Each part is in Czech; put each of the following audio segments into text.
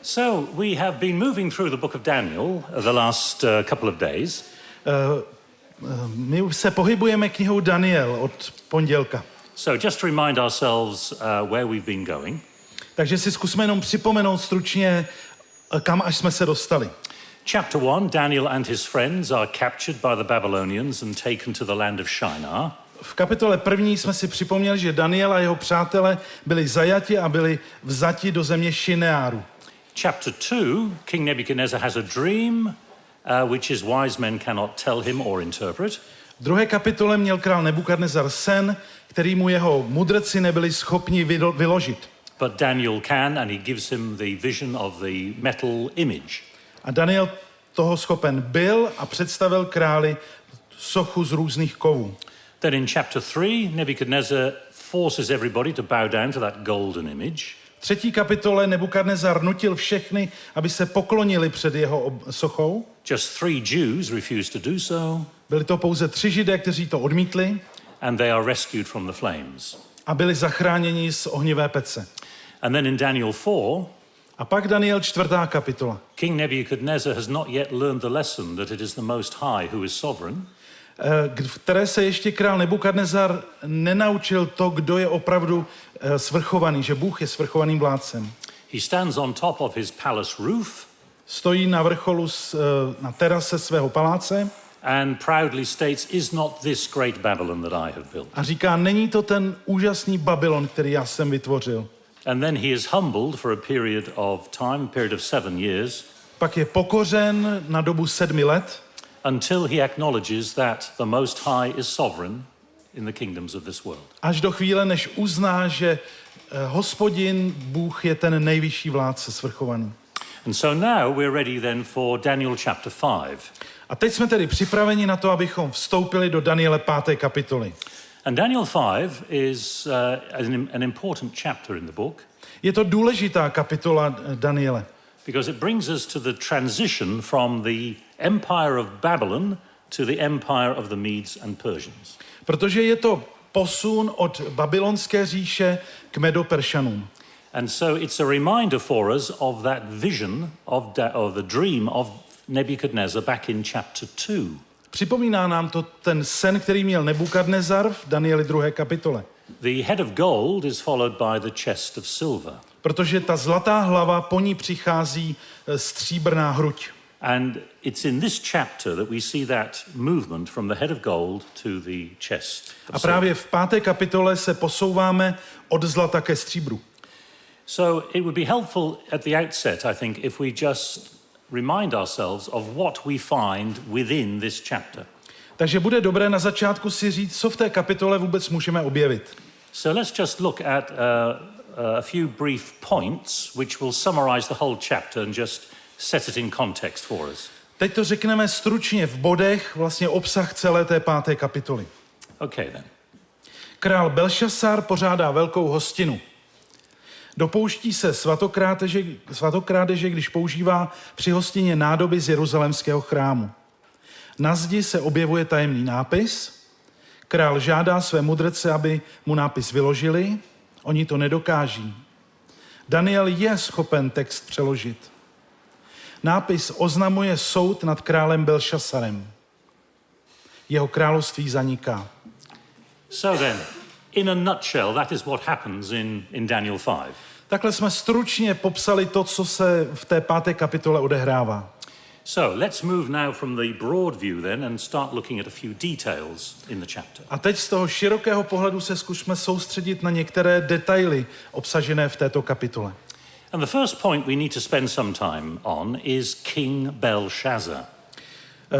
So we have been moving through the book of Daniel the last couple of days. My se pohybujeme knihou Daniel od pondělka. So just to remind ourselves where we've been going. Takže si zkusme jenom připomenout stručně, kam až jsme se dostali. Chapter 1, Daniel and his friends are captured by the Babylonians and taken to the land of Shinar. V kapitole 1. jsme si připomněli, že Daniel a jeho přátelé byli zajati a byli vzati do země Šineáru. Chapter 2, King Nebuchadnezzar has a dream, which his wise men cannot tell him or interpret. V druhé kapitole měl král Nebukadnezar sen, který mu jeho mudrci nebyli schopni vyložit. But Daniel can, and he gives him the vision of the metal image. A Daniel toho schopen byl a představil králi sochu z různých kovů. Then in chapter 3, Nebuchadnezzar forces everybody to bow down to that golden image. V třetí kapitole Nebukadnezar nutil všechny, aby se poklonili před jeho sochou. Just 3 Jews refused to do so. Byli to pouze 3 Židé, kteří to odmítli. And they are rescued from the flames. A byli zachráněni z ohnivé pece. And then in Daniel 4, a pak Daniel 4. kapitola. King Nebuchadnezzar has not yet learned the lesson that it is the Most High who is sovereign. V které se ještě král Nebukadnezar nenaučil to, kdo je opravdu svrchovaný, že Bůh je svrchovaným vládcem. He stands on top of his palace roof. Stojí na vrcholu na terase svého paláce. And proudly states, is not this great Babylon that I have built? A říká, není to ten úžasný Babylon, který já jsem vytvořil. And then he is humbled for a period of time, a period of 7 years. Pak je pokořen na dobu 7 let. Until he acknowledges that the Most High is sovereign in the kingdoms of this world. Až do chvíle, než uzná, že Hospodin, Bůh je ten nejvyšší vládce svrchovaný. And so now we're ready then for Daniel chapter 5. A teď jsme tedy připraveni na to, abychom vstoupili do Daniele 5. kapitoly. And Daniel 5 is an important chapter in the book. Je to důležitá kapitola Daniele. Because it brings us to the transition from the empire of Babylon to the empire of the Medes and Persians. Protože je to posun od babylonské říše k Medo-Peršanům. And so it's a reminder for us of that vision of the dream of Nebuchadnezzar back in chapter 2. Připomíná nám to ten sen, který měl Nebukadnezar v Danieli 2. kapitole. The head of gold is followed by the chest of silver. Protože ta zlatá hlava, po ní přichází stříbrná hruď. And it's in this chapter that we see that movement from the head of gold to the chest. A právě v 5. kapitole se posouváme od zlata ke stříbru. So it would be helpful at the outset, I think, if we just remind ourselves of what we find within this chapter. Takže bude dobré na začátku si říct, co v té kapitole vůbec můžeme objevit. So let's just look at a few brief points which will summarize the whole chapter and just set it in context for us. Teď to řekneme stručně v bodech, vlastně obsah celé té 5. kapitoly. Okay then. Král Belšasar pořádá velkou hostinu. Dopouští se svatokrádeže, když používá při hostině nádoby z jeruzalémského chrámu. Na zdi se objevuje tajemný nápis. Král žádá své mudrce, aby mu nápis vyložili. Oni to nedokáží. Daniel je schopen text přeložit. Nápis oznamuje soud nad králem Belšasarem. Jeho království zaniká. So then, in a nutshell, that is what happens in Daniel 5. Takhle jsme stručně popsali to, co se v té 5. kapitole odehrává. So let's move now from the broad view then and start looking at a few details in the chapter. A teď z toho širokého pohledu se zkusme soustředit na některé detaily obsažené v této kapitole. And the first point we need to spend some time on is King Belshazzar.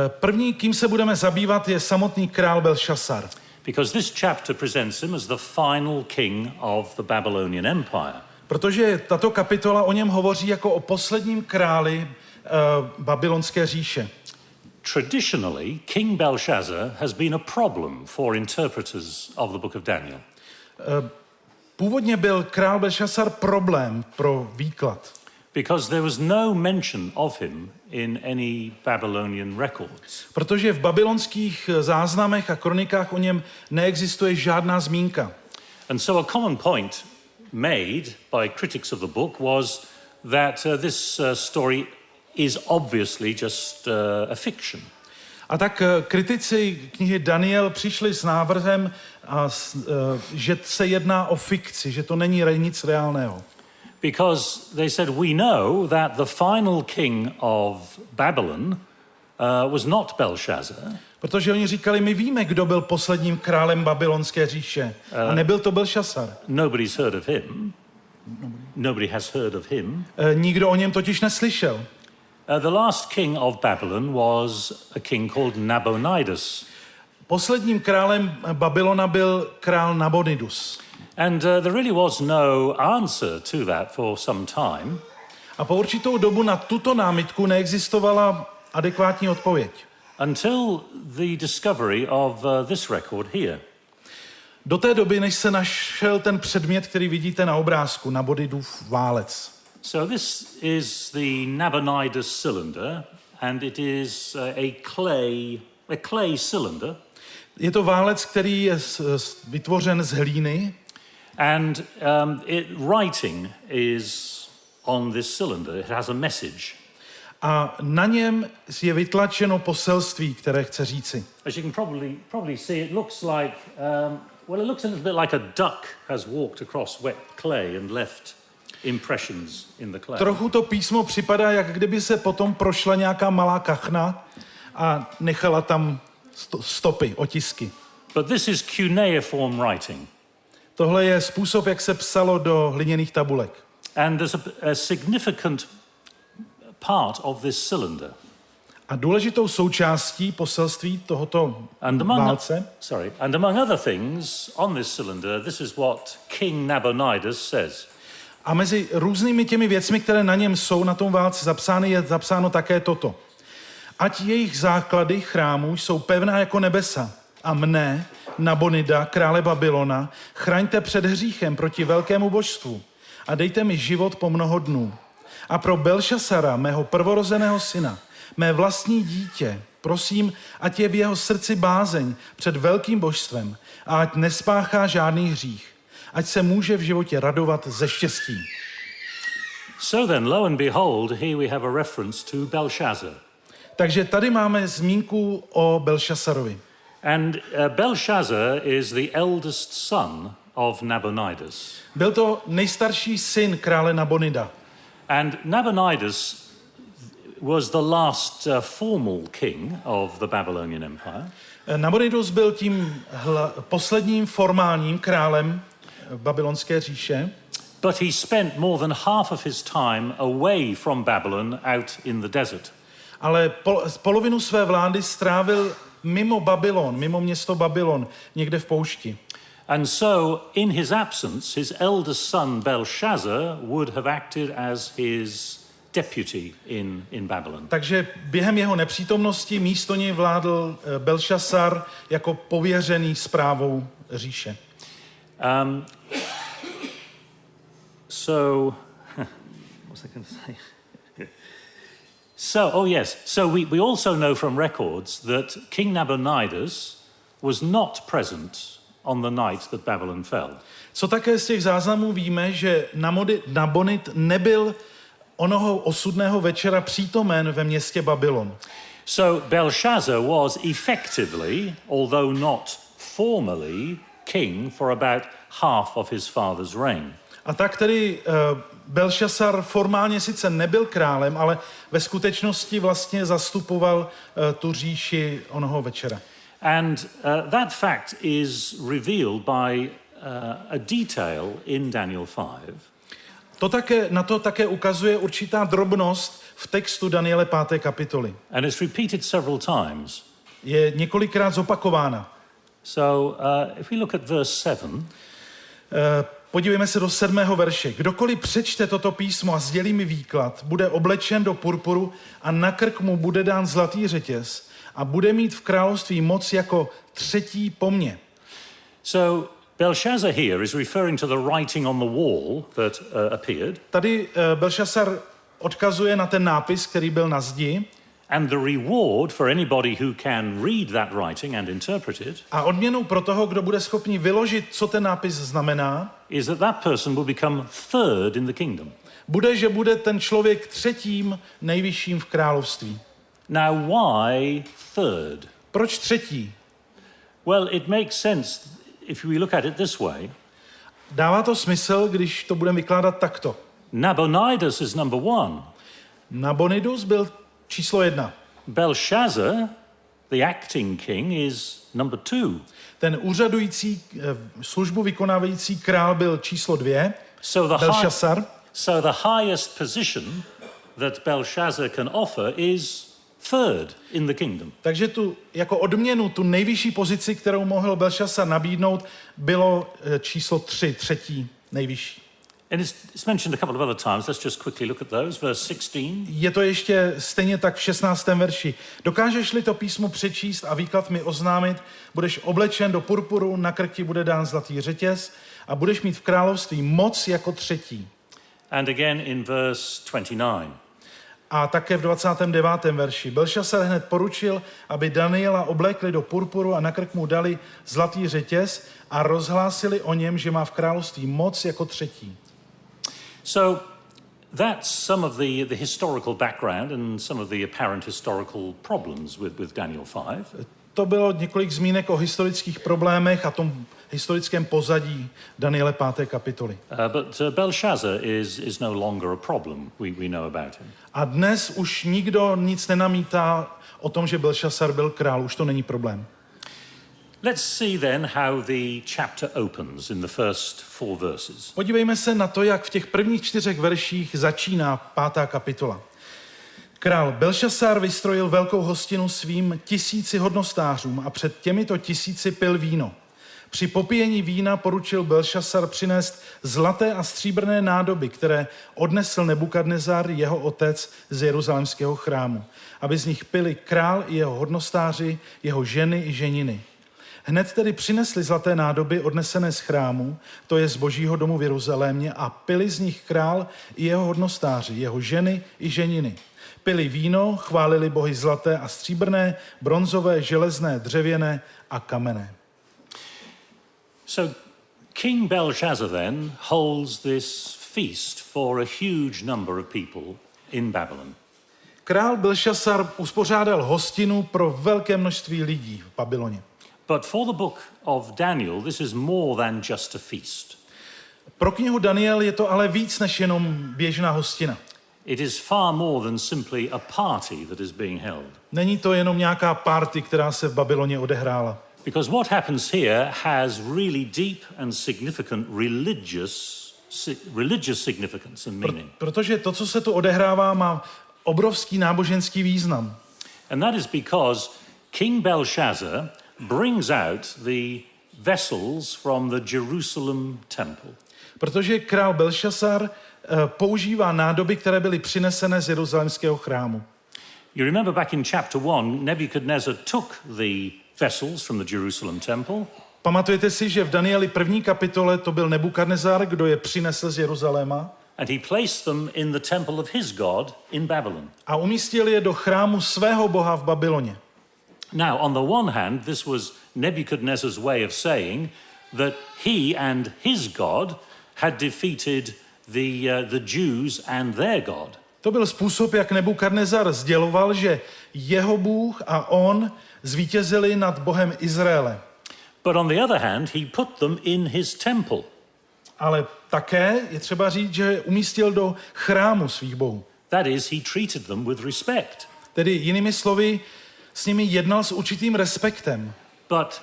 První, kým se budeme zabývat, je samotný král Belšasar. Because this chapter presents him as the final king of the Babylonian Empire. Protože tato kapitola o něm hovoří jako o posledním králi babylonské říše. Traditionally, King Belshazzar has been a problem for interpreters of the book of Daniel. Původně byl král Belšasar problém pro výklad. Because there was no mention of him in any Babylonian records. Protože v babylonských záznamech a kronikách o něm neexistuje žádná zmínka. And so a common point made by critics of the book was that this story is obviously just a fiction. A tak kritici knihy Daniel přišli s návrhem, že se jedná o fikci, že to není nic reálného. Because they said, we know that the final king of Babylon was not Belshazzar. Protože oni říkali, my víme, kdo byl posledním králem babylonské říše. A nebyl to Belšasar. Nobody's heard of him. Nobody has heard of him. Nikdo o něm totiž neslyšel. The last king of Babylon was a king called Nabonidus. Posledním králem Babylona byl král Nabonidus. And there really was no answer to that for some time. A po určitou dobu na tuto námitku neexistovala adekvátní odpověď. Until the discovery of this record here. Do té doby, než se našel ten předmět, který vidíte na obrázku, Nabonidův válec. So this is the Nabonidus cylinder, and it is a clay cylinder. Je to válec, který je vytvořen z hlíny. And writing is on this cylinder. It has a message. A na něm je vytlačeno poselství, které chce říci. As you can probably see, it looks like it looks a little bit like a duck has walked across wet clay and left impressions in the clay. Trochu to písmo připadá, jak kdyby se potom prošla nějaká malá kachna a nechala tam stopy, otisky. But this is cuneiform writing. Tohle je způsob, jak se psalo do hliněných tabulek. And there's a significant part of this cylinder. A důležitou součástí poselství tohoto válce. And among other things on this cylinder, this is what King Nabonidus says. A mezi různými těmi věcmi, které na něm jsou, na tom válci zapsány, je zapsáno také toto. Ať jejich základy chrámů jsou pevná jako nebesa a mne, Nabonida, krále Babylona, chraňte před hříchem proti velkému božstvu a dejte mi život po mnoho dnů. A pro Belšasara, mého prvorozeného syna, mé vlastní dítě, prosím, ať je v jeho srdci bázeň před velkým božstvem a ať nespáchá žádný hřích. Ať se může v životě radovat ze štěstí. So then, lo and behold, here we have a reference to Belshazzar. Takže tady máme zmínku o Belšasarovi. And Belshazzar is the eldest son of Nabonidus. Byl to nejstarší syn krále Nabonida. And Nabonidus was the last formal king of the Babylonian Empire. Nabonidus byl tím posledním formálním králem babylonské říše. But he spent more than half of his time away from Babylon out in the desert. Ale polovinu své vlády strávil mimo Babylon, mimo město Babylon, někde v poušti. And so, in his absence, his eldest son Belshazzar would have acted as his deputy in Babylon. Takže během jeho nepřítomnosti místo něj vládl Belšasar jako pověřený správou říše. So, what was I going to say? So we also know from records that King Nabonidus was not present on the night that Babylon fell. Co také z těch záznamů víme, že Nabonid nebyl onoho osudného večera přítomen ve městě Babylon. So Belshazzar was effectively, although not formally, king for about half of his father's reign. A tak tedy Belšasar formálně sice nebyl králem, ale ve skutečnosti vlastně zastupoval tu říši onoho večera. And that fact is revealed by a detail in Daniel 5. Na to také ukazuje určitá drobnost v textu Daniele 5. kapitoly. And it's repeated several times. Je několikrát zopakována. So if we look at verse 7, podívejme se do 7. verše. Kdokoliv přečte toto písmo a sdělí mi výklad, bude oblečen do purpuru a na krk mu bude dán zlatý řetěz a bude mít v království moc jako třetí po mně. So Belshazzar here is referring to the writing on the wall that appeared. Tady Belšasar odkazuje na ten nápis, který byl na zdi. And the reward for anybody who can read that writing and interpret it A odměnou pro toho, kdo bude schopný vyložit, co ten nápis znamená, is that that person will become third in the kingdom. bude, že bude ten člověk třetím nejvyšším v království. Now, why third? Proč třetí? Well, it makes sense if we look at it this way. Dává to smysl, když to budeme vykládat takto. Nabonidus is number one. Nabonidus byl číslo 1. Belshazzar, the acting king, is number 2. Ten úřadující, službu vykonávající král byl číslo 2, Belšasar. So the highest position that Belshazzar can offer is third in the kingdom. Takže tu jako odměnu, tu nejvyšší pozici, kterou mohl Belšasar nabídnout, bylo číslo 3, třetí nejvyšší. And it's mentioned a couple of other times. Let's just quickly look at those. Verse 16. Je to ještě stejně tak v 16. verši. Dokážeš-li to písmo přečíst a výklad mi oznámit, budeš oblečen do purpuru, na krk ti bude dán zlatý řetěz a budeš mít v království moc jako třetí. And again in verse 29. A také v 29. verši. Belšasar hned poručil, aby Daniela oblékli do purpuru a na krk mu dali zlatý řetěz a rozhlásili o něm, že má v království moc jako třetí. So that's some of the historical background and some of the apparent historical problems with Daniel 5. To bylo několik zmínek o historických problémech a tom historickém pozadí Daniele 5. kapitoly. But Belshazzar is no longer a problem. We know about him. A dnes už nikdo nic nenamítá o tom, že Belšasar byl král, už to není problém. Let's see then how the chapter opens in the first 4 verses. Podívejme se na to, jak v těch prvních 4 verších začíná 5. kapitola. Král Belšasar vystrojil velkou hostinu svým 1000 hodnostářům a před těmito 1000 pil víno. Při popíjení vína poručil Belšasar přinést zlaté a stříbrné nádoby, které odnesl Nebukadnezar, jeho otec, z jeruzalémského chrámu, aby z nich pili král i jeho hodnostáři, jeho ženy i ženiny. Hned tedy přinesli zlaté nádoby odnesené z chrámu, to je z Božího domu v Jeruzalémě, a pili z nich král i jeho hodnostáři, jeho ženy i ženiny. Pili víno, chválili bohy zlaté a stříbrné, bronzové, železné, dřevěné a kamenné. So King Belshazzar then holds this feast for a huge number of people in Babylon. Král Belšasar uspořádal hostinu pro velké množství lidí v Babyloně. But for the book of Daniel, this is more than just a feast. Pro knihu Daniel je to ale víc než jenom běžná hostina. It is far more than simply a party that is being held. Není to jenom nějaká party, která se v Babyloně odehrála. Because what happens here has really deep and significant religious significance and meaning. Protože to, co se tu odehrává, má obrovský náboženský význam. And that is because King Belshazzar brings out the vessels from the Jerusalem temple. Protože král Belšasar používá nádoby, které byly přinesené z jeruzalémského chrámu. You remember back in chapter 1, Nebuchadnezzar took the vessels from the Jerusalem temple. Pamatujete si, že v Danieli 1. kapitole to byl Nebukadnezar, kdo je přinesl z Jeruzaléma? And he placed them in the temple of his God in Babylon. A umístil je do chrámu svého boha v Babyloně. Now, on the one hand, this was Nebuchadnezzar's way of saying that he and his God had defeated the Jews and their God. To byl způsob, jak Nebukadnezar sděloval, že jeho Bůh a on zvítězili nad Bohem Izraele. But on the other hand, he put them in his temple. Ale také je třeba říct, že umístil do chrámu svých bohů. That is, he treated them with respect. Tedy jinými slovy, s nimi jednal s určitým respektem. But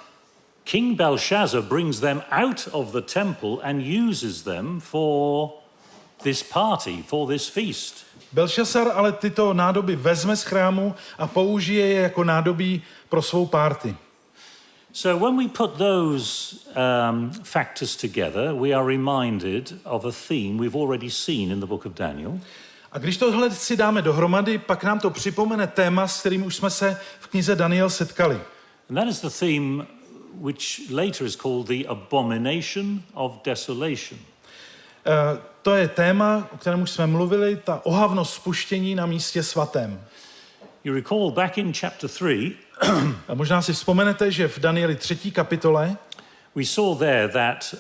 King Belshazzar brings them out of the temple and uses them for this party, for this feast. Belšasar ale tyto nádoby vezme z chrámu a použije je jako nádobí pro svou party. So when we put those factors together, we are reminded of a theme we've already seen in the book of Daniel. A když tohle si dáme dohromady, pak nám to připomene téma, s kterým už jsme se v knize Daniel setkali. And that is the theme which later is called the abomination of desolation. To je téma, o kterém už jsme mluvili, ta ohavnost spuštění na místě svatém. You recall back in chapter 3, A možná si vzpomenete, že v Danieli 3. kapitole we saw there that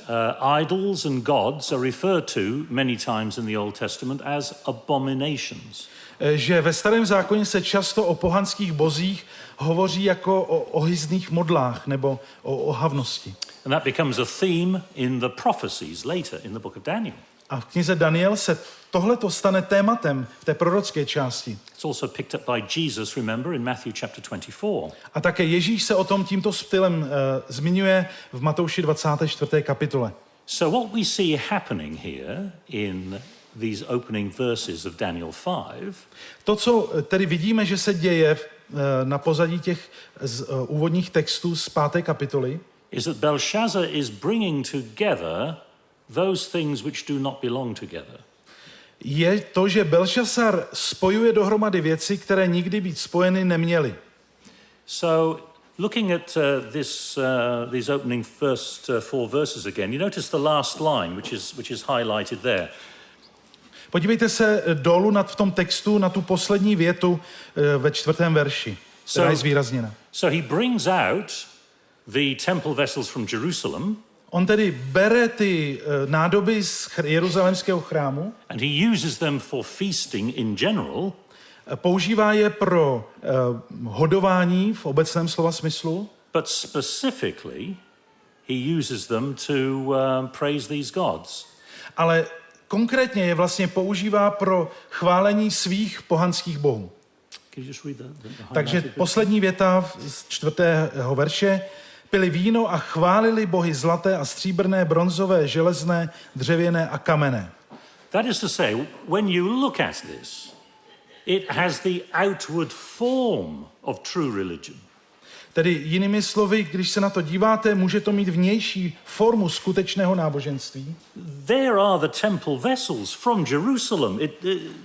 idols and gods are referred to many times in the Old Testament as abominations. Že ve Starém zákoně se často o pohanských bozích hovoří jako o ohyzdných modlách nebo o ohavnosti. And that becomes a theme in the prophecies later in the book of Daniel. A v knize Daniel se tohleto stane tématem v té prorocké části. It's also picked up by Jesus, remember, in Matthew chapter 24. A také Ježíš se o tom tímto stylem zmiňuje v Matouši 24. kapitole. So what we see happening here in these opening verses of Daniel 5 To, co tedy vidíme, že se děje na pozadí těch úvodních textů z 5. kapitoly, is that Belshazzar is bringing together those things which do not belong together. je to, že Belšasar spojuje dohromady věci, které nikdy být spojeny neměly. So looking at these opening first four verses again, you notice the last line, which is highlighted there. Podívejte se dolů v tom textu na tu poslední větu ve 4. verši, která je zvýrazněna. So he brings out the temple vessels from Jerusalem. On tedy bere ty nádoby z jeruzalémského chrámu And he uses them for feasting in general. Používá je pro hodování v obecném slova smyslu, But specifically, he uses them to praise these gods. ale konkrétně je vlastně používá pro chválení svých pohanských bohů. Can you just read that? Takže poslední věta z 4. verše. Pili víno a chválili bohy zlaté a stříbrné, bronzové, železné, dřevěné a kamenné. That is to say, when you look at this, it has the outward form of true religion. Tedy jinými slovy, když se na to díváte, může to mít vnější formu skutečného náboženství. There are the temple vessels from Jerusalem.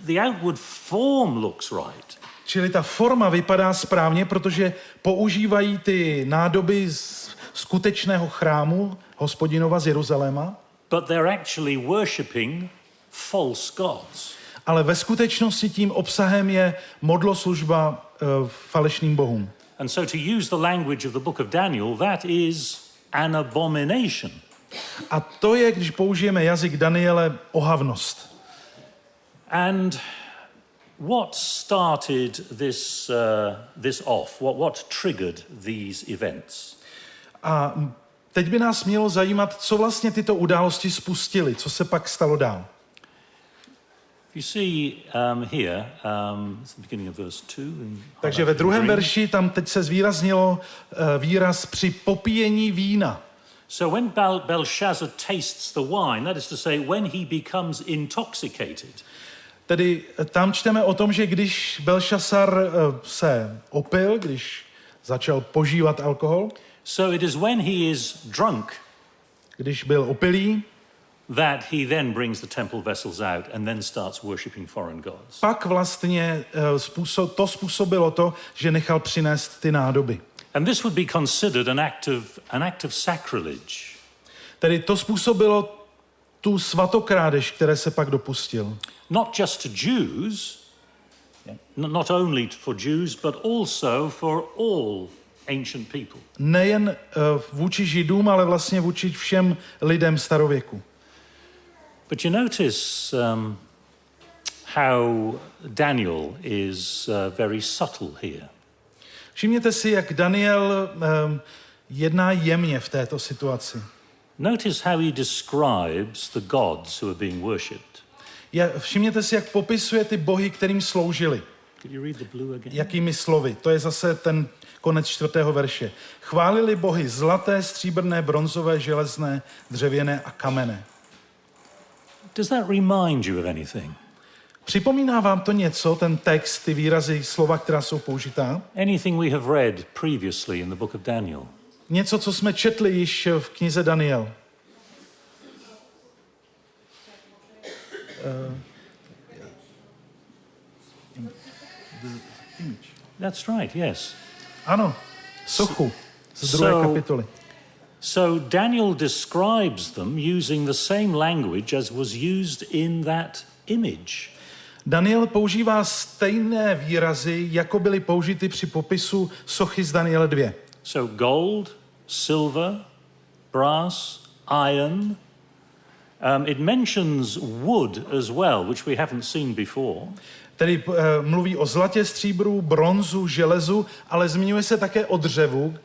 The outward form looks right. Čili ta forma vypadá správně, protože používají ty nádoby z skutečného chrámu Hospodinova z Jeruzaléma. But they're actually worshipping false gods. Ale ve skutečnosti tím obsahem je modloslužba falešným bohům. And so to use the language of the book of Daniel, that is an abomination. A to je, když použijeme jazyk Daniele, ohavnost. And what started this off? What triggered these events? A teď by nás mělo zajímat, co vlastně tyto události spustily, co se pak stalo dál. You see here, it's the beginning of verse 2. Takže ve 2. verši tam teď se zvýraznilo výraz při popíjení vína. So when Belshazzar tastes the wine, that is to say, when he becomes intoxicated. Tedy tam čteme o tom, že když Belšasar se opil, když začal požívat alkohol, so it is when he is drunk, když byl opilý, that he then brings the temple vessels out and then starts worshipping foreign gods. Pak vlastně to způsobilo to, že nechal přinést ty nádoby. And this would be considered an act of sacrilege. Tedy to způsobilo tu svatokrádež, které se pak dopustil. Not just to Jews, not only for Jews, but also for all ancient people. Nejen vůči Židům, ale vlastně vůči všem lidem starověku. But you notice how Daniel is very subtle here. Všimněte si, jak Daniel jedná jemně v této situaci. Notice how he describes the gods who are being worshipped. Všimněte si, jak popisuje ty bohy, kterým sloužili. Could you read the blue again? Jakými slovy? To je zase ten konec 4. verše. Chválili bohy zlaté, stříbrné, bronzové, železné, dřevěné a kamenné. Does that remind you of anything? Připomíná vám to něco, ten text, ty výrazy, slova, která jsou použitá? Anything we have read previously in the book of Daniel? Něco, co jsme četli již v knize Daniel. That's right, yes. Ano, sochu z 2. kapitoly. So Daniel describes them using the same language as was used in that image. Daniel používá stejné výrazy, jako byly použity při popisu sochy z Daniele 2. So gold, silver, brass, iron. It mentions wood as well, which we haven't seen before. Tedy mluví o zlatě, stříbru, bronzu, železu, ale zmiňuje se také o dřevu,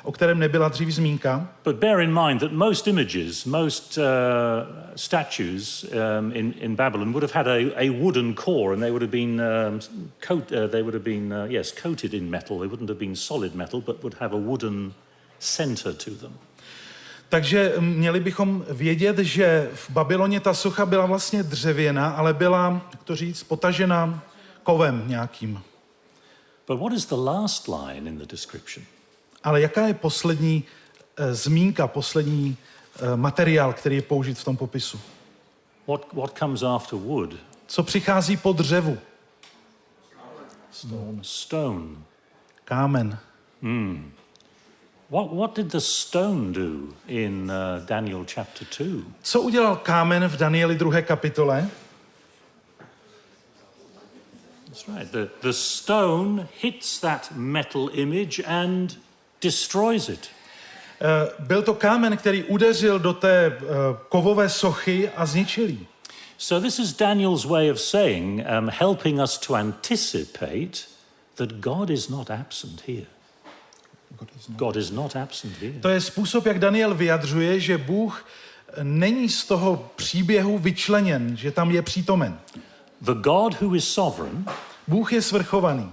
o kterém nebyla dřív zmínka. But bear in mind that most images, most statues in Babylon would have had a wooden core, and they would have been coated in metal. They wouldn't have been solid metal, but would have a wooden center to them. Takže měli bychom vědět, že v Babyloně ta socha byla vlastně dřevěná, ale byla, jak to říct, potažena kovem nějakým. But what is the last line in the description? Ale jaká je poslední zmínka, poslední materiál, který je použit v tom popisu? What comes after wood? Co přichází po dřevu? Stone. Kámen. What did the stone do in Daniel chapter 2? Co udělal kámen v Danieli 2. kapitole? That's right. The stone hits that metal image and destroys it. Byl to kámen, který udeřil do té kovové sochy a zničil ji. So this is Daniel's way of saying, helping us to anticipate that God is not absent here. God is not absent here. To je způsob, jak Daniel vyjadřuje, že Bůh není z toho příběhu vyčleněn, že tam je přítomen. The God who is sovereign, Bůh je svrchovaný,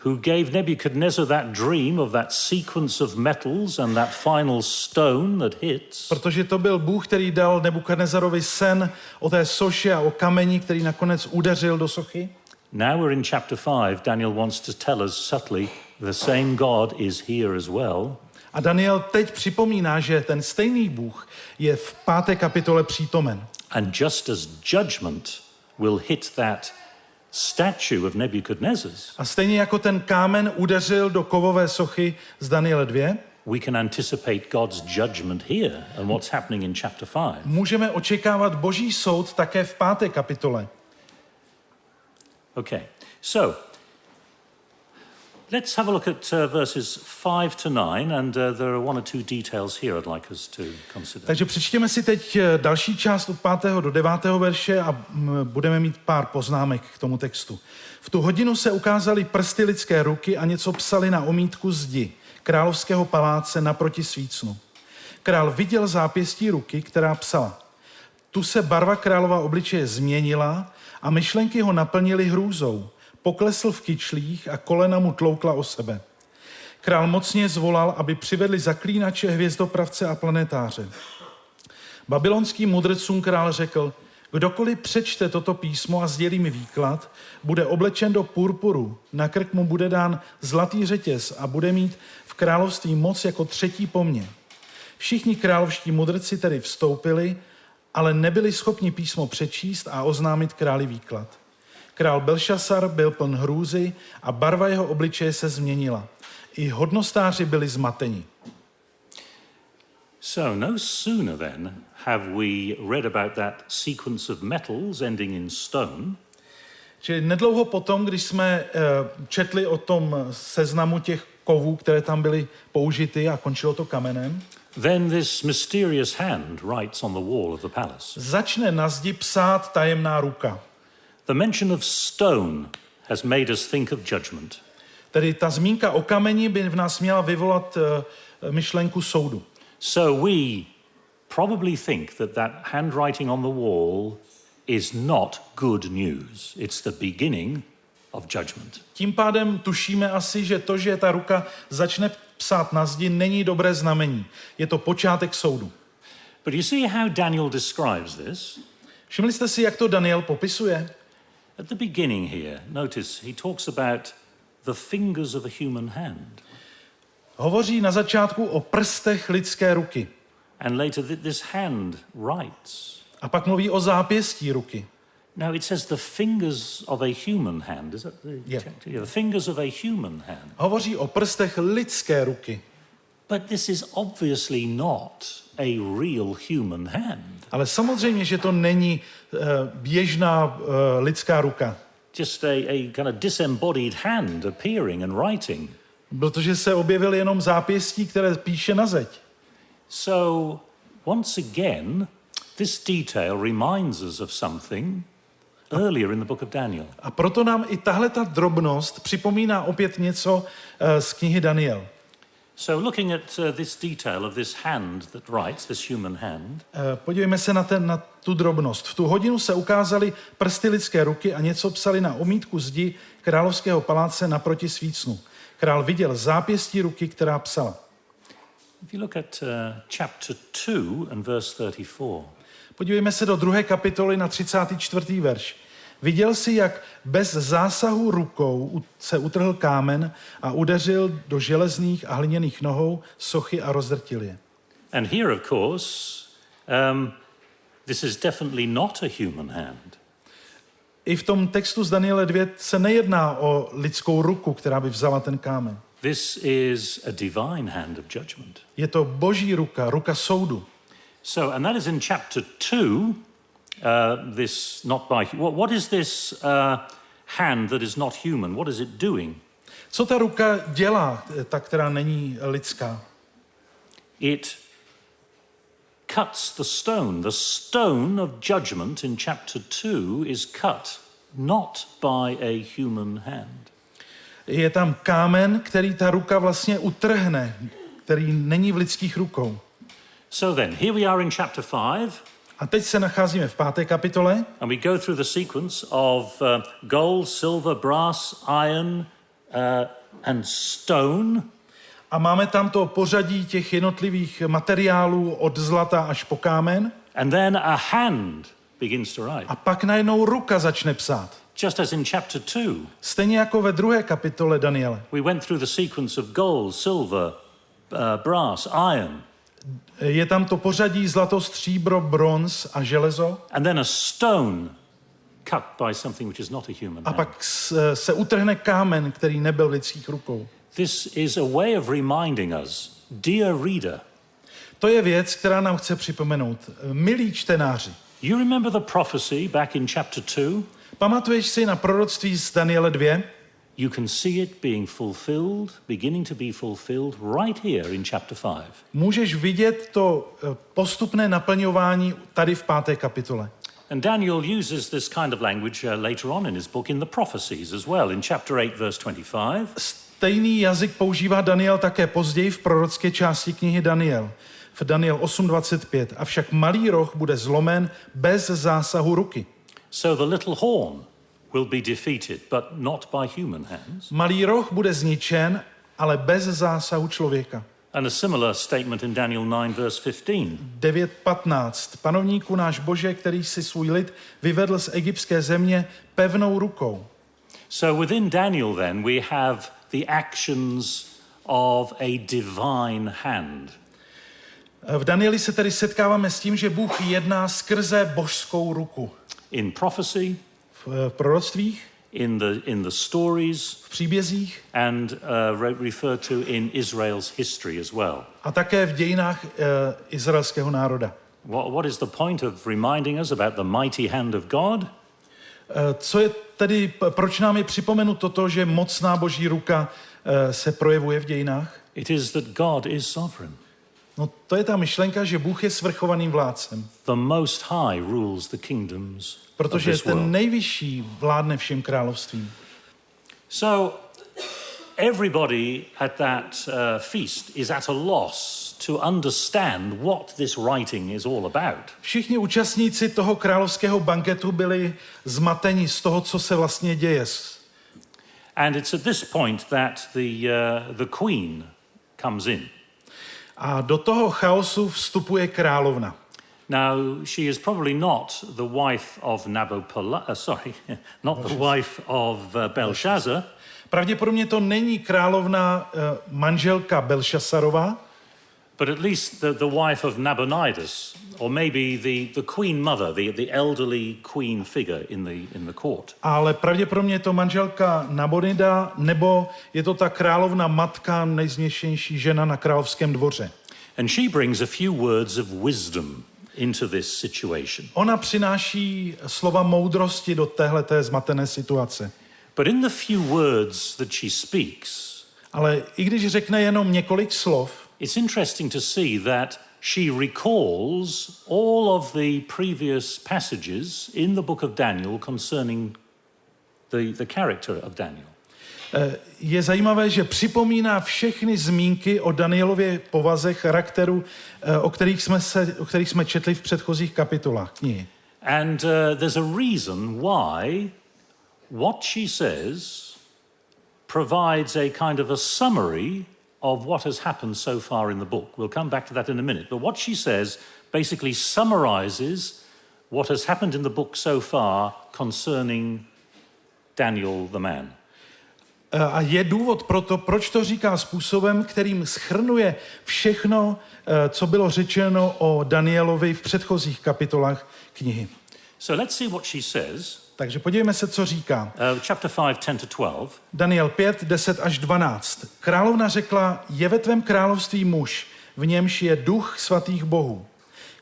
who gave Nebuchadnezzar that dream of that sequence of metals and that final stone that hits. Protože to byl Bůh, který dal Nebukadnezarovi sen o té soše a o kameni, který nakonec udeřil do sochy. Now we're in chapter 5. Daniel wants to tell us subtly the same God is here as well. A Daniel teď připomíná, že ten stejný Bůh je v 5. kapitole přítomen. And just as judgment will hit that statue of Nebuchadnezzar's, A stejně jako ten kámen udeřil do kovové sochy z Daniele 2, we can anticipate God's judgment here and what's happening in chapter 5. můžeme očekávat Boží soud také v 5. kapitole. Okay, so let's have a look at verses 5 to 9, and there are one or two details here I'd like us to consider. Takže přečtěme si teď další část od 5. do 9. verše a budeme mít pár poznámek k tomu textu. V tu hodinu se ukázaly prsty lidské ruky a něco psali na omítku zdi královského paláce naproti svícnu. Král viděl zápěstí ruky, která psala. Tu se barva králova obličeje změnila a myšlenky ho naplnily hrůzou. Poklesl v kyčlích a kolena mu tloukla o sebe. Král mocně zvolal, aby přivedli zaklínače, hvězdopravce a planetáře. Babylonským mudrcům král řekl, kdokoliv přečte toto písmo a sdělí mi výklad, bude oblečen do purpuru, na krk mu bude dán zlatý řetěz a bude mít v království moc jako třetí po mně. Všichni královští mudrci tedy vstoupili, ale nebyli schopni písmo přečíst a oznámit králi výklad. Král Belšasar byl pln hrůzy a barva jeho obličeje se změnila. I hodnostáři byli zmateni. So no sooner then have we read about that sequence of metals ending in stone, Čili nedlouho potom, když jsme četli o tom seznamu těch kovů, které tam byly použity a končilo to kamenem, then this mysterious hand writes on the wall of the palace. začne na zdi psát tajemná ruka. The mention of stone has made us think of judgment. Tedy ta zmínka o kameni by v nás měla vyvolat myšlenku soudu. So we probably think that that handwriting on the wall is not good news. It's the beginning of judgment. Tím pádem tušíme asi, že to, že ta ruka začne psát na zdi, není dobré znamení. Je to počátek soudu. But you see how Daniel describes this? Všimli jste si, jak to Daniel popisuje? At the beginning here, notice he talks about the fingers of a human hand. Hovoří na začátku o prstech lidské ruky. And later this hand writes. A pak mluví o zápěstí ruky. Now it says the fingers of a human hand. Is that the Yeah. the fingers of a human hand? Hovoří o prstech lidské ruky. But this is obviously not a real human hand. Ale samozřejmě, že to není běžná lidská ruka. Just a kind of disembodied hand appearing and writing. Protože se objevily jenom zápěstí, které píše na zeď. So, once again, this detail reminds us of something earlier in the book of Daniel. A proto nám i tahle ta drobnost připomíná opět něco z knihy Daniel. So, looking at this detail of this hand that writes, this human hand, Podívejme se na tu drobnost. V tu hodinu se ukázaly prsty lidské ruky a něco psali na omítku zdi královského paláce naproti svícnu. Král viděl zápěstí ruky, která psala. if you look at chapter 2 and verse 34, Podívejme se do 2. kapitoly na 34. verš. Viděl si, jak bez zásahu rukou se utrhl kámen a udeřil do železných a hliněných nohou sochy a rozdrtil je. and here, of course, this is definitely not a human hand. I v tom textu z Daniele 2 se nejedná o lidskou ruku, která by vzala ten kámen. This is a divine hand of judgment. Je to boží ruka, ruka soudu. So, and that is in chapter 2, this not by... What is this hand that is not human? What is it doing? Co ta ruka dělá, ta, která není lidská? It cuts the stone. The stone of judgment in chapter 2 is cut not by a human hand. Je tam kámen, který ta ruka vlastně utrhne, který není v lidských rukou. So then, here we are in chapter 5, A teď se nacházíme v 5. kapitole and we go through the sequence of gold, silver, brass, iron, and stone. a máme tam to pořadí těch jednotlivých materiálů od zlata až po kámen. And then a hand begins to write. A pak najednou ruka začne psát. Just as in chapter 2, Stejně jako ve 2. kapitole Daniele. we went through the sequence of gold, silver, brass, iron, Je tam to pořadí zlato, stříbro, bronz a železo. and then a stone cut by something which is not a human A hand. pak se utrhne kámen, který nebyl v lidských rukou. This is a way of reminding us, dear reader, To je věc, která nám chce připomenout. Milí čtenáři, you remember the prophecy back in chapter 2? pamatuješ si na proroctví z Daniele 2? You can see it being fulfilled, beginning to be fulfilled right here in chapter 5. Můžeš vidět to postupné naplňování tady v 5. kapitole. And Daniel uses this kind of language later on in his book in the prophecies as well, in chapter 8, verse 25. Stejný jazyk používá Daniel také později v prorocké části knihy Daniel. V Daniel 8.25. Avšak malý roh bude zlomen bez zásahu ruky. So the little horn will be defeated, but not by human hands. Malý roh bude zničen, ale bez zásahu člověka. And a similar statement in Daniel 9, verse 15. 9.15. Panovníku náš Bože, který si svůj lid vyvedl z egyptské země pevnou rukou. So within Daniel then we have the actions of a divine hand. V Danieli se tedy setkáváme s tím, že Bůh jedná skrze božskou ruku. In prophecy, V proroctvích, in the stories, v příbězích and referred to in Israel's history as well. a také v dějinách izraelského národa. What is the point of reminding us about the mighty hand of God? Co je tedy, proč nám je připomenuto to, že mocná boží ruka se projevuje v dějinách? It is that God is sovereign. No to je ta myšlenka, že Bůh je svrchovaným vládcem. The Most High rules the kingdoms of Protože this ten world. nejvyšší vládne všem královstvím. So everybody at that feast is at a loss to understand what this writing is all about. Všichni účastníci toho královského banketu byli zmateni z toho, co se vlastně děje. And it's at this point that the queen comes in. A do toho chaosu vstupuje královna. Now, she is probably not the wife of not the wife of Belshazzar. Pravděpodobně to není královna manželka Belšasarová, but at least the wife of Nabonidus, or maybe the queen mother, the elderly queen figure in the court. ale pravděpodobně je to manželka Nabonida, nebo je to ta královna matka, nejznějštější žena na královském dvoře. And she brings a few words of wisdom into this situation. Ona přináší slova moudrosti do téhleté zmatené situace. But in the few words that she speaks, ale i když řekne jenom několik slov, it's interesting to see that she recalls all of the previous passages in the book of Daniel concerning the character of Daniel. Je zajímavé, že připomíná všechny zmínky o Danielově povaze, charakteru, o kterých jsme četli v předchozích kapitolách knihy. And there's a reason why what she says provides a kind of a summary of what has happened so far in the book. We'll come back to that in a minute. But what she says basically summarizes what has happened in the book so far concerning Daniel the man. A je důvod pro to, proč to říká způsobem, kterým shrnuje všechno, co bylo řečeno o Danielovi v předchozích kapitolách knihy. So let's see what she says. Takže podívejme se, co říká. Chapter 5, 10-12. Daniel 5, 10 až 12. Královna řekla, je ve tvém království muž, v němž je duch svatých bohů.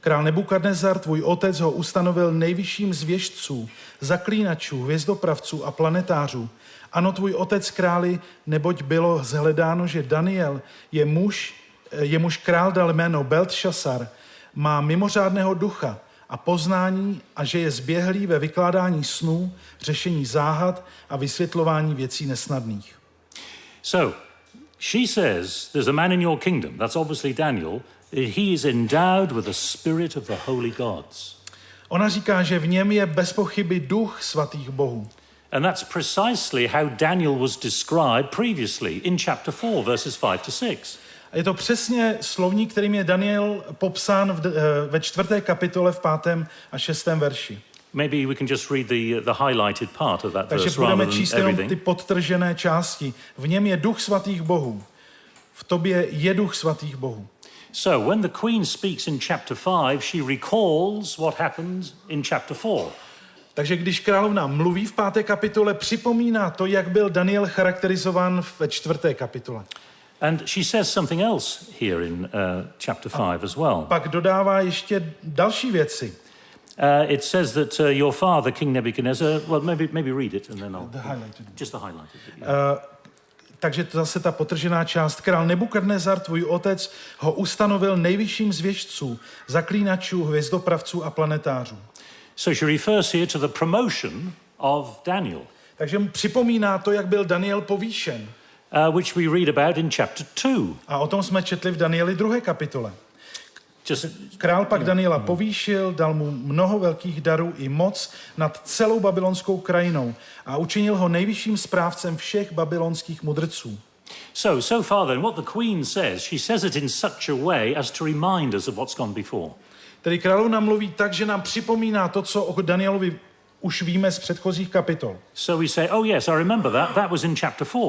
Král Nebukadnezar, tvůj otec, ho ustanovil nejvyšším z věštců, zaklínačů, hvězdopravců a planetářů. Ano, tvůj otec králi, neboť bylo zhledáno, že Daniel jemuž král dal jméno Beltšasar, má mimořádného ducha a poznání a že je zběhlý ve vykládání snů, řešení záhad a vysvětlování věcí nesnadných. So, she says, there's a man in your kingdom, that's obviously Daniel, he is endowed with the spirit of the holy gods. Ona říká, že v něm je bez pochyby duch svatých bohů. And that's precisely how Daniel was described previously in chapter 4, verses 5-6. A je to přesně slovník, kterým je Daniel popsán ve 4. kapitole v 5. a 6. verši. Maybe we can just read the highlighted part of that Takže verse rather budeme than číst jenom everything. ty podtržené části. V něm je duch svatých bohů. V tobě je duch svatých bohů. So when the queen speaks in chapter 5, she recalls what happened in chapter 4. Takže když královna mluví v 5. kapitole, připomíná to, jak byl Daniel charakterizován ve 4. kapitole. And she says something else here in chapter 5 as well. Pak dodává ještě další věci. It says that your father, King Nebuchadnezzar, well, maybe read it and then I'll... Just the highlighted bit, yeah. Takže to zase ta potržená část. Král Nebukadnezar, tvůj otec, ho ustanovil nejvyšším z věštců, zaklínačů, hvězdopravců a planetářů. So she refers here to the promotion of Daniel. Takže mu připomíná to, jak byl Daniel povýšen. Which we read about in chapter 2. A o tom jsme četli v Danieli 2. kapitole. Král pak Daniela povýšil, dal mu mnoho velkých darů i moc nad celou babylonskou krajinou a učinil ho nejvyšším správcem všech babylonských mudrců. So far then, what the queen says, she says it in such a way as to remind us of what's gone before. Tedy královna mluví tak, že nám připomíná to, co o Danielovi už víme z předchozích kapitol. So we say, oh yes, I remember that. That was in chapter 4.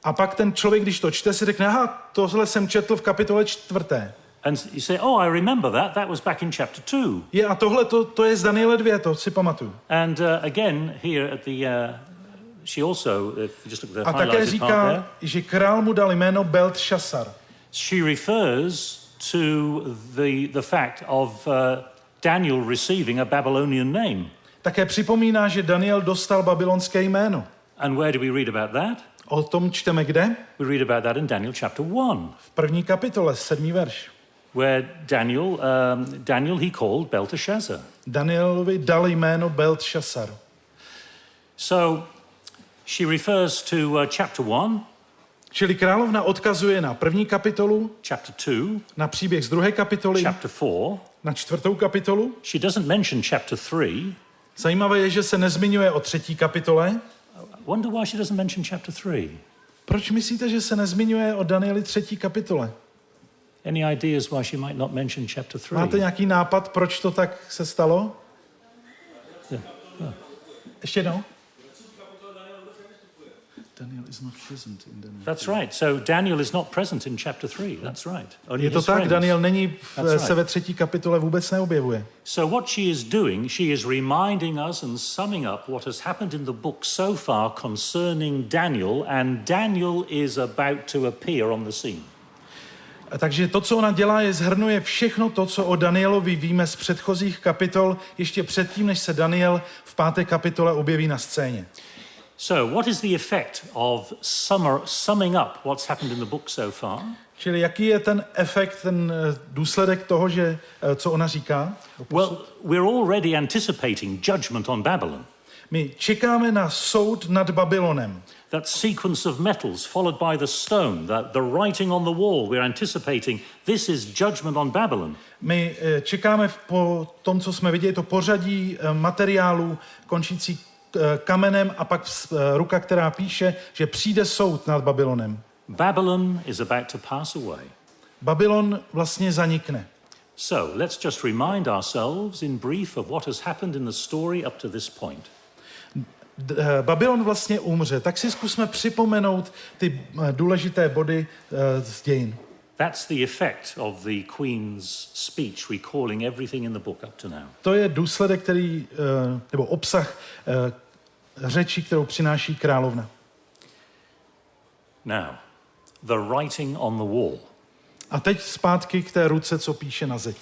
A pak ten člověk, když to čte, si řekne, aha, tohle jsem četl v kapitole 4. And you say, oh, I remember that. That was back in chapter 2. A tohle to je z Daniele 2, to si pamatuju. And again, here at the, she also, if you just look at the a také highlighted part there, říká, že král mu dal jméno Beltšasar. she refers to the fact of Daniel receiving a Babylonian name. Také připomíná, že Daniel dostal babylonské jméno. And where do we read about that? O tom čteme kde? We read about that in Daniel chapter 1. V 1. kapitole, 7. verš. Where Daniel he called Belteshazzar. Danielovi dal jméno Beltšasar. So she refers to chapter 1. Čili královna odkazuje na 1. kapitolu, chapter 2, na příběh z 2. kapitoly, chapter 4. na 4. kapitolu. She doesn't mention chapter 3. Zajímavé je, že se nezmiňuje o 3. kapitole. Wonder why she doesn't mention chapter 3. Proč myslíte, že se nezmiňuje o Danieli 3. kapitole? Any ideas why she might not mention chapter 3? Máte nějaký nápad, proč to tak se stalo? Yeah. Ještě jednou? Daniel is not present in Daniel. That's right. So Daniel is not present in chapter 3. That's right. Only Je to his tak, friends. Daniel není That's se ve 3. kapitole vůbec neobjevuje. So what she is doing, she is reminding us and summing up what has happened in the book so far concerning Daniel, and Daniel is about to appear on the scene. Takže to, co ona dělá, je shrnuje všechno to, co o Danielovi víme z předchozích kapitol, ještě předtím, než se Daniel v 5. kapitole objeví na scéně. So, what is the effect of summing up what's happened in the book so far? Čili jaký je ten efekt, ten důsledek toho, že, co ona říká? Well, we're already anticipating judgment on Babylon. My čekáme na soud nad Babylonem. That sequence of metals followed by the stone, the writing on the wall, we're anticipating this is judgment on Babylon. My čekáme po tom, co jsme viděli, to pořadí materiálů končící kamenem a pak ruka, která píše, že přijde soud nad Babylonem. Babylon is about to pass away. Babylon vlastně zanikne. So, let's just remind ourselves in brief of what has happened in the story up to this point. Babylon vlastně umře, tak si zkusme připomenout ty důležité body z dějin. That's the effect of the Queen's speech, recalling everything in the book up to now. To je důsledek, který, nebo obsah řeči, kterou přináší královna. Now, the writing on the wall. A teď zpátky k té ruce, co píše na zeď.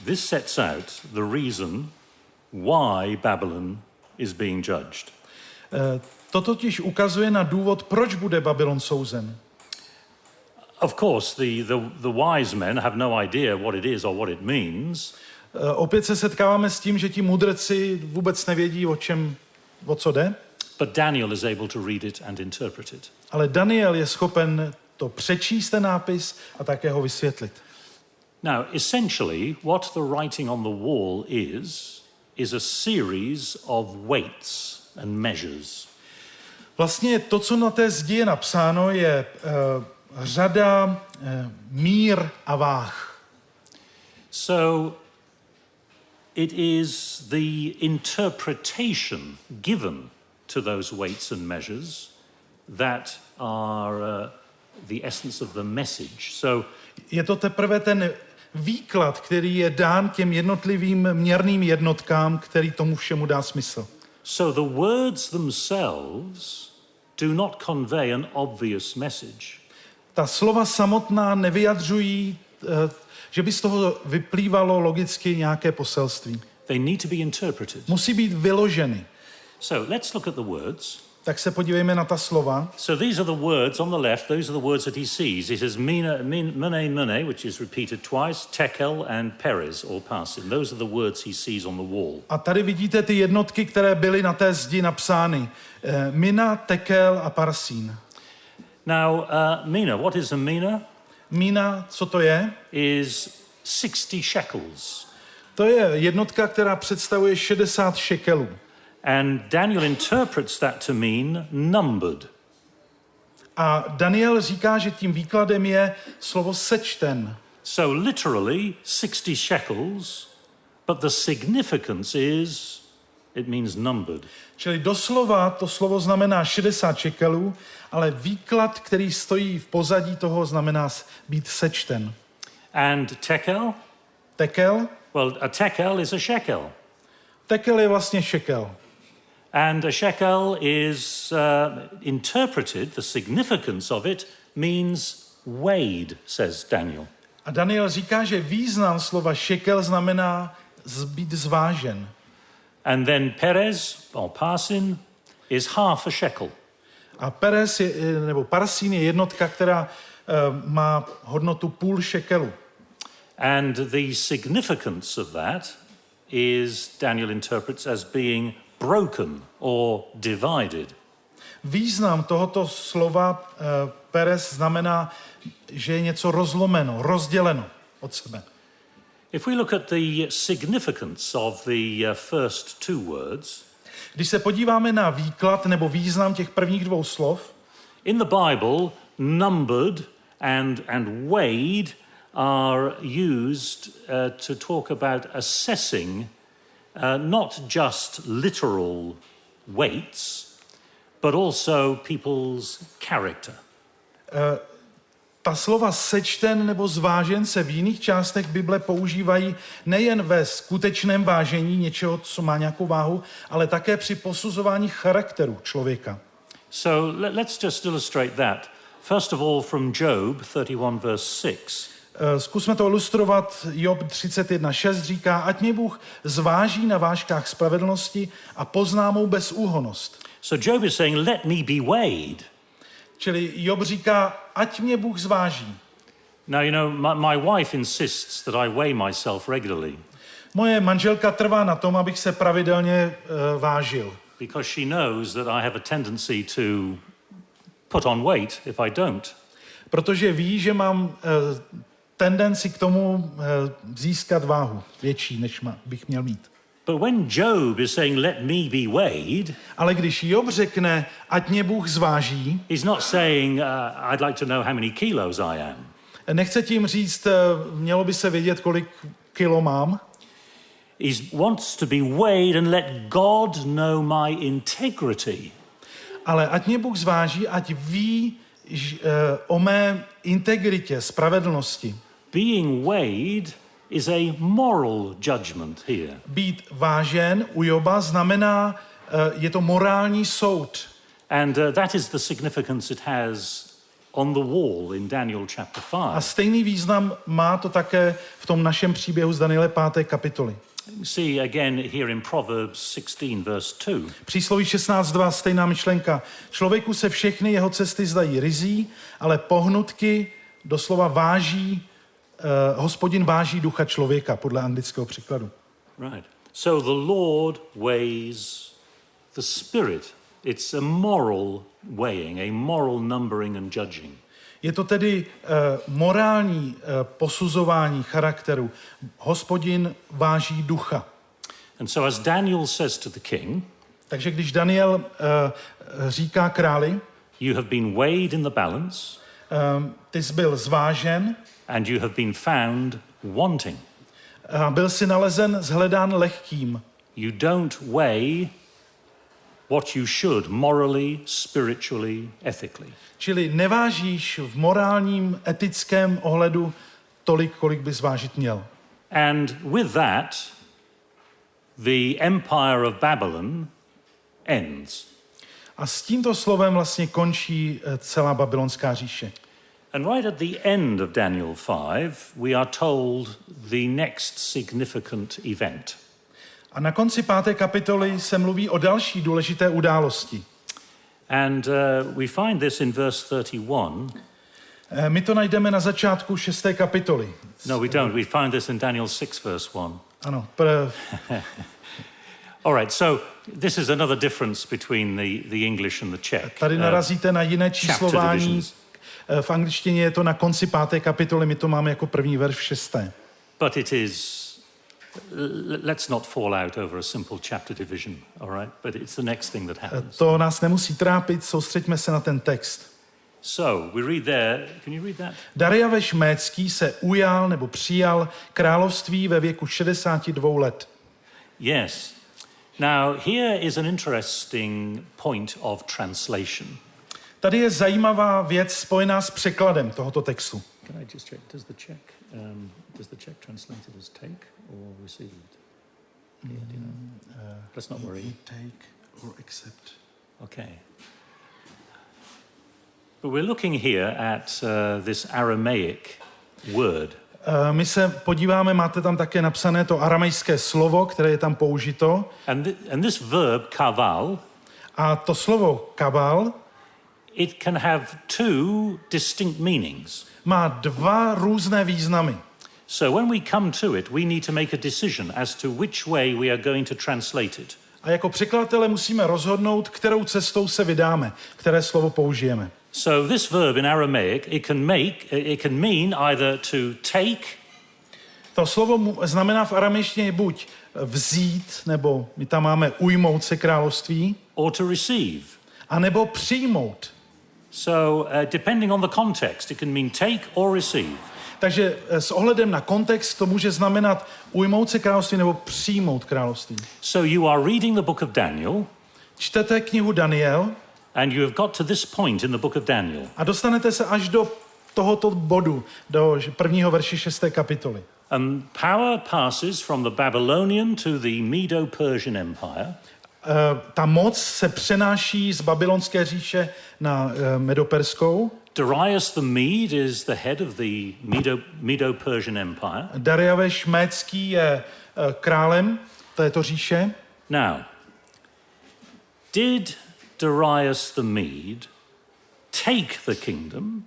This sets out the reason why Babylon is being judged. To totiž ukazuje na důvod, proč bude Babylon souzen. Of course, the wise men have no idea what it is or what it means. Opět se setkáváme s tím, že ti mudrci vůbec nevědí, o co jde. But Daniel is able to read it and interpret it. Ale Daniel je schopen to přečíst ten nápis a také ho vysvětlit. Now, essentially, what the writing on the wall is a series of weights and measures. Vlastně to, co na té zdi je napsáno, je řada mír a váh. So, it is the interpretation given to those weights and measures that are the essence of the message. So, je to teprve ten výklad, který je dán těm jednotlivým měrným jednotkám, který tomu všemu dá smysl. So the words themselves do not convey an obvious message. Ta slova samotná nevyjadřují, že by z toho vyplývalo logicky nějaké poselství. They need to be interpreted. Musí být vyloženy. So let's look at the words. Tak se podívejme na ta slova. So these are the words on the left, those are the words that he sees. He says mene, which is repeated twice, tekel and perez, or parsin. Those are the words he sees on the wall. A tady vidíte ty jednotky, které byly na té zdi napsány. Mina, tekel a parsin. Now, mina, what is a mina? Mina, co to je? Is 60 shekels. To je jednotka, která představuje 60 šekelů. And Daniel interprets that to mean numbered. A Daniel říká, že tím výkladem je slovo sečten. So literally 60 shekels, but the significance is it means numbered. Čili doslova to slovo znamená 60 šekelů, ale výklad, který stojí v pozadí toho, znamená být sečten. And tekel? Tekel? Well, a tekel is a shekel. Tekel je vlastně šekel. And a shekel is interpreted, the significance of it means weighed, says Daniel. A Daniel říká, že význam slova šekel znamená být zvážen. And then perez, or parsin, is half a shekel. A perez nebo parsin je jednotka, která má hodnotu půl šekelu. And the significance of that is Daniel interprets as being broken or divided. Význam tohoto slova perez znamená, že je něco rozlomeno, rozděleno od sebe. If we look at the significance of the first two words, když se podíváme na výklad nebo význam těch prvních dvou slov, in the Bible, numbered and weighed are used to talk about assessing not just literal weights, but also people's character. Ta slova sečten nebo zvážen se v jiných částech Bible používají nejen ve skutečném vážení něčeho, co má nějakou váhu, ale také při posuzování charakteru člověka. So let's just illustrate that. First of all, from Job 31 verse 6. Zkusme to ilustrovat. Job 31.6 říká, ať mě Bůh zváží na vážkách spravedlnosti a pozná mou bezúhonnost. So Job is saying, let me be weighed. Čili Job říká, ať mě Bůh zváží. Now, you know, my wife insists that I weigh myself regularly. Moje manželka trvá na tom, abych se pravidelně vážil. Because she knows that I have a tendency to put on weight if I don't. Protože ví, že mám tendenci k tomu získat váhu větší, než bych měl mít. But when Job is saying, let me be weighed, ale když Job řekne, ať mě Bůh zváží, he's not saying, I'd like to know how many kilos I am. Nechce tím říct, mělo by se vědět, kolik kilo mám. He wants to be weighed and let God know my integrity. Ale ať mě Bůh zváží, ať ví o mé integritě, spravedlnosti. Being weighed is a moral judgment here. Být vážen u Joba znamená, je to morální soud. And that is the significance it has on the wall in Daniel chapter 5. A stejný význam má to také v tom našem příběhu z Daniele 5. kapitoly. See again here in Proverbs 16 verse 2. Přísloví 16:2, stejná myšlenka. Člověku se všechny jeho cesty zdají ryzí, ale pohnutky doslova váží, Hospodin váží ducha člověka, podle anglického překladu. Right. So the Lord weighs the spirit. It's a moral weighing, a moral numbering and judging. Je to tedy morální posuzování charakteru. Hospodin váží ducha. And so as Daniel says to the king, takže když Daniel říká králi, you have been weighed in the balance, ty jsi byl zvážen, and you have been found wanting. Byl jsi nalezen, shledán lehkým. You don't weigh what you should morally, spiritually, ethically. Čili nevážíš v morálním, etickém ohledu tolik, kolik bys vážit měl. And with that, the empire of Babylon ends. A s tímto slovem vlastně končí celá babylonská říše. And right at the end of Daniel 5, we are told the next significant event. A na konci 5. kapitoly se mluví o další důležité události. And we find this in verse 31. My to najdeme na začátku 6. kapitoly. No, we don't. We find this in Daniel 6, verse 1. Ano. All right, so this is another difference between the English and the Czech. Tady narazíte na jiné číslování. V angličtině je to na konci 5. kapitoly, my to máme jako první verš v 6. But it is, let's not fall out over a simple chapter division, all right? But it's the next thing that happens. To nás nemusí trápit, soustřeďme se na ten text. So, we read there, can you read that? Darjaveš Mécký se ujal nebo přijal království ve věku 62 let. Yes. Now, here is an interesting point of translation. Tady je zajímavá věc spojená s překladem tohoto textu. Can I just check, does the Czech translate it as take or received? Yeah, do you know? Let's not worry. Take or accept. Okay. But we're looking here at this Aramaic word. My se podíváme, máte tam také napsané to aramejské slovo, které je tam použito. And this verb kaval, a to slovo kaval, it can have two distinct meanings. Má dva různé významy. So when we come to it, we need to make a decision as to which way we are going to translate it. A jako překladatelé musíme rozhodnout, kterou cestou se vydáme, které slovo použijeme. So this verb in Aramaic, it can mean either to take. To slovo znamená v aramejštině buď vzít, nebo my tam máme ujmout se království, or to receive. A nebo přijmout. So depending on the context, it can mean take or receive. Takže s ohledem na kontext to může znamenat ujmout se království nebo přijmout království. So you are reading the book of Daniel. Čtete knihu Daniel. And you have got to this point in the book of Daniel. A dostanete se až do tohoto bodu, do prvního verše 6. kapitoly. And power passes from the Babylonian to the Medo-Persian Empire. Ta moc se přenáší z babylonské říše na medoperskou. Darius the Mede is the head of the Medo-Persian Empire. Darius Médský je králem této říše. Now, did Darius the Mede take the kingdom?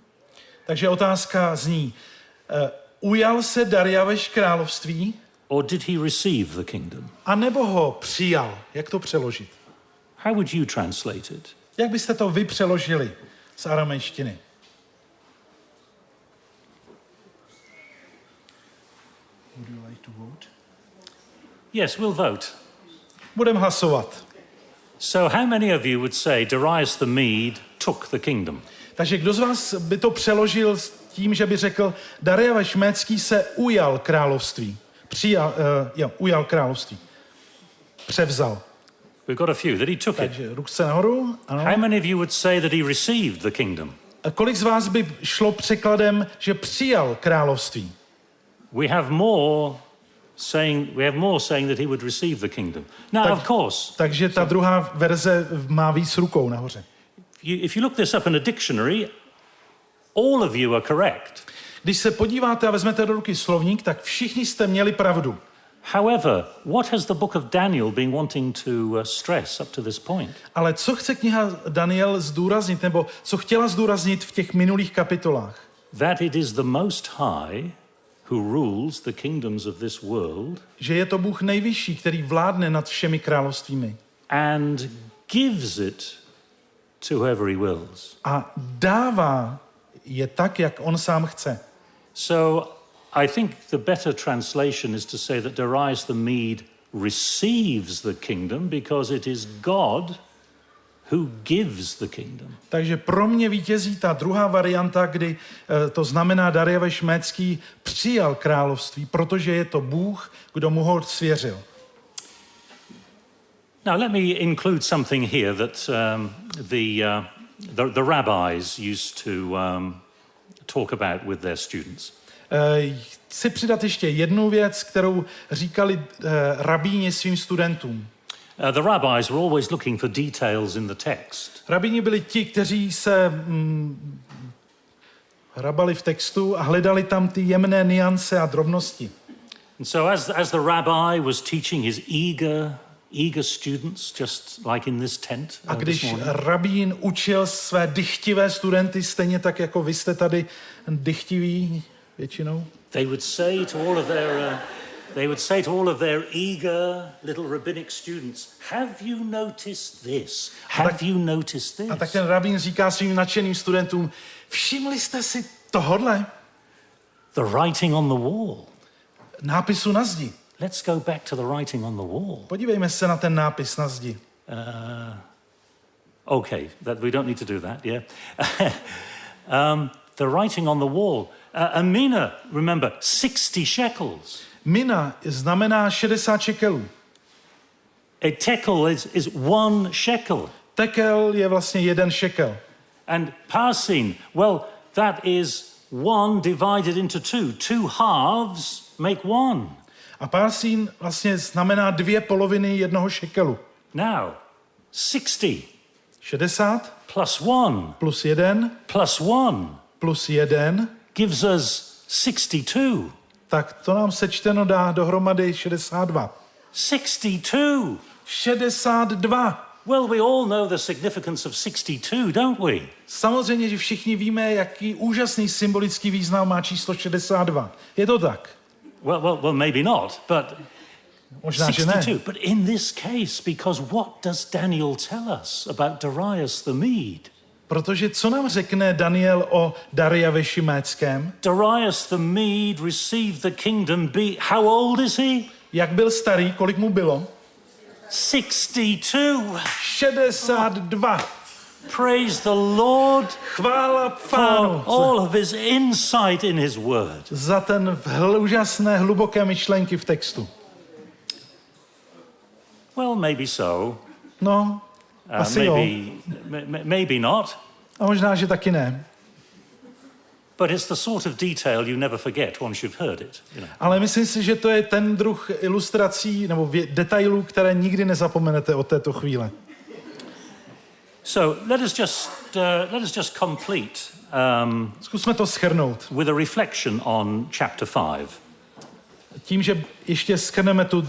Takže otázka zní, ujal se Darius království? Or did he receive the kingdom? A nebo ho přijal? Jak to přeložit? How would you translate it? Jak byste to vy přeložili z aramejštiny? Would you like to vote? Yes, we'll vote. Budeme hlasovat. So how many of you would say Darius the Mede took the kingdom? Takže kdo z vás by to přeložil s tím, že by řekl, Darius Médský se ujal království? Ujal království. Převzal. We've got a few that he took it. Takže ruce nahoru. Ano. How many of you would say that he received the kingdom? A kolik z vás by šlo překladem, že přijal království? We have more saying that he would receive the kingdom. Now, of course. Takže ta druhá verze má víc rukou nahoře. If you look this up in a dictionary, all of you are correct. Když se podíváte a vezmete do ruky slovník, tak všichni jste měli pravdu. However, what has the book of Daniel been wanting to stress up to this point? Ale co chce kniha Daniel zdůraznit, nebo co chtěla zdůraznit v těch minulých kapitolách? That it is the Most High who rules the kingdoms of this world. Že je to Bůh nejvyšší, který vládne nad všemi královstvími. And gives it to whoever he wills. A dává je tak, jak on sám chce. So I think the better translation is to say that Darius the Mede receives the kingdom because it is God who gives the kingdom. Takže pro mě vítězí ta druhá varianta, kdy to znamená Darius Médský přijal království, protože je to Bůh, kdo mu ho svěřil. Now let me include something here that the rabbis used to talk about with their students. Chci přidat ještě jednu věc, kterou říkali rabíni svým studentům. The rabbis were always looking for details in the text. Rabíni byli ti, kteří se hrabali v textu a hledali tam ty jemné nuance a drobnosti. And so as the rabbi was teaching his eager students, just like in this tent. A když rabín učil své dychtivé studenty, stejně tak jako vy jste tady dychtiví většinou, they would say to all of their eager little rabbinic students, have you noticed this? Have you noticed this? A tak ten rabín říká svým nadšeným studentům, všimli jste si tohodle? The writing on the wall. Nápisu na zdi. Let's go back to the writing on the wall. Podívejme se na ten nápis na zdi. Okay, we don't need to do that, yeah. The writing on the wall. A mina, remember, 60 shekels. Mina znamená 60 šekelů. A tekel is 1 shekel. Tekel je vlastně 1 šekel. And parsin, well, that is 1 divided into 2. 2 halves make 1. A parsin vlastně znamená 2 poloviny 1 šekelu. Now, 60. 60 plus 1 plus 1 plus 1 plus 1 gives us 62. Tak to nám sečteno dá dohromady 62. 62. 62. Well, we all know the significance of 62, don't we? Samozřejmě, že všichni víme, jaký úžasný symbolický význam má číslo 62. Je to tak? Well, maybe not, but možná, 62. Že ne. But in this case, because what does Daniel tell us about Darius the Mede? Protože co nám řekne Daniel o Dariuši Médském? Darius the Mede received the kingdom. How old is he? Jak byl starý? Kolik mu bylo? 62. 62. Praise the Lord. Chvála Pánu. For all of his insight in his word. Za ten úžasné hluboké myšlenky v textu. Well, maybe so. No, asi maybe not. A možná, že taky ne. But it's the sort of detail you never forget once you've heard it. You know. Ale myslím si, že to je ten druh ilustrací nebo detailů, které nikdy nezapomenete od této chvíle. So let us just let us just complete Zkusme to shrnout. with a reflection on chapter 5. Tím, že ještě shrneme tu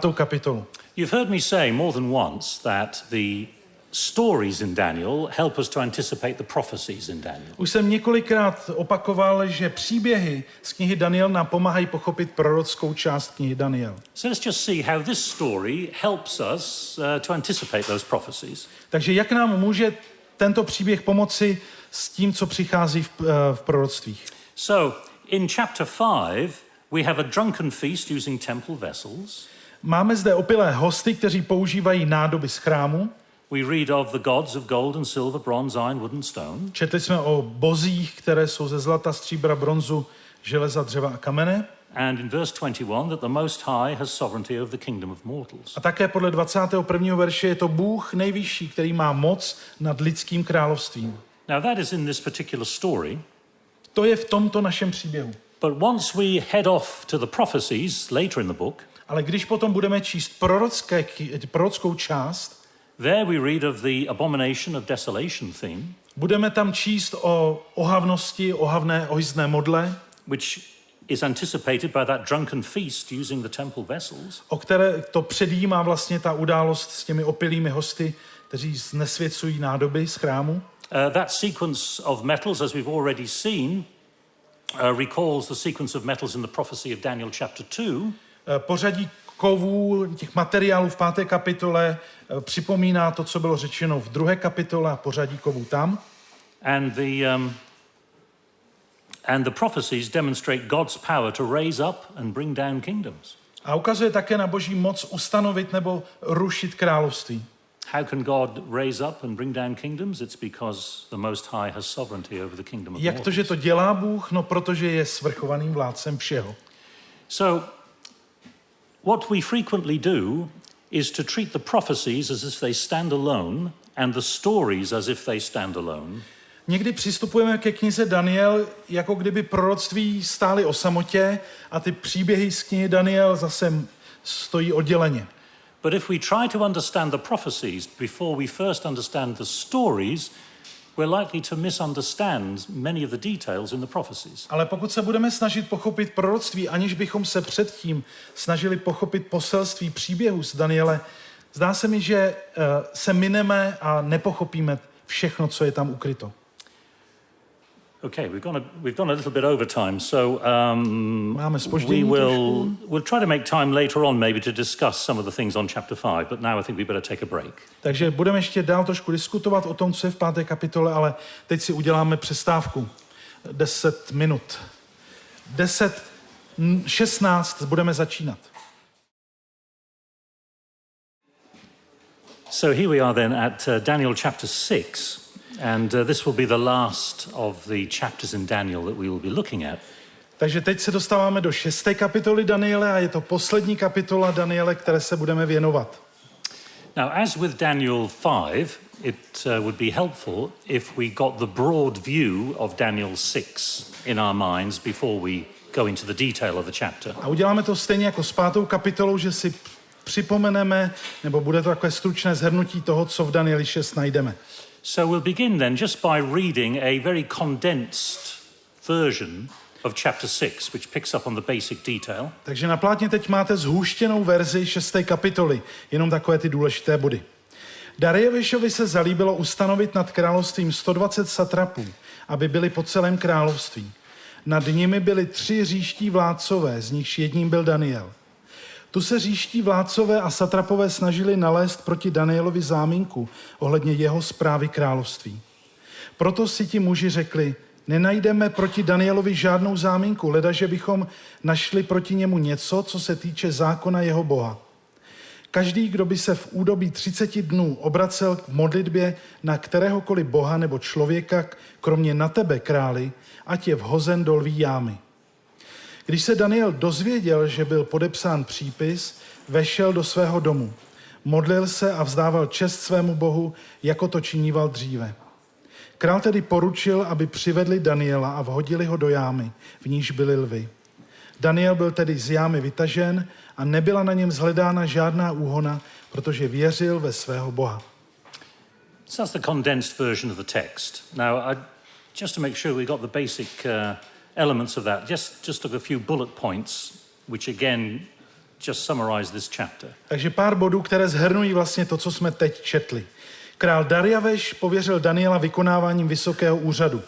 5. kapitolu. You've heard me say more than once that the stories in Daniel help us to anticipate the prophecies in Daniel. Už jsem několikrát opakoval, že příběhy z knihy Daniel nám pomáhají pochopit prorockou část knihy Daniel. So let's just see how this story helps us to anticipate those prophecies. Takže jak nám může tento příběh pomoci s tím, co přichází v proroctvích? So in chapter 5, we have a drunken feast using temple vessels. Máme zde opilé hosty, kteří používají nádoby z chrámu. We read of the gods of gold and silver, bronze, iron, wood and stone. Četli jsme o bozích, které jsou ze zlata, stříbra, bronzu, železa, dřeva a kamene. And in verse 21 that the Most High has sovereignty over the kingdom of mortals. A také podle 21. verše je to Bůh nejvyšší, který má moc nad lidským královstvím. Now that is in this particular story. To je v tomto našem příběhu. But once we head off to the prophecies later in the book, Ale když potom budeme číst prorockou část, there we read of the abomination of desolation theme, budeme tam číst o ohavnosti, ohyzné modle, which is anticipated by that drunken feast using the temple vessels. o které to předjímá vlastně ta událost s těmi opilými hosty, kteří znesvěcují nádoby z chrámu. That sequence of metals, as we've already seen, recalls the sequence of metals in the prophecy of Daniel chapter 2. Pořadí kovů, těch materiálů v 5. kapitole připomíná to, co bylo řečeno v 2. kapitole a pořadí kovů tam. And the prophecies demonstrate God's power to raise up and bring down kingdoms. A ukazuje také na Boží moc ustanovit nebo rušit království. How can God raise up and bring down kingdoms? It's because the Most High has sovereignty over the kingdom of Jak to, že to dělá Bůh? No, protože je svrchovaným vládcem všeho. So, what we frequently do is to treat the prophecies as if they stand alone and the stories as if they stand alone. Někdy přistupujeme ke knize Daniel, jako kdyby proroctví stály o samotě a ty příběhy z knihy Daniel zase stojí odděleně. But if we try to understand the prophecies before we first understand the stories, we're likely to misunderstand many of the details in the prophecies. Ale pokud se budeme snažit pochopit proroctví, aniž bychom se předtím snažili pochopit poselství příběhu z Daniele, zdá se mi, že se mineme a nepochopíme všechno, co je tam ukryto. Okay, we've gone a little bit over time, so Máme zpoždění we'll try to make time later on maybe to discuss some of the things on chapter 5, but now I think we better take a break. Takže budeme ještě dál trošku diskutovat o tom, co je v 5. kapitole, ale teď si uděláme přestávku. 10 minut. 10:16 budeme začínat. So here we are then at Daniel chapter 6. And this will be the last of the chapters in Daniel that we will be looking at. Takže teď se dostáváme do 6. kapitoly Daniele a je to poslední kapitola Daniele, které se budeme věnovat. Now, as with Daniel 5, it would be helpful if we got the broad view of Daniel 6 in our minds before we go into the detail of the chapter. A uděláme to stejně jako s 5. kapitolou, že si připomeneme, nebo bude to takové stručné shrnutí toho, co v Danieli 6 najdeme. So we'll begin then just by reading a very condensed version of chapter 6, which picks up on the basic detail. Takže na plátně teď máte zhuštěnou verzi 6. kapitoly, jenom takové ty důležité body. Dariovišovi se zalíbilo ustanovit nad královstvím 120 satrapů, aby byli po celém království. Nad nimi byli 3 říští vládcové, z nichž jedním byl Daniel. Tu se říští vládcové a satrapové snažili nalézt proti Danielovi záminku ohledně jeho správy království. Proto si ti muži řekli, nenajdeme proti Danielovi žádnou záminku, ledaže bychom našli proti němu něco, co se týče zákona jeho Boha. Každý, kdo by se v údobí 30 dnů obracel v modlitbě na kteréhokoliv boha nebo člověka, kromě na tebe, králi, ať je vhozen do lví jámy. Když se Daniel dozvěděl, že byl podepsán přípis, vešel do svého domu. Modlil se a vzdával čest svému Bohu, jako to činíval dříve. Král tedy poručil, aby přivedli Daniela a vhodili ho do jámy, v níž byly lvy. Daniel byl tedy z jámy vytažen a nebyla na něm shledána žádná úhona, protože věřil ve svého Boha. So that's the condensed version of the text. Now, just to make sure we got the basic elements of that, just took a few bullet points, which again just summarize this chapter. Takže pár bodů, které shrnují vlastně to, co jsme teď četli. Král Darjaveš pověřil Daniela vykonáváním vysokého úřadu.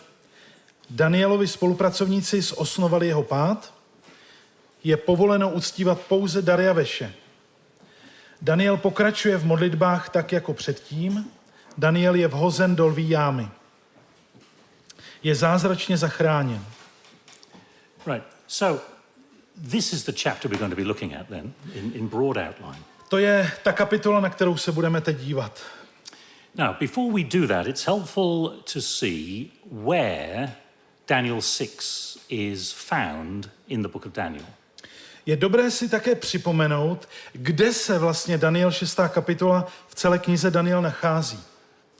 Danielovi spolupracovníci zosnovali jeho pád. Je povoleno uctívat pouze Darjaveše. Daniel pokračuje v modlitbách tak jako předtím. Daniel je vhozen do lví jámy. Je zázračně zachráněn. Right. So this is the chapter we're going to be looking at then in broad outline. To je ta kapitola, na kterou se budeme teď dívat. Now, before we do that, it's helpful to see where Daniel 6 is found in the book of Daniel. Je dobré si také připomenout, kde se vlastně Daniel 6. kapitola v celé knize Daniel nachází.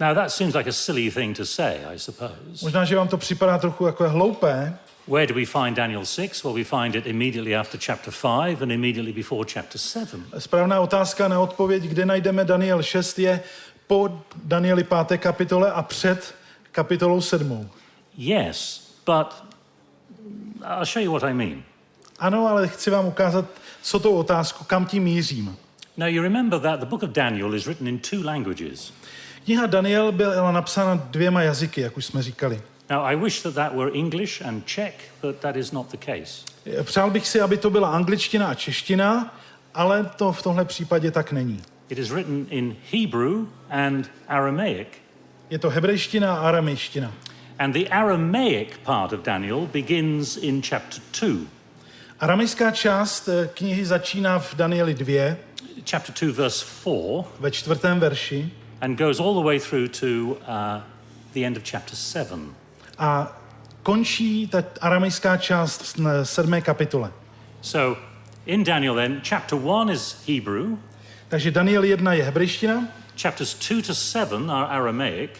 Now, that seems like a silly thing to say, I suppose. Možná, že vám to připadá trochu jako hloupé. Where do we find Daniel 6? Well, we find it immediately after chapter 5 and immediately before chapter 7. Správná otázka na odpověď, kde najdeme Daniel 6, je po Danieli 5. kapitole a před kapitolou 7. Yes, but I'll show you what I mean. Ano, ale chci vám ukázat, co tou otázku, kam tím mířím. Now, you remember that the book of Daniel is written in 2 languages. Kniha Daniel byla napsána 2 jazyky, jak už jsme říkali. Now, I wish that were English and Czech, but that is not the case. Přál bych si, aby to byla angličtina a čeština, ale to v tomhle případě tak není. It is written in Hebrew and Aramaic. Je to hebrejština a aramejština. And the Aramaic part of Daniel begins in chapter 2. Aramejská část knihy začíná v Danieli 2. Chapter 2, verse 4. Ve 4. verši. And goes all the way through to the end of chapter 7. A končí ta aramejská část v 7. kapitole. So, in Daniel then, chapter 1 is Hebrew. Takže Daniel 1 je hebrejština. Chapters 2 to 7 are Aramaic.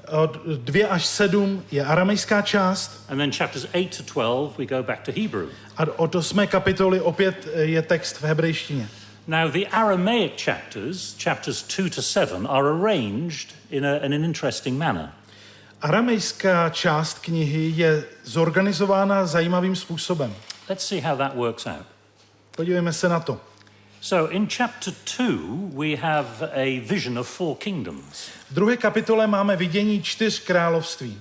Od 2 až 7 je aramejská část. And then chapters 8 to 12 we go back to Hebrew. A od 8. kapitoly opět je text v hebrejštině. Now, the Aramaic chapters, chapters 2 to 7, are arranged in an interesting manner. Aramejská část knihy je zorganizována zajímavým způsobem. Let's see how that works out. Podívejme se na to. So, in chapter 2, we have a vision of 4 kingdoms. V 2. kapitole máme vidění 4 království.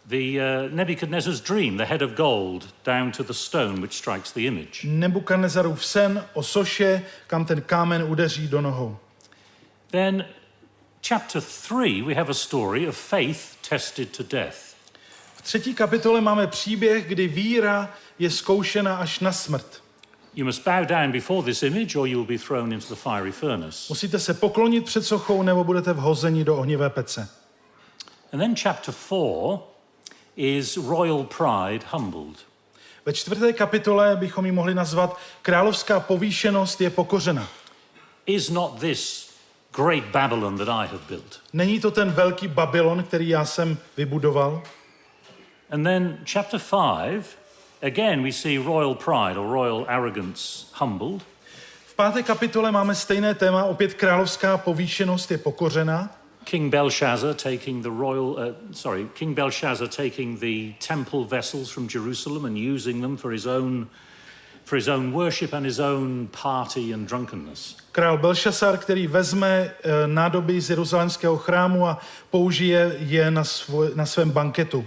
The Nebuchadnezzar's dream, the head of gold, down to the stone which strikes the image. Nebukadnezarův sen o soše, kam ten kámen udeří do nohou. Then, chapter 3, we have a story of faith tested to death. V 3. kapitole máme příběh, kdy víra je zkoušena až na smrt. You must bow down before this image or you will be thrown into the fiery furnace. Musíte se poklonit před sochou, nebo budete vhozeni do ohnivé pece. And then chapter 4 is royal pride humbled. Ve 4. kapitole bychom ji mohli nazvat královská povýšenost je pokořena. Is not this great Babylon that I have built? Není to ten velký Babylon, který já jsem vybudoval? And then chapter 5, again we see royal pride or royal arrogance humbled. V 5. kapitole máme stejné téma, opět královská povýšenost je pokořena. King Belshazzar taking the temple vessels from Jerusalem and using them for his own worship and his own party and drunkenness. Král Belšasar, který vezme nádoby z jeruzalémského chrámu a použije je na svém banketu.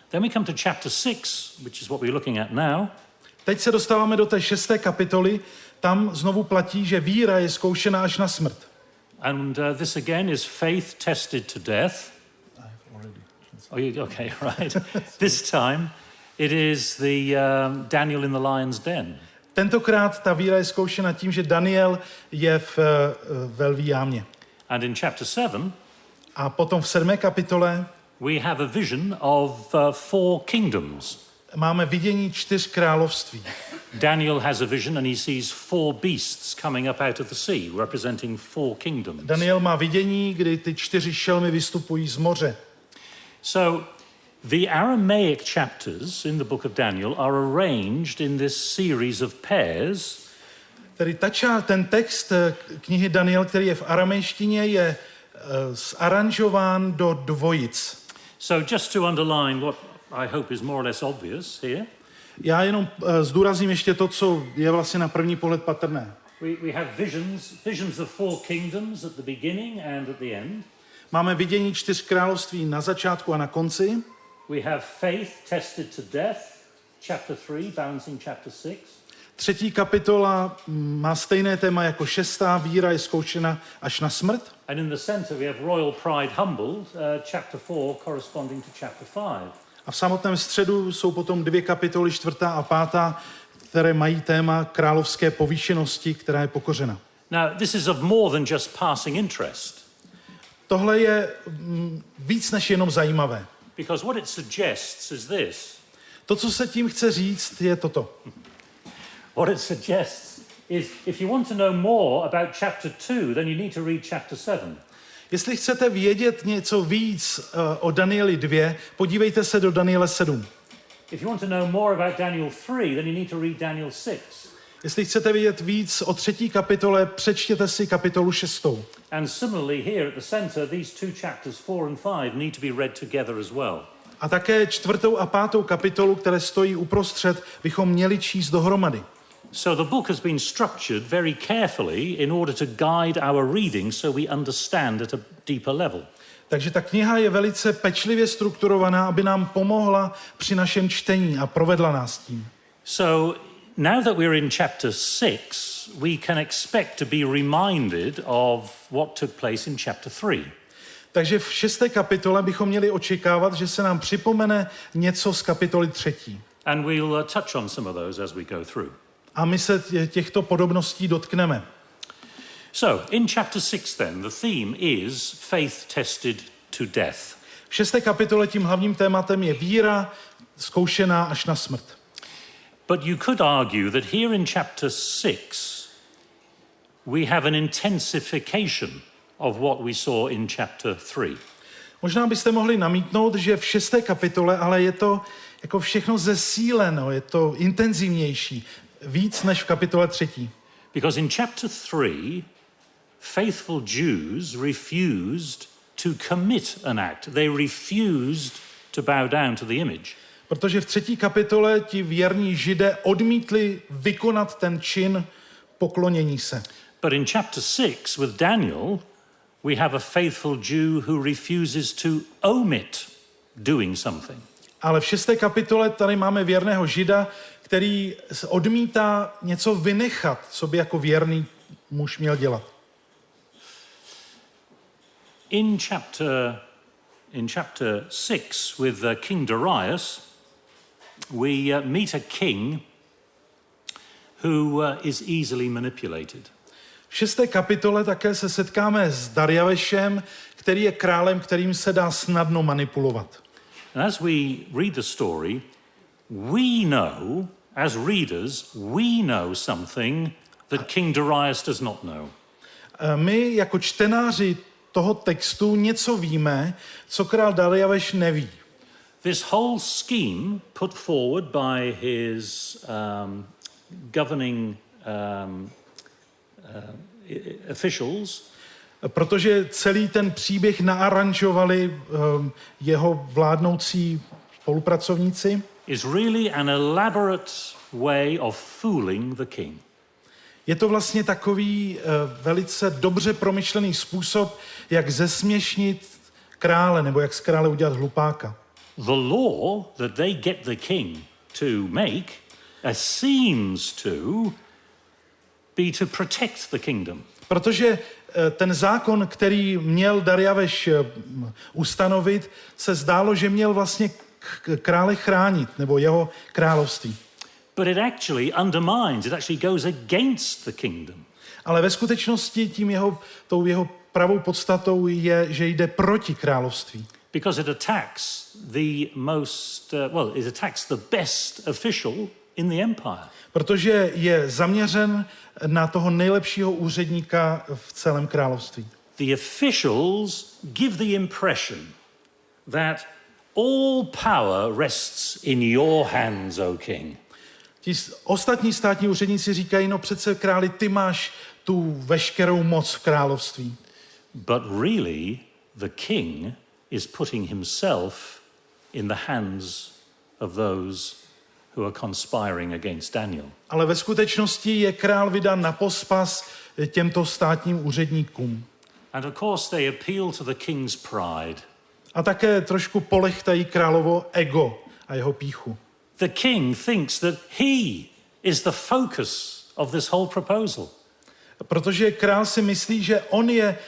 Then we come to chapter 6, which is what we're looking at now. Teď se dostáváme do té 6. kapitoly. Tam znovu platí, že víra je zkoušena až na smrt. And this again is faith tested to death. Okay, right. This time it is the Daniel in the lion's den. Tentokrát ta víra je zkoušena tím, že Daniel je ve lví jámě. And in chapter 7, a potom v 7. kapitole we have a vision of 4 kingdoms. Máme vidění 4 království. Daniel has a vision and he sees 4 beasts coming up out of the sea, representing 4 kingdoms. Daniel má vidění, kdy ty 4 šelmy vystupují z moře. So the Aramaic chapters in the book of Daniel are arranged in this series of pairs. Tedy ten text knihy Daniel, který je v aramejštině, je zaranžován do dvojic. So just to underline what I hope is more or less obvious here. Já jenom zdůrazním ještě to, co je vlastně na první pohled patrné. We have visions of four kingdoms at the beginning and at the end. Máme vidění 4 království na začátku a na konci. We have faith tested to death, chapter 3, balancing chapter 6. 3. kapitola má stejné téma jako 6. Víra je zkoušena až na smrt. And in the center we have royal pride humbled, chapter 4 corresponding to chapter 5. A v samotném středu jsou potom 2 kapitoly, 4. a 5., které mají téma královské povýšenosti, která je pokořena. Now, this is of more than just passing interest. Tohle je víc než jenom zajímavé. Because what it suggests is this. To, co se tím chce říct, je toto. What it suggests is if you want to know more about chapter 2, then you need to read chapter 7. Jestli chcete vědět něco víc o Danieli 2, podívejte se do Daniele 7. If you want to know more about Daniel 3, then you need to read Daniel 6. Jestli chcete vědět víc o 3. kapitole, přečtěte si kapitolu 6. And similarly here at the center, these 2 chapters 4 and 5 need to be read together as well. A také 4. a 5. kapitolu, které stojí uprostřed, bychom měli číst dohromady. So the book has been structured very carefully in order to guide our reading so we understand at a deeper level. Takže ta kniha je velice pečlivě strukturovaná, aby nám pomohla při našem čtení a provedla nás tím. So now that we're in chapter 6, we can expect to be reminded of what took place in chapter 3. Takže v 6. kapitole bychom měli očekávat, že se nám připomene něco z kapitoly 3. And we'll touch on some of those as we go through. A my se těchto podobností dotkneme. So, in chapter 6 then, the theme is faith tested to death. V 6. kapitole tím hlavním tématem je víra zkoušená až na smrt. But you could argue that here in chapter 6 we have an intensification of what we saw in chapter 3. Možná byste mohli namítnout, že v 6. kapitole, ale je to jako všechno zesíleno, je to intenzivnější, víc než v kapitole 3. Because in chapter 3, faithful Jews refused to commit an act. They refused to bow down to the image. Protože v 3. kapitole ti věrní Židé odmítli vykonat ten čin poklonění se. But in chapter 6 with Daniel, we have a faithful Jew who refuses to omit doing something. Ale v 6. kapitole tady máme věrného Žida, který odmítá něco vynechat, co by jako věrný muž měl dělat. In chapter 6 with King Darius, we meet a king who is easily manipulated. V 6. kapitole také se setkáme s Darjavešem, který je králem, kterým se dá snadno manipulovat. And as we read the story, we know, as readers, we know something that King Darius does not know. My jako čtenáři toho textu něco víme, co král Darjaveš neví. This whole scheme put forward by his governing officials, protože celý ten příběh naaranžovali jeho vládnoucí spolupracovníci, is really an elaborate way of fooling the king. Je to vlastně takový velice dobře promyšlený způsob, jak zesměšnit krále, nebo jak z krále udělat hlupáka. The law that they get the king to make seems to be to protect the kingdom. Protože ten zákon, který měl Darjaveš ustanovit, se zdálo, že měl vlastně krále chránit, nebo jeho království. But it actually undermines, it actually goes against the kingdom. Ale ve skutečnosti tou jeho pravou podstatou je, že jde proti království. Because it attacks it attacks the best official in the empire. Protože je zaměřen na toho nejlepšího úředníka v celém království. The officials give the impression that all power rests in your hands, O king. Ti ostatní státní úředníci říkají, no přece králi, ty máš tu veškerou moc v království. But really, the king is putting himself in the hands of those who are conspiring against Daniel. Ale ve skutečnosti je král vydán na pospas těmto státním úředníkům. And of course they appeal to the king's pride. A také trošku polechtají královo ego a jeho pýchu. The king thinks that he is the focus of this whole proposal. Protože král si myslí, že on je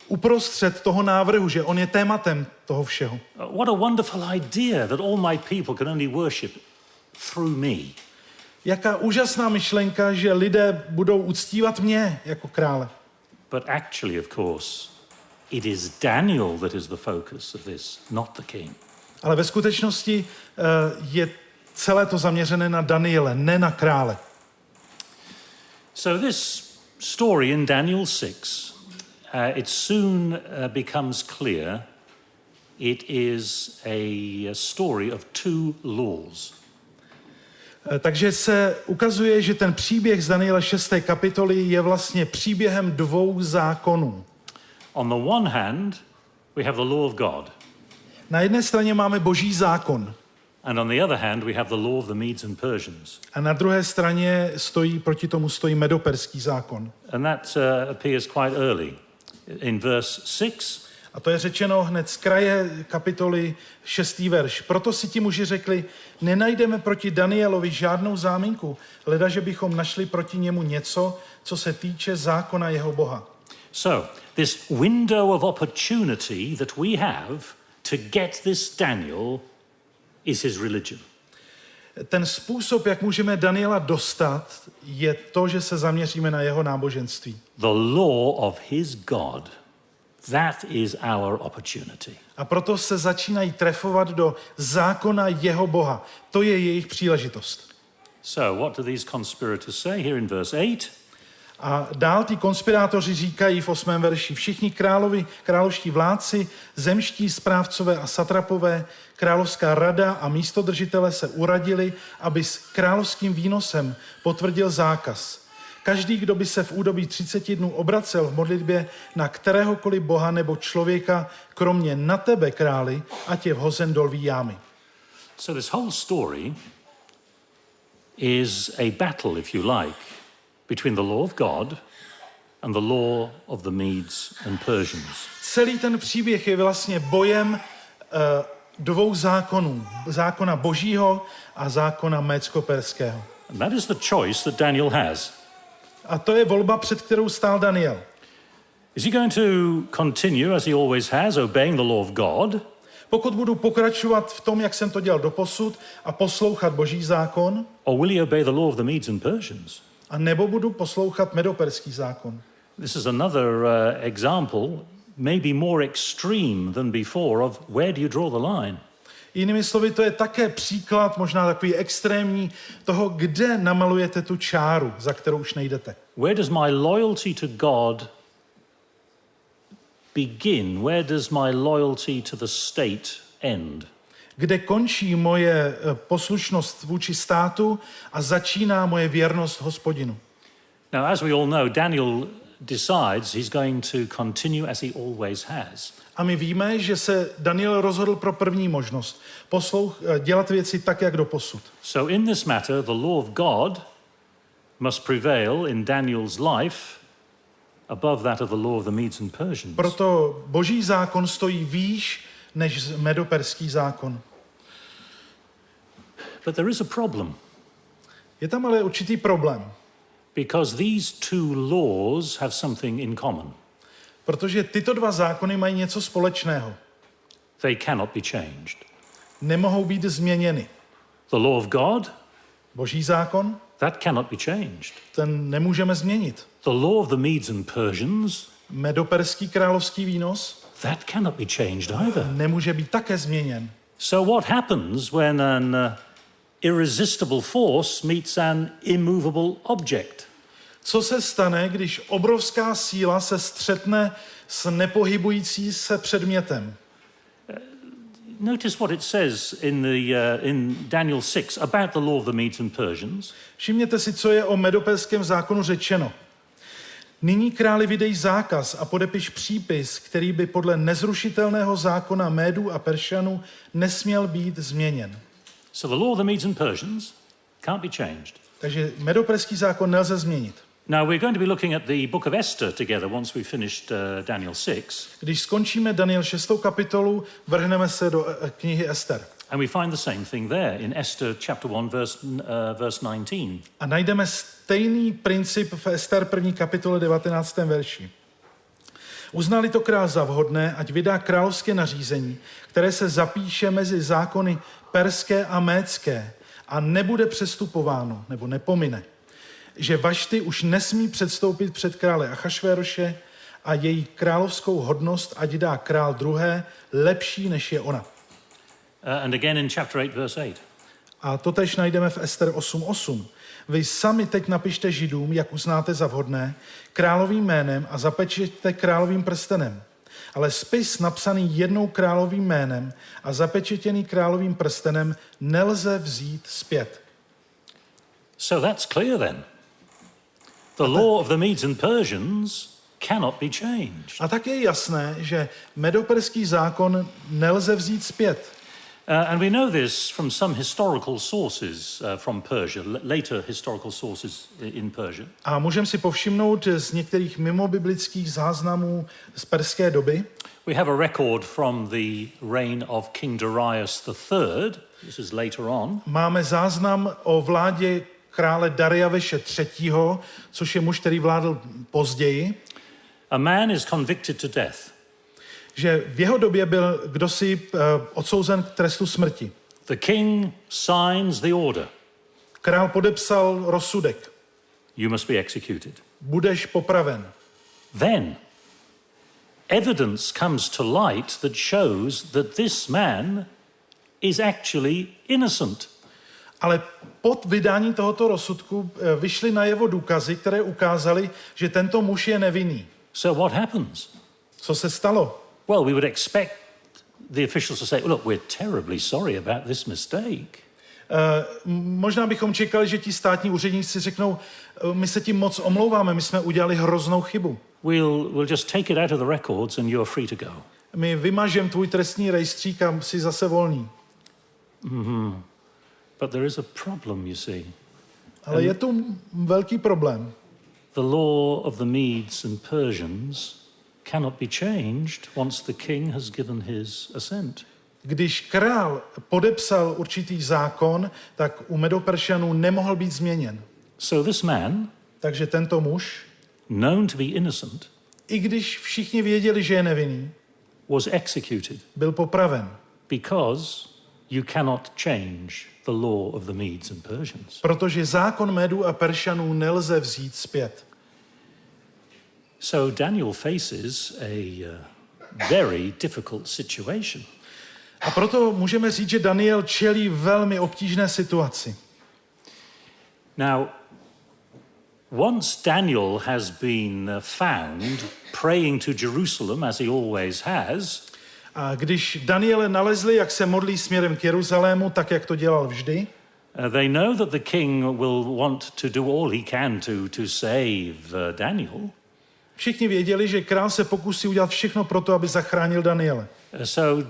uprostřed toho návrhu, že on je tématem toho všeho. What a wonderful idea that all my people can only worship through me. Jaká úžasná myšlenka, že lidé budou uctívat mě jako krále. But actually, of course, it is Daniel that is the focus of this, not the king. Ale ve skutečnosti je celé to zaměřené na Daniele, ne na krále. So this story in Daniel 6, it soon becomes clear it is a story of two laws. Takže se ukazuje, že ten příběh z Daniela 6. kapitoly je vlastně příběhem dvou zákonů. On the one hand, we have the law of God. Na jedné straně máme Boží zákon. And on the other hand, we have the law of the Medes and Persians. A na druhé straně proti tomu stojí medoperský zákon. And that appears quite early. In verse 6, A to je řečeno hned z kraje kapitoly 6. verš. Proto si ti muži řekli, nenajdeme proti Danielovi žádnou záminku, leda, že bychom našli proti němu něco, co se týče zákona jeho Boha. so this window of opportunity that we have to get this Daniel is his religion. Ten způsob, jak můžeme Daniela dostat, je to, že se zaměříme na jeho náboženství. The law of his God, that is our opportunity. A proto se začínají trefovat do zákona jeho Boha. To je jejich příležitost. So what do these conspirators say here in verse 8? A dál ty konspirátoři říkají v 8. verši, všichni královští vládci, zemští správcové a satrapové, královská rada a místodržitele se uradili, aby s královským výnosem potvrdil zákaz. Každý, kdo by se v údobí 30 dnů obracel v modlitbě na kteréhokoliv boha nebo člověka, kromě na tebe, králi, ať je vhozen do lví jámy. So this whole story is a battle, if you like, between the law of God and the law of the Medes and Persians. Celý ten příběh je vlastně bojem dvou zákonů. Zákona božího a zákona médsko-perského. And that is the choice that Daniel has. A to je volba, před kterou stál Daniel. Is he going to continue, as he always has, obeying the law of God? Pokud budu pokračovat v tom, jak jsem to dělal doposud a poslouchat boží zákon, Or will he obey the law of the Medes and Persians? a nebo budu poslouchat medoperský zákon. This is another example, maybe more extreme than before, of where do you draw the line? Jinými slovy, to je také příklad, možná takový extrémní, toho, kde namalujete tu čáru, za kterou už nejdete. Where does my loyalty to God begin? Where does my loyalty to the state end? Kde končí moje poslušnost vůči státu a začíná moje věrnost Hospodinu. Now, as we all know, Daniel decides he's going to continue as he always has. A my víme, že se Daniel rozhodl pro první možnost. Dělat věci tak, jak doposud. So in this matter, the law of God must prevail in Daniel's life above that of the law of the Medes and Persians. Proto boží zákon stojí výš než medoperský zákon. But there is a problem, Je tam ale určitý problém, because these two laws have something in common. protože tyto dva zákony mají něco společného. They cannot be changed. Nemohou být změněny. The law of God, Boží zákon, that cannot be changed. ten nemůžeme změnit. The law of the Medes and Persians, Medoperský královský výnos that cannot be changed either. nemůže být také změněn. So what happens when an irresistible force meets an immovable object? Co se stane, když obrovská síla se střetne s nepohybující se předmětem? Notice what it says in Daniel 6 about the law of the Medes and Persians. Všimněte si, co je o medoperském zákonu řečeno. Nyní králi vydej zákaz a podepiš přípis, který by podle nezrušitelného zákona Médů a Peršanů nesměl být změněn. So the law of the Medes and Persians can't be changed. Takže medoperský zákon nelze změnit. Now we're going to be looking at the book of Esther together once we've finished Daniel 6. Když skončíme Daniel 6. kapitolu, vrhneme se do knihy Ester. And we find the same thing there in Esther chapter 1 verse 19. A najdeme stejný princip v Ester 1. kapitole 19. verši. Uznali to král za vhodné, ať vydá královské nařízení, které se zapíše mezi zákony perské a médské a nebude přestupováno, nebo nepomine, že Vašty už nesmí předstoupit před krále Achašvéroše a její královskou hodnost ať dá král druhé, lepší než je ona. And again in chapter 8 verse 8. A to tež najdeme v Ester 8.8. Vy sami teď napište Židům, jak uznáte za vhodné, královým jménem a zapečeťte královým prstenem. Ale spis napsaný jednou královým jménem a zapečetěný královým prstenem nelze vzít zpět. So that's clear then. The law of the Medes and Persians cannot be changed. A tak je jasné, že medoperský zákon nelze vzít zpět. And we know this from some historical sources from Persia, later historical sources in Persia. A můžeme si povšimnout z některých mimobiblických záznamů z perské doby. We have a record from the reign of King Darius III. This is later on. Máme záznam o vládě krále Dariaveše III., což je muž, který vládl později. A man is convicted to death. Že v jeho době byl kdosi odsouzen k trestu smrti. The king signs the order. Král podepsal rozsudek. You must be executed. Budeš popraven. Then evidence comes to light that shows that this man is actually innocent. Ale pod vydání tohoto rozsudku vyšly najevo důkazy, které ukázaly, že tento muž je nevinný. So what happens? Co se stalo? Well, we would expect the officials to say, look, we're terribly sorry about this mistake. Možná bychom čekali, že ti státní úředníci řeknou, my se tím moc omlouváme, my jsme udělali hroznou chybu. We'll just take it out of the records and you're free to go. My vymažeme tvůj trestní rejstřík a jsi zase volný. Mm-hmm. But there is a problem, you see. Ale je tu velký problém. The law of the Medes and Persians cannot be changed once the king has given his assent. Když král podepsal určitý zákon, tak u Medoperšanů nemohl být změněn. So this man, takže tento muž, known to be innocent, i když všichni věděli, že je nevinný, was executed. Byl popraven. Because you cannot change the law of the Medes and Persians. Protože zákon Médů a Peršanů nelze vzít zpět. So Daniel faces a very difficult situation. A proto můžeme říct, že Daniel čelí velmi obtížné situaci. Now, once Daniel has been found praying to Jerusalem, as he always has, a když Daniele nalezli, jak se modlí směrem k Jeruzalému, tak jak to dělal vždy, they know that the king will want to do all he can to save Daniel. Všichni věděli, že král se pokusí udělat všechno pro to, aby zachránil Daniele. So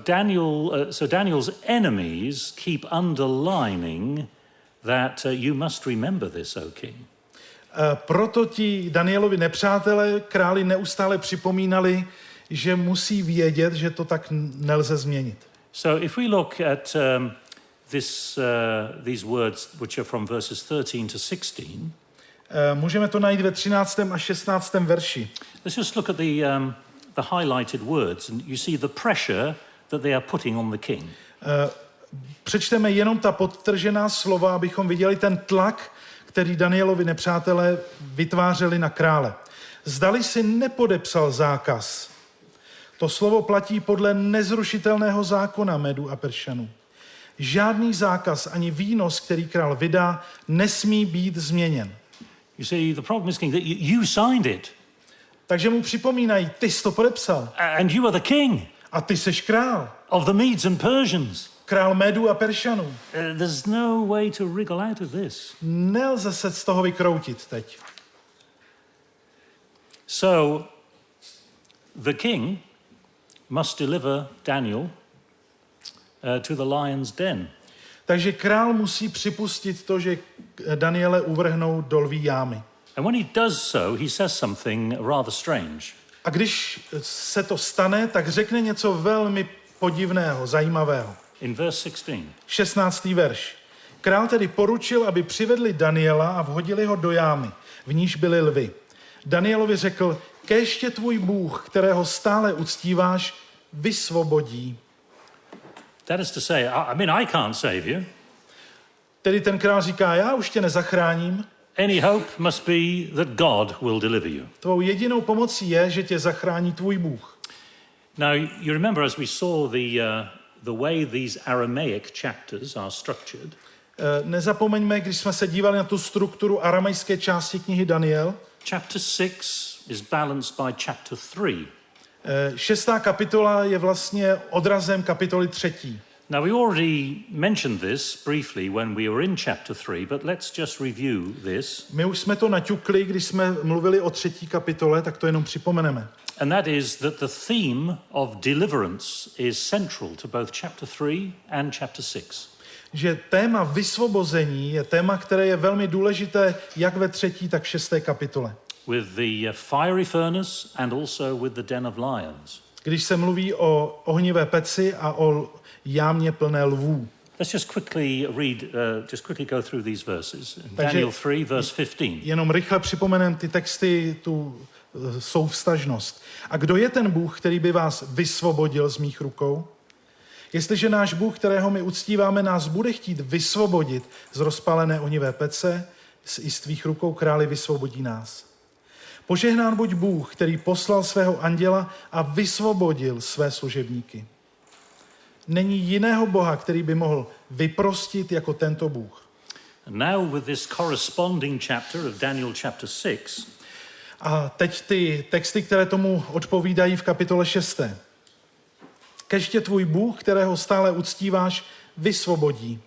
Daniel's enemies keep underlining that you must remember this, O king. Proto ti Danielovi nepřátelé králi neustále připomínali, že musí vědět, že to tak nelze změnit. So if we look at these words which are from verses 13 to 16, můžeme to najít ve 13. a 16. verši. Let's just look at the highlighted words and you see the pressure that they are putting on the king. Přečteme jenom ta podtržená slova, abychom viděli ten tlak, který Danielovi nepřátelé vytvářeli na krále. Zdali si nepodepsal zákaz. To slovo platí podle nezrušitelného zákona Médů a Peršanů. Žádný zákaz ani výnos, který král vydá, nesmí být změněn. You see, the problem is, king, that you signed it. Takže mu připomínají, ty jsi to podepsal. And you are the king. A ty seš král. Of the Medes and Persians. Král Médů a Peršanů. There's no way to wriggle out of this. Nelze se z toho vykroutit teď. So the king must deliver Daniel to the lion's den. Takže král musí připustit to, že Daniele uvrhnou do lví jámy. And when he does so, he says something rather strange. A když se to stane, tak řekne něco velmi podivného, zajímavého. In verse 16. 16. verš. Král tedy poručil, aby přivedli Daniela a vhodili ho do jámy, v níž byly lvy. Danielovi řekl, kéž tě tvůj Bůh, kterého stále uctíváš, vysvobodí. That is to say, I can't save you. Tedy ten král říká, já už tě nezachráním. Any hope must be that God will deliver you. Tvou jedinou pomocí je, že tě zachrání tvůj Bůh. Now, you remember as we saw the way these Aramaic chapters are structured. Nezapomeňme, když jsme se dívali na tu strukturu aramejské části knihy Daniel. Chapter 6 is balanced by chapter 3. 6. kapitola je vlastně odrazem kapitoly 3. Now, we already mentioned this briefly when we were in chapter 3, but let's just review this. My už jsme to naťukli, když jsme mluvili o 3. kapitole, tak to jenom připomeneme. And that is that the theme of deliverance is central to both chapter 3 and chapter 6. Že téma vysvobození je téma, které je velmi důležité jak ve 3. tak 6. kapitole. With the fiery furnace and also with the den of lions. Když se mluví o ohnivé peci a o jámě plné lvů. Let's just quickly go through these verses. Daniel 3, verse 15. Jenom rychle připomenem ty texty, tu souvztažnost. A kdo je ten Bůh, který by vás vysvobodil z mých rukou? Jestliže náš Bůh, kterého my uctíváme, nás bude chtít vysvobodit z rozpálené ohnivé pece, i z tvých rukou, králi, vysvobodí nás. Požehnán buď Bůh, který poslal svého anděla a vysvobodil své služebníky. Není jiného Boha, který by mohl vyprostit jako tento Bůh. And now with this corresponding chapter of Daniel chapter 6. A teď ty texty, které tomu odpovídají v kapitole 6. Kéž tě tvůj Bůh, kterého stále uctíváš, vysvobodí.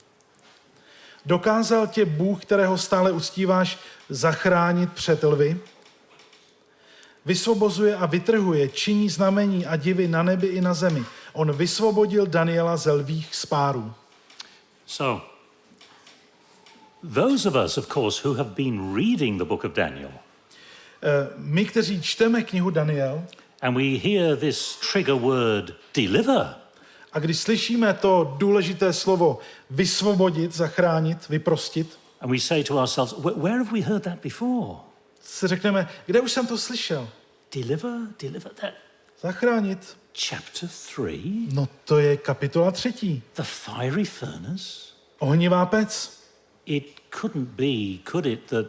Dokázal tě Bůh, kterého stále uctíváš, zachránit před lvy? Vysvobozuje a vytrhuje, činí znamení a divy na nebi i na zemi. On vysvobodil Daniela ze lvích spárů. So, those of us, of course, who have been reading the book of Daniel, my, kteří čteme knihu Daniel, and we hear this trigger word deliver, a když slyšíme to důležité slovo vysvobodit, zachránit, vyprostit, and we say to ourselves, where have we heard that before? si řekneme, kde už jsem to slyšel? Deliver that. Zachránit. Chapter 3? No to je kapitola 3. The fiery furnace? Ohnivá pec. It couldn't be, could it, that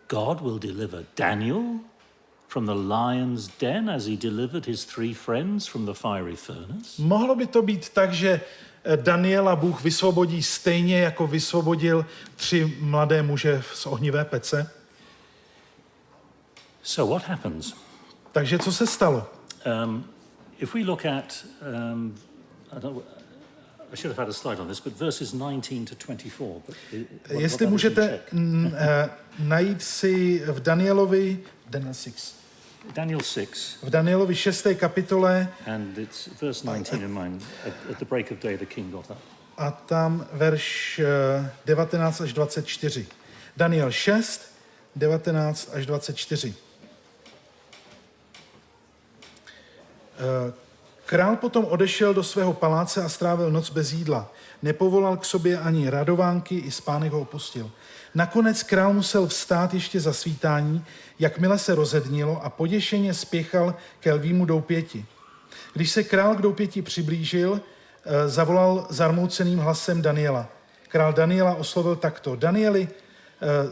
God will deliver Daniel from the lion's den as he delivered his 3 friends from the fiery furnace? Mohlo by to být tak, že Daniela Bůh vysvobodí stejně, jako vysvobodil 3 mladé muže z ohnivé pece? So what happens? Takže co se stalo? If we look at, I should have had a slide on this, but verses 19 to 24. Jestli můžete najít si v Danielovi, Daniel 6. V Danielovi 6. kapitole. And it's verse 19 in mind. At the break of day the king got up. A tam verš 19 až 24. Daniel 6, 19 až 24. Král potom odešel do svého paláce a strávil noc bez jídla. Nepovolal k sobě ani radovánky, i spánek ho opustil. Nakonec král musel vstát ještě za svítání, jakmile se rozednilo, a poděšeně spěchal ke lvímu doupěti. Když se král k doupěti přiblížil, zavolal zarmouceným hlasem Daniela. Král Daniela oslovil takto: Danieli,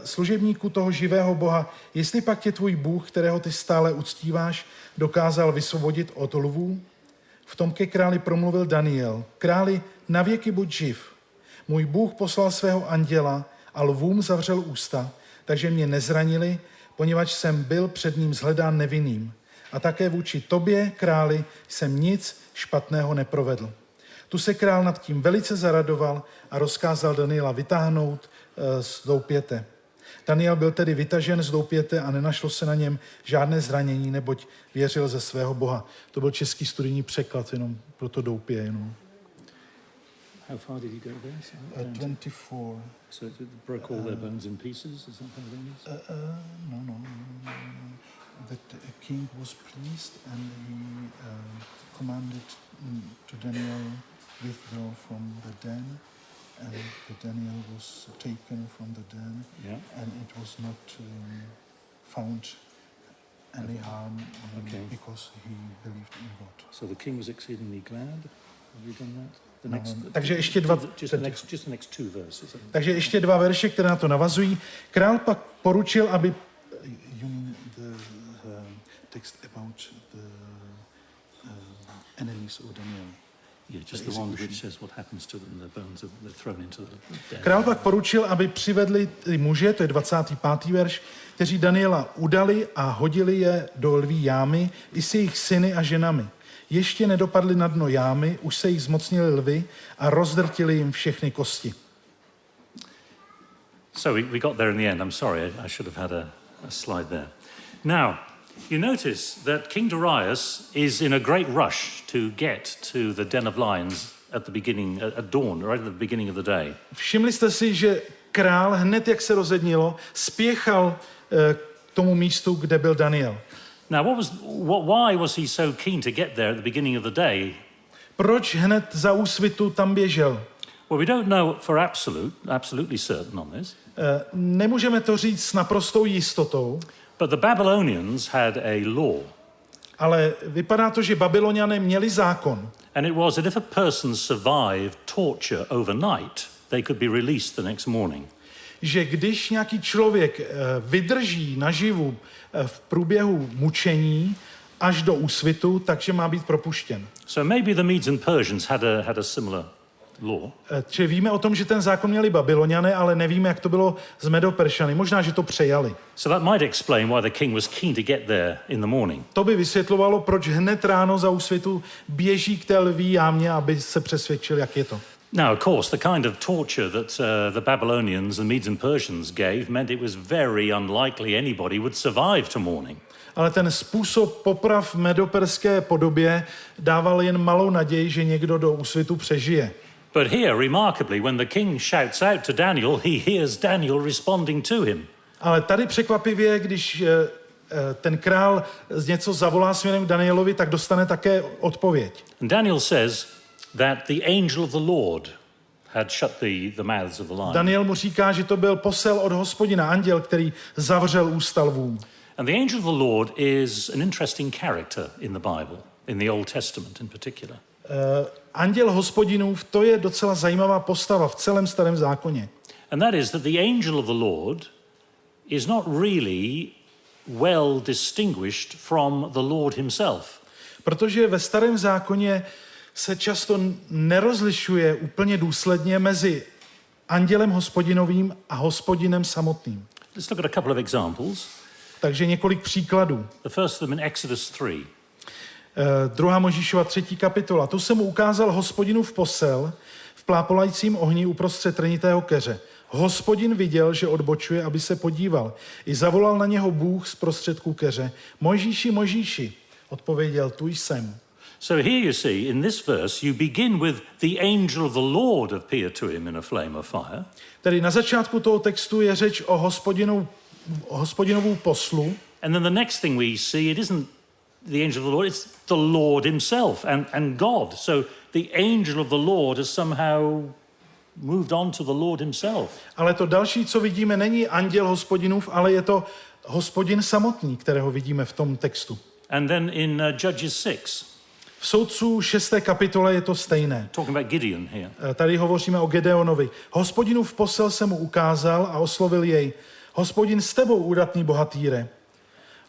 služebníku toho živého Boha, jestli pak tě tvůj Bůh, kterého ty stále uctíváš, dokázal vysvobodit od lvů? V tom ke králi promluvil Daniel: Králi, navěky buď živ. Můj Bůh poslal svého anděla a lvům zavřel ústa, takže mě nezranili, poněvadž jsem byl před ním shledán nevinným. A také vůči tobě, králi, jsem nic špatného neprovedl. Tu se král nad tím velice zaradoval a rozkázal Daniela vytáhnout z doupěte. Daniel byl tedy vytažen z doupěte a nenašlo se na něm žádné zranění, neboť věřil ze svého Boha. To byl český studijní překlad, jenom pro to doupě. Jenom. How far did he go there? 24. So it broke all their bones in pieces? Is that how it is? No. That the king was pleased and he commanded to Daniel withdraw from the den, and the Daniel was taken from the den, and it was not found any harm because he believed in God. So the king was exceedingly glad. Have you done that? Takže ještě dva, takže ještě dva verše, které na to navazují. Král pak poručil, aby text about the enemies of Daniel. Král pak poručil, aby přivedli ty muže, to je 25. verš, kteří Daniela udali a hodili je do lví jámy i s jejich syny a ženami. Ještě nedopadli na dno jámy, už se jich zmocnili lvy a rozdrtili jim všechny kosti. So we got there in the end. I'm sorry, I should have had a slide there. Now, you notice that King Darius is in a great rush to get to the den of lions at the beginning, at dawn, right at the beginning of the day. Všimli jste si, že král hned, jak se rozednilo, spěchal k tomu místu, kde byl Daniel. Now, why was he so keen to get there at the beginning of the day? Proč hned za úsvitu tam běžel? Well, we don't know for absolutely certain on this. Nemůžeme to říct s naprostou jistotou. But the Babylonians had a law. Ale vypadá to, že Babyloniané měli zákon. And it was that if a person survived torture overnight, they could be released the next morning. Že když nějaký člověk vydrží naživu v průběhu mučení až do úsvitu, takže má být propuštěn. So maybe the Medes and Persians had a similar law. Čiže víme o tom, že ten zákon měli Babyloniané, ale nevíme, jak to bylo s Medo-Peršany. Možná, že to přejali. So that might explain why the king was keen to get there in the morning. To by vysvětlovalo, proč hned ráno za úsvitu běží k té lví jámě, aby se přesvědčil, jak je to. Now, of course, the kind of torture that the Babylonians and Medes and Persians gave meant it was very unlikely anybody would survive to morning. Ale ten způsob poprav v medoperské podobě dával jen malou naději, že někdo do úsvitu přežije. But here, remarkably, when the king shouts out to Daniel, he hears Daniel responding to him. Ale tady překvapivě, když ten král něco zavolá směrem k Danielovi, tak dostane také odpověď. And Daniel says that the angel of the Lord had shut the mouths of the lions. Daniel mu říká, že to byl posel od Hospodina, anděl, který zavřel ústa lvům. And the angel of the Lord is an interesting character in the Bible, in the Old Testament in particular. Anděl Hospodinův, to je docela zajímavá postava v celém Starém zákoně. And that is that the angel of the Lord is not really well distinguished from the Lord himself. Protože ve Starém zákoně se často nerozlišuje úplně důsledně mezi andělem Hospodinovým a Hospodinem samotným. Let's look at a couple of examples. Takže několik příkladů. The first of them in Exodus 3. 2. Mojžíšova 3. kapitola. Tu se mu ukázal Hospodinův posel v plápolajícím ohni uprostřed trnitého keře. Hospodin viděl, že odbočuje, aby se podíval. I zavolal na něho Bůh z prostředku keře. Mojžíši, Mojžíši, odpověděl, tu jsem. So here you see, in this verse, you begin with the angel of the Lord appeared to him in a flame of fire. Tedy na začátku toho textu je řeč o Hospodinovu poslu. And then the next thing we see, it isn't the angel of the Lord, it's the Lord himself and God. So the angel of the Lord has somehow moved on to the Lord himself. Ale to další, co vidíme, není anděl Hospodinův, ale je to Hospodin samotný, kterého vidíme v tom textu. And then in Judges 6. V Soudců 6. kapitole je to stejné. Talking about Gideon here. Tady hovoříme o Gedeonovi. Hospodinův posel se mu ukázal a oslovil jej. Hospodin s tebou, údatný bohatýre.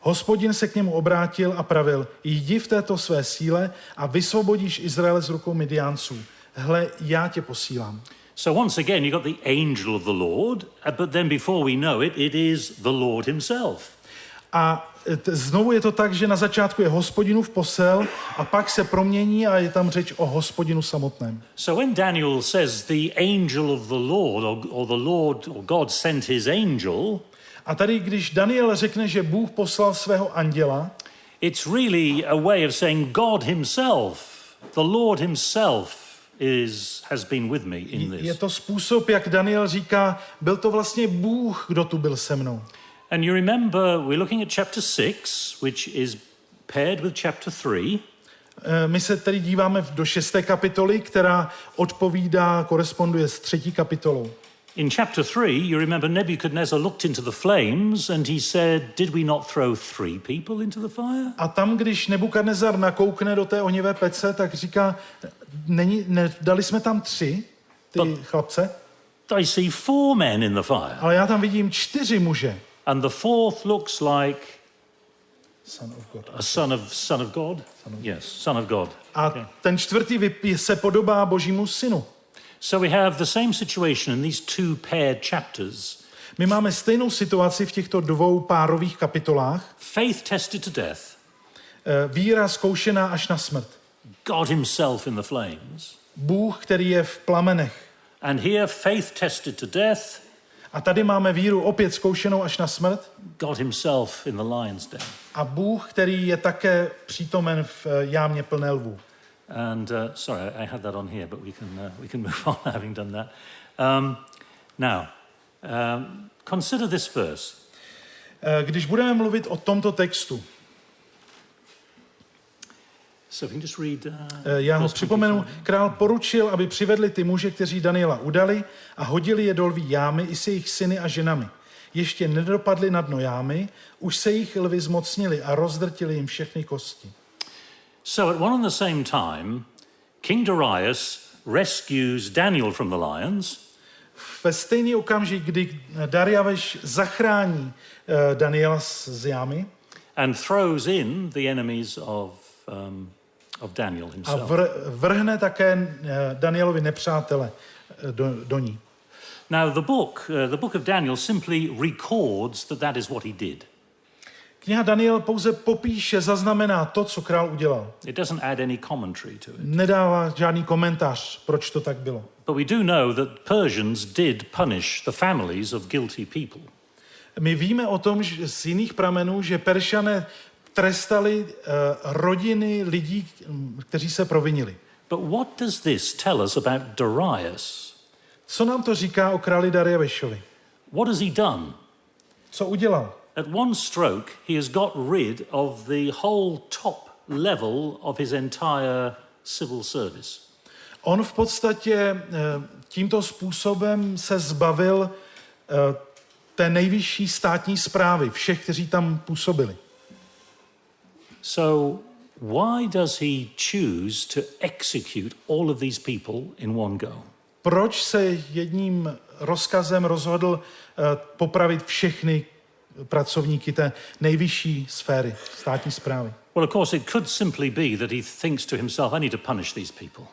Hospodin se k němu obrátil a pravil, jdi v této své síle a vysvobodíš Izraele z rukou Midiánců. Hle, já tě posílám. So once again, you got the angel of the Lord, but then before we know it, it is the Lord himself. A znovu je to tak, že na začátku je Hospodinův posel a pak se promění a je tam řeč o Hospodinu samotném. So when Daniel says the angel of the Lord or the Lord or God sent his angel, A tady, když Daniel řekne, že Bůh poslal svého anděla, it's really a way of saying God himself, the Lord himself has been with me in this. Je to způsob, jak Daniel říká, byl to vlastně Bůh, kdo tu byl se mnou. And you remember we're looking at chapter 6, which is paired with chapter 3. My se tedy díváme do 6. kapitoly, která koresponduje s 3. kapitolou. In chapter 3, you remember Nebuchadnezzar looked into the flames and he said, did we not throw 3 people into the fire? A tam, když Nebukadnezar nakoukne do té ohnivé pece, tak říká, dali jsme tam 3 chlapce? I see 4 men in the fire. Ale já tam vidím 4 muže. And the fourth looks like Son of God. a son of God? Yes, son of God. A ten 4. se podobá Božímu synu. So we have the same situation in these 2 paired chapters. My máme stejnou situaci v těchto 2 párových kapitolách. Faith tested to death. Víra zkoušená až na smrt. God himself in the flames. Bůh, který je v plamenech. And here faith tested to death. A tady máme víru opět zkoušenou až na smrt. God himself in the lion's den. A Bůh, který je také přítomen v jámě plné lvů. And sorry, I had that on here, but we can move on having done that. Now, consider this verse. Když budeme mluvit o tomto textu, so just read, já ho připomenu, král poručil, aby přivedli ty muže, kteří Daniela udali a hodili je do lví jámy i s jejich syny a ženami. Ještě nedopadli na dno jámy, už se jich lvi zmocnili a rozdrtili jim všechny kosti. So at one and the same time, King Darius rescues Daniel from the lions. Ve stejný okamžik, kdy Darius zachrání Daniela z jámy and throws in the enemies of Daniel himself. A vrhne také Danielovi nepřátele do ní. Now the book of Daniel simply records that is what he did. Kniha Daniel pouze popíše, zaznamená to, co král udělal. It doesn't add any commentary to it. Nedává žádný komentář, proč to tak bylo. But we do know that Persians did punish the families of guilty people. My víme o tom že z jiných pramenů, že Peršané trestali rodiny lidí, kteří se provinili. But what does this tell us about Darius? Co nám to říká o králi Dariušovi? What has he done? Co udělal? At one stroke, he has got rid of the whole top level of his entire civil service. On v podstatě tímto způsobem se zbavil té nejvyšší státní správy, všech, kteří tam působili. So why does he choose to execute all of these people in one go? Proč se jedním rozkazem rozhodl popravit všechny pracovníky té nejvyšší sféry státní správy? Well, of course, it could simply be that he thinks to himself, I need to punish these people.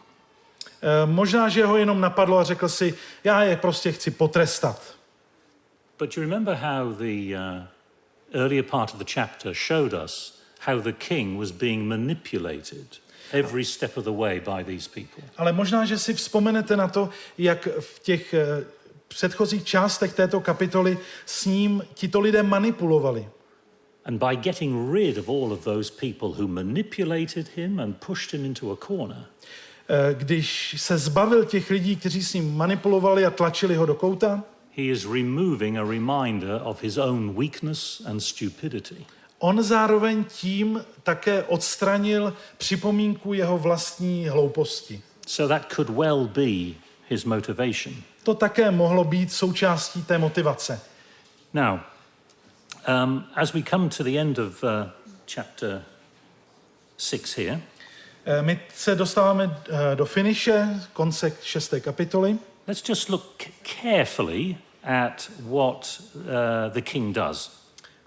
Možná, že ho jenom napadlo a řekl si, já je prostě chci potrestat. But you remember how the earlier part of the chapter showed us how the king was being manipulated every step of the way by these people. Ale možná, že si vzpomenete na to, jak v těch předchozích částech této kapitoly s ním tito lidé manipulovali. And by getting rid of all of those people who manipulated him and pushed him into a corner, když se zbavil těch lidí, kteří s ním manipulovali a tlačili ho do kouta, he is removing a reminder of his own weakness and stupidity. On zároveň tím také odstranil připomínku jeho vlastní hlouposti. So that could well be his motivation. To také mohlo být součástí té motivace. Now, as we come to the end of chapter 6 here, my se dostáváme do finiše, konce 6. kapitoly. let's just look carefully at what the king does.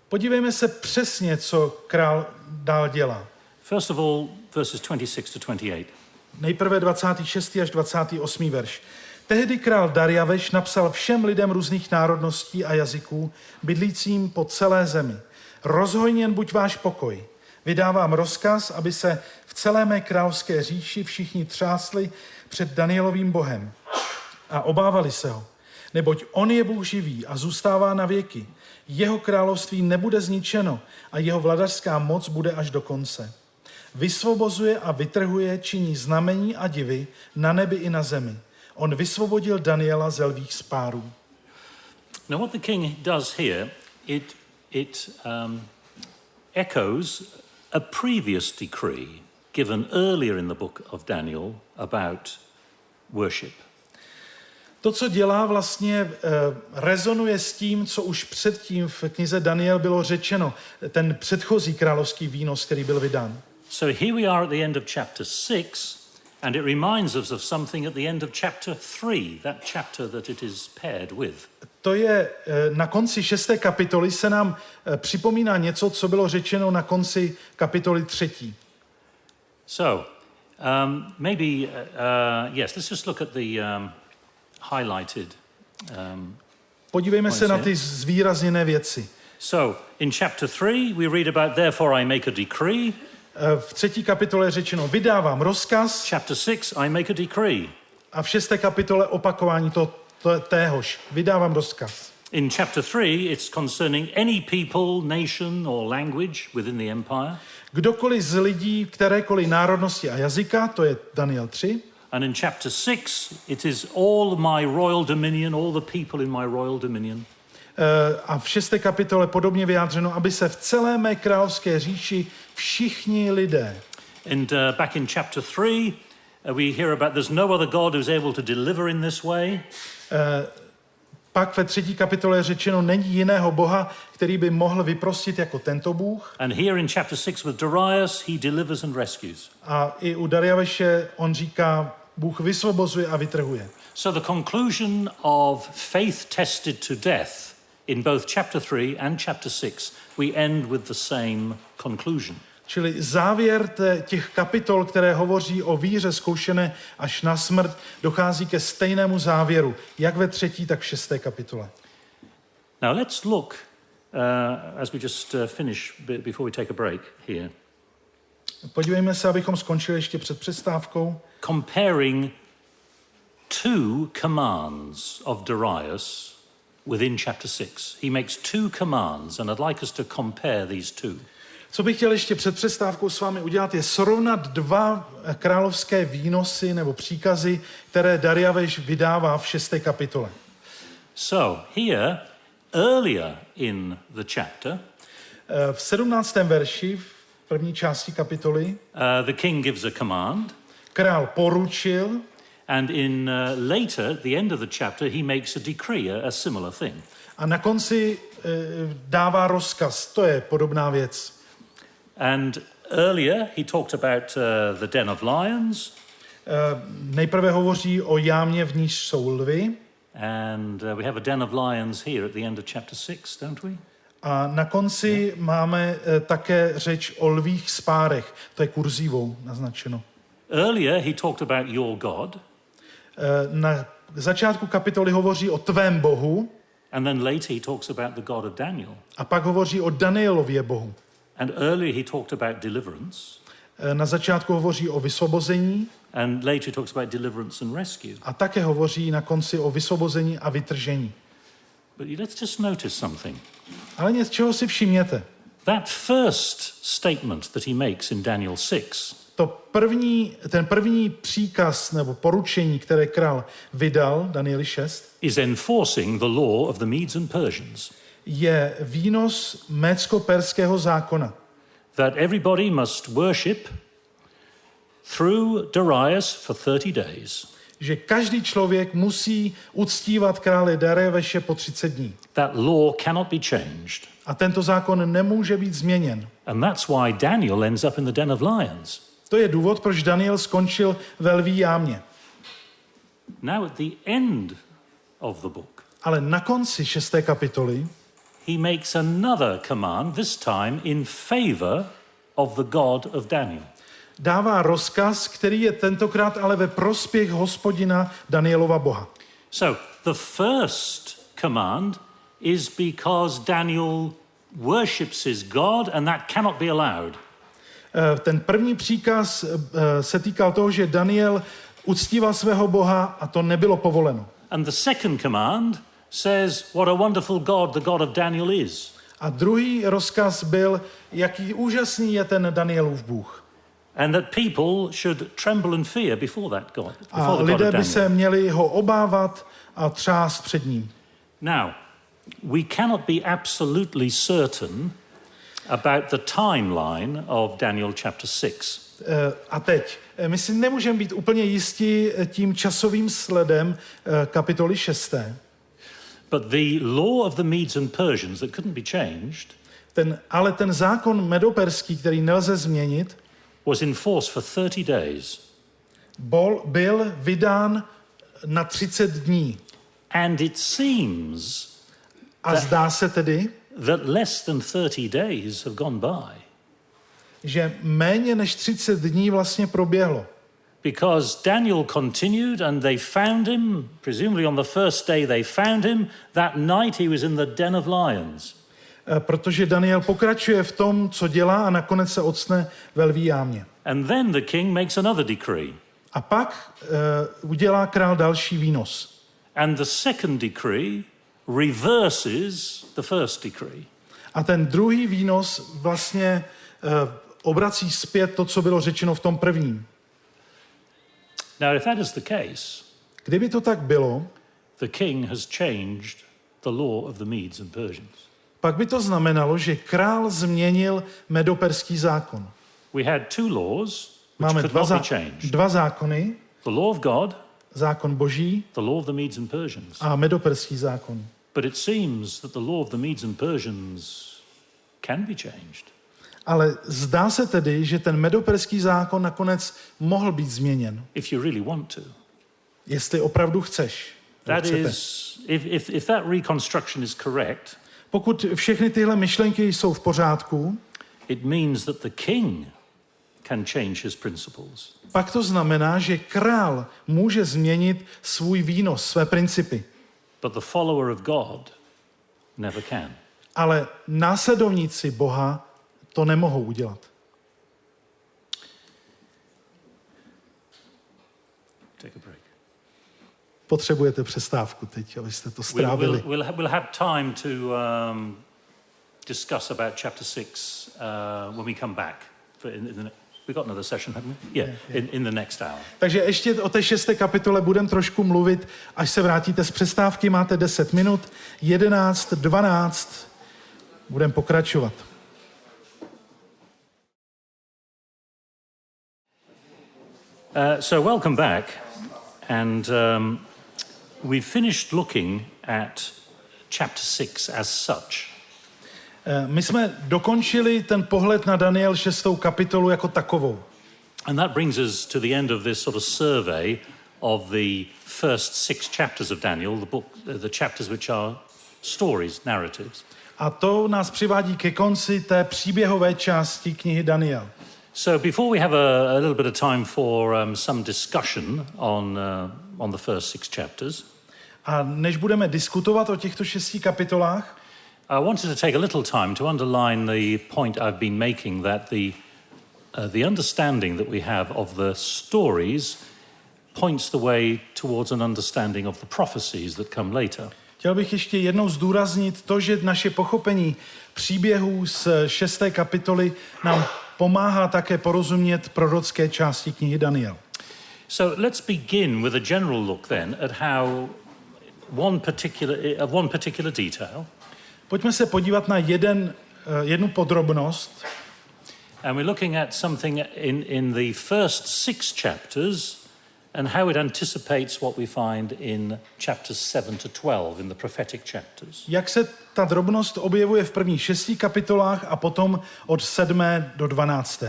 Podívejme se přesně, co král dál dělá. First of all, verses 26 to 28. Nejprve 26. až 28. verš. Tehdy král Darius napsal všem lidem různých národností a jazyků, bydlícím po celé zemi. Rozhojněn buď váš pokoj. Vydávám rozkaz, aby se v celé mé královské říši všichni třásli před Danielovým Bohem a obávali se ho. Neboť on je Bůh živý a zůstává na věky. Jeho království nebude zničeno a jeho vladařská moc bude až do konce. Vysvobozuje a vytrhuje, činí znamení a divy na nebi i na zemi. On vysvobodil Daniela ze lvích spárů. Now what the king does here, it echoes a previous decree given earlier in the book of Daniel about worship. To, co dělá, vlastně rezonuje s tím, co už předtím v knize Daniel bylo řečeno, ten předchozí královský výnos, který byl vydán. So here we are at the end of chapter 6, and it reminds us of something at the end of chapter 3, that chapter that it is paired with. To je na konci 6. kapitoly se nám připomíná něco, co bylo řečeno na konci kapitoly 3. So, maybe, yes, let's just look at the highlighted Podívejme se na ty zvýrazněné věci. So, in chapter 3, we read about, therefore I make a decree. V 3. kapitole je řečeno, vydávám rozkaz. Chapter 6, I make a decree. A v 6. kapitole opakování téhož. Vydávám rozkaz. In chapter 3, it's concerning any people, nation or language within the empire. Kdokoliv z lidí, kterékoliv národnosti a jazyka, to je Daniel 3. And in chapter 6, it is all my royal dominion, all the people in my royal dominion. A v 6. kapitole podobně vyjádřeno, aby se v celé mé královské říši všichni lidé. And back in chapter 3, we hear about there's no other God who's able to deliver in this way. Pak ve 3. kapitole je řečeno, není jiného Boha, který by mohl vyprostit jako tento Bůh. And here in chapter 6 with Darius, he delivers and rescues. A i u Dariaveše on říká, Bůh vysvobozuje a vytrhuje. So the conclusion of faith tested to death in both chapter 3 and chapter 6, we end with the same conclusion. Čili závěr těch kapitol, které hovoří o víře zkoušené až na smrt, dochází ke stejnému závěru, jak ve 3., tak v 6. kapitole. Now let's look, as we just finish, before we take a break here. Podívejme se, abychom skončili ještě před přestávkou. Comparing two commands of Darius within chapter 6. He makes two commands, and I'd like us to compare these two. Co bych chtěl ještě před přestávkou s vámi udělat, je srovnat dva královské výnosy nebo příkazy, které Dariaveš vydává v 6. kapitole. So, here, earlier in the chapter, v 17. verši, v první části kapitoly, the king gives a command. Král poručil. And in later, at the end of the chapter, he makes a decree, a similar thing. A na konci dává rozkaz, to je podobná věc. And earlier he talked about the den of lions. Nejprve hovoří o jámě, v níž jsou lvy. And we have a den of lions here at the end of chapter 6, don't we? A na konci máme také řeč o lvích spárech. To je kurzívou naznačeno. Earlier he talked about your God. Na začátku kapitoly hovoří o tvém Bohu. And then later he talks about the God of Daniel. A pak hovoří o Danielově Bohu. And earlier he talked about deliverance. Na začátku hovoří o vysvobození. And later he talks about deliverance and rescue. A také hovoří na konci o vysvobození a vytržení. But let's just notice something. Ale něčeho si všimněte. That first statement that he makes in Daniel 6. Ten první příkaz nebo poručení, které král vydal, Danieli 6, is enforcing the law of the Medes and Persians. Je výnos médsko-perského zákona. That everybody must worship through Darius for 30 days. Že každý člověk musí uctívat krále Dariaveše po 30 dní. That law cannot be changed. A tento zákon nemůže být změněn. And that's why Daniel ends up in the den of lions. To je důvod, proč Daniel skončil ve lví jámě. Now at the end of the book, ale na konci 6. kapitoly he makes another command, this time in favor of the God of Daniel. Dává rozkaz, který je tentokrát ale ve prospěch Hospodina Danielova Boha. So, the first command is because Daniel worships his God and that cannot be allowed. Ten první příkaz se týkal toho, že Daniel uctíval svého Boha a to nebylo povoleno. And the second command says what a wonderful God the God of Daniel is. A druhý rozkaz byl, jaký úžasný je ten Danielův Bůh. And that people should tremble and fear before that God. A lidé by se měli ho obávat a třást před ním. Now, we cannot be absolutely certain about the timeline of Daniel chapter 6. A teď, my si nemůžeme být úplně jistí tím časovým sledem kapitoly 6. But the law of the Medes and Persians that couldn't be changed, ale ten zákon medoperský, který nelze změnit, was in force for 30 days. Byl vydán na 30 dní. And it seems a zdá se tedy, that less than 30 days have gone by. Že méně než 30 dní vlastně proběhlo. Because Daniel continued and they found him, presumably on the first day they found him, that night he was in the den of lions. Protože Daniel pokračuje v tom, co dělá a nakonec se octne ve lví jámě. And then the king makes another decree. A pak udělá král další výnos. And the second decree reverses the first decree. A ten druhý výnos vlastně obrací zpět to, co bylo řečeno v tom prvním. Now, if that is the case, kdyby to tak bylo, the king has changed the law of the Medes and Persians. Pak by to znamenalo, že král změnil medoperský zákon. We had two laws which could not be changed. Dva zákony. The law of God, zákon Boží, the law of the Medes and Persians. A medoperský zákon. But it seems that the law of the Medes and Persians can be changed. Ale zdá se tedy, že ten medoperský zákon nakonec mohl být změněn. If you really want to. Jestli opravdu chceš. That is, if that reconstruction is correct, pokud všechny tyhle myšlenky jsou v pořádku, it means that the king can change his principles. Pak to znamená, že král může změnit svůj výnos, své principy. But the follower of God never can. Ale následovníci Boha to nemohou udělat. Take a break. Potřebujete přestávku teď, abyste to strávili. We'll have time to discuss about chapter 6 when we come back. We've got another session, haven't we? Yeah, in the next hour. Takže ještě o té 6. kapitole budeme trošku mluvit, až se vrátíte z přestávky. Máte 10 minut, 11, 12. Budeme pokračovat. So welcome back, and we've finished looking at chapter 6 as such. My jsme dokončili ten pohled na Daniel 6. kapitolu jako takovou. And that brings us to the end of this sort of survey of the first 6 chapters of Daniel, the chapters which are stories, narratives. A to nás přivádí ke konci té příběhové části knihy Daniel. So before we have a little bit of time for some discussion on the first 6 chapters, a než budeme diskutovat o těchto 6 kapitolách, I wanted to take a little time to underline the point I've been making, that the understanding that we have of the stories points the way towards an understanding of the prophecies that come later. Chtěl bych ještě jednou zdůraznit to, že naše pochopení příběhů z 6. kapitoly nám pomáhá také porozumět prorocké části knihy Daniel. So let's begin with a general look then at how one particular detail. Pojďme se podívat na jednu podrobnost. And we're looking at something in the first 6 chapters and how it anticipates what we find in chapters 7 to 12, in the prophetic chapters. Jak se ta drobnost objevuje v prvních 6 kapitolách a potom od 7. do 12.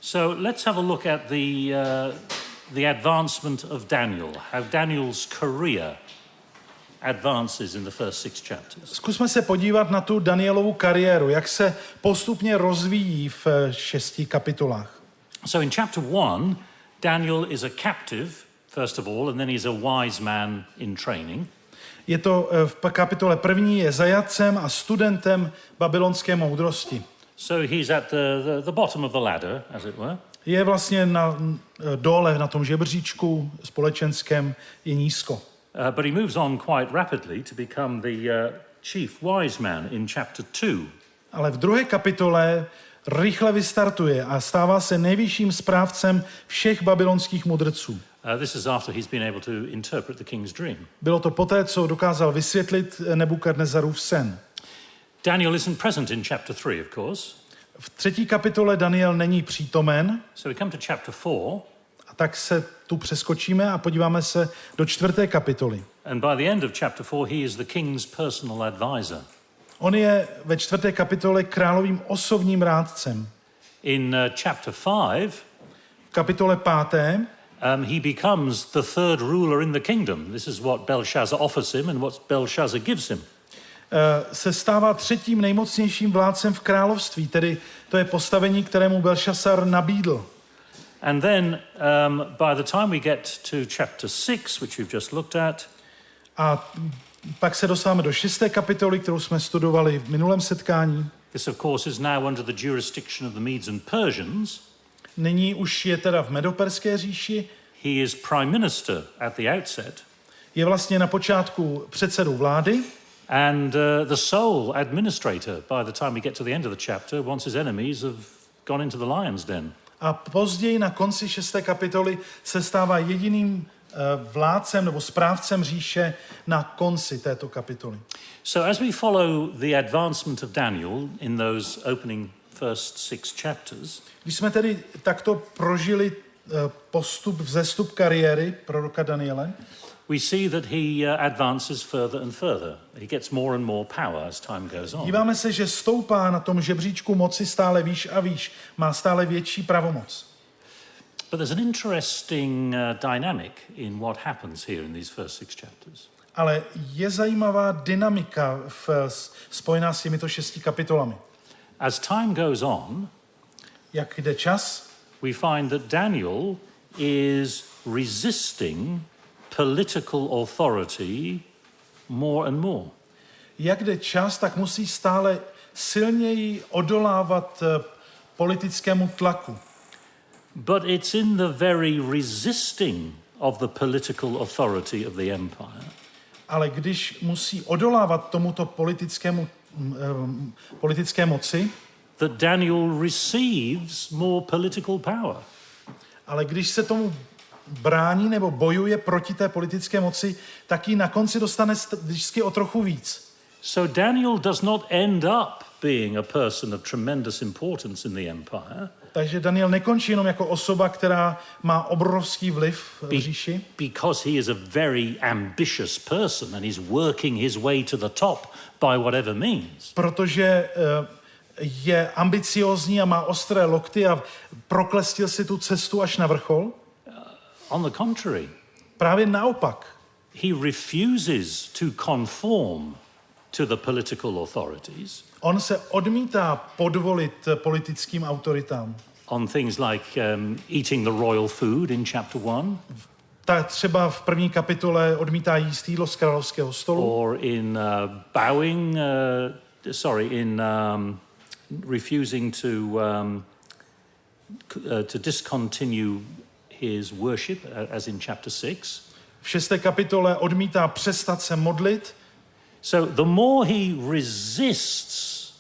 So let's have a look at the advancement of Daniel, how Daniel's career advances in the first 6 chapters. Zkusme se podívat na tu Danielovu kariéru, jak se postupně rozvíjí v 6 kapitolách. So in chapter 1, Daniel is a captive, first of all, and then he's a wise man in training. Je to v kapitole 1. je zajatcem a studentem babylonské moudrosti. So he's at the bottom of the ladder, as it were. Je vlastně dole na tom žebříčku společenském, je nízko. But he moves on quite rapidly to become the chief wise man in chapter 2. Ale v 2. kapitole rychle vystartuje a stává se nejvyšším správcem všech babylonských mudrců. This is after he's been able to interpret the king's dream. Bylo to poté, co dokázal vysvětlit Nebukadnezarův sen. Daniel isn't present in chapter 3, of course. V 3. kapitole Daniel není přítomen. So we come to chapter 4. A tak se tu přeskočíme a podíváme se do 4. kapitoly. And by the end of chapter 4, he is the king's personal advisor. On je ve 4. kapitole královým osobním rádcem. In chapter 5, V kapitole 5. He becomes the third ruler in the kingdom. This is what Belshazzar offers him and what Belshazzar gives him. Se stává 3. nejmocnějším vládcem v království, tedy to je postavení, kterému Belšasar nabídl. And then by the time we get to chapter 6, which we've just looked at, a pak se dostáváme do 6. kapitoly, kterou jsme studovali v minulém setkání. This, of course, is now under the jurisdiction of the Medes and Persians. Nyní už je teda v Medoperské říši. He is prime minister at the outset. Je vlastně na počátku předsedou vlády. And the sole administrator by the time we get to the end of the chapter once his enemies have gone into the lion's den. A později na konci 6. kapitoly se stává jediným vládcem nebo správcem říše na konci této kapitoly. So as we follow the advancement of Daniel in those opening first 6 chapters, když jsme tedy takto prožili vzestup kariéry proroka Daniele, we see that he advances further and further. He gets more and more power as time goes on. díváme se, že stoupá na tom žebříčku moci stále výš a výš, má stále větší pravomoc. But there's an interesting dynamic in what happens here in these first 6 chapters. Ale je zajímavá dynamika spojená s těmito 6 kapitolami. As time goes on, jak jde čas, we find that Daniel is resisting political authority more and more. Jak jde čas, tak musí stále silněji odolávat politickému tlaku. But it's in the very resisting of the political authority of the empire. Ale když musí odolávat tomuto politické moci, that Daniel receives more political power. Ale když se tomu brání nebo bojuje proti té politické moci, tak ji na konci dostane vždycky o trochu víc. So Daniel does not end up being a person of tremendous importance in the empire. Takže Daniel nekončí jenom jako osoba, která má obrovský vliv v říši. Because he is a very ambitious person and he's working his way to the top by whatever means. Protože je ambiciózní a má ostré lokty a proklestil si tu cestu až na vrchol. On the contrary. Právě naopak. He refuses to conform to the political authorities. On se odmítá podvolit politickým autoritám. On things like eating the royal food in chapter 1. Tak třeba v 1. kapitole odmítá jíst jídlo z královského stolu. Or in refusing to discontinue his worship, as in chapter 6. V 6. kapitole odmítá přestat se modlit. So the more he resists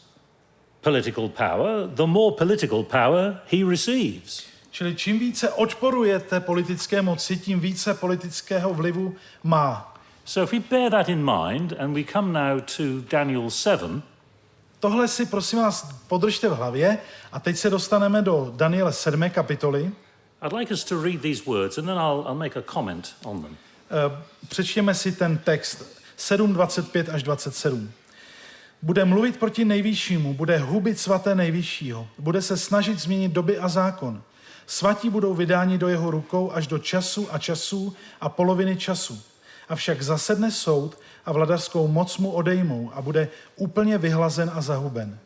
political power, the more political power he receives. Čili čím více odporuje té politické moci, tím více politického vlivu má. So if we bear that in mind and we come now to Daniel 7, tohle si prosím vás podržte v hlavě a teď se dostaneme do Daniele 7. kapitoly. I'd like us to read these words and then I'll make a comment on them. Přečtěme si ten text 7:25 až 27. Bude mluvit proti nejvyššímu, bude hubit svaté nejvyššího, bude se snažit změnit doby a zákon. Svatí budou vydáni do jeho rukou až do času a časů a poloviny času. Avšak zasedne soud a vladařskou moc mu odejmou a bude úplně vyhlazen a zahuben.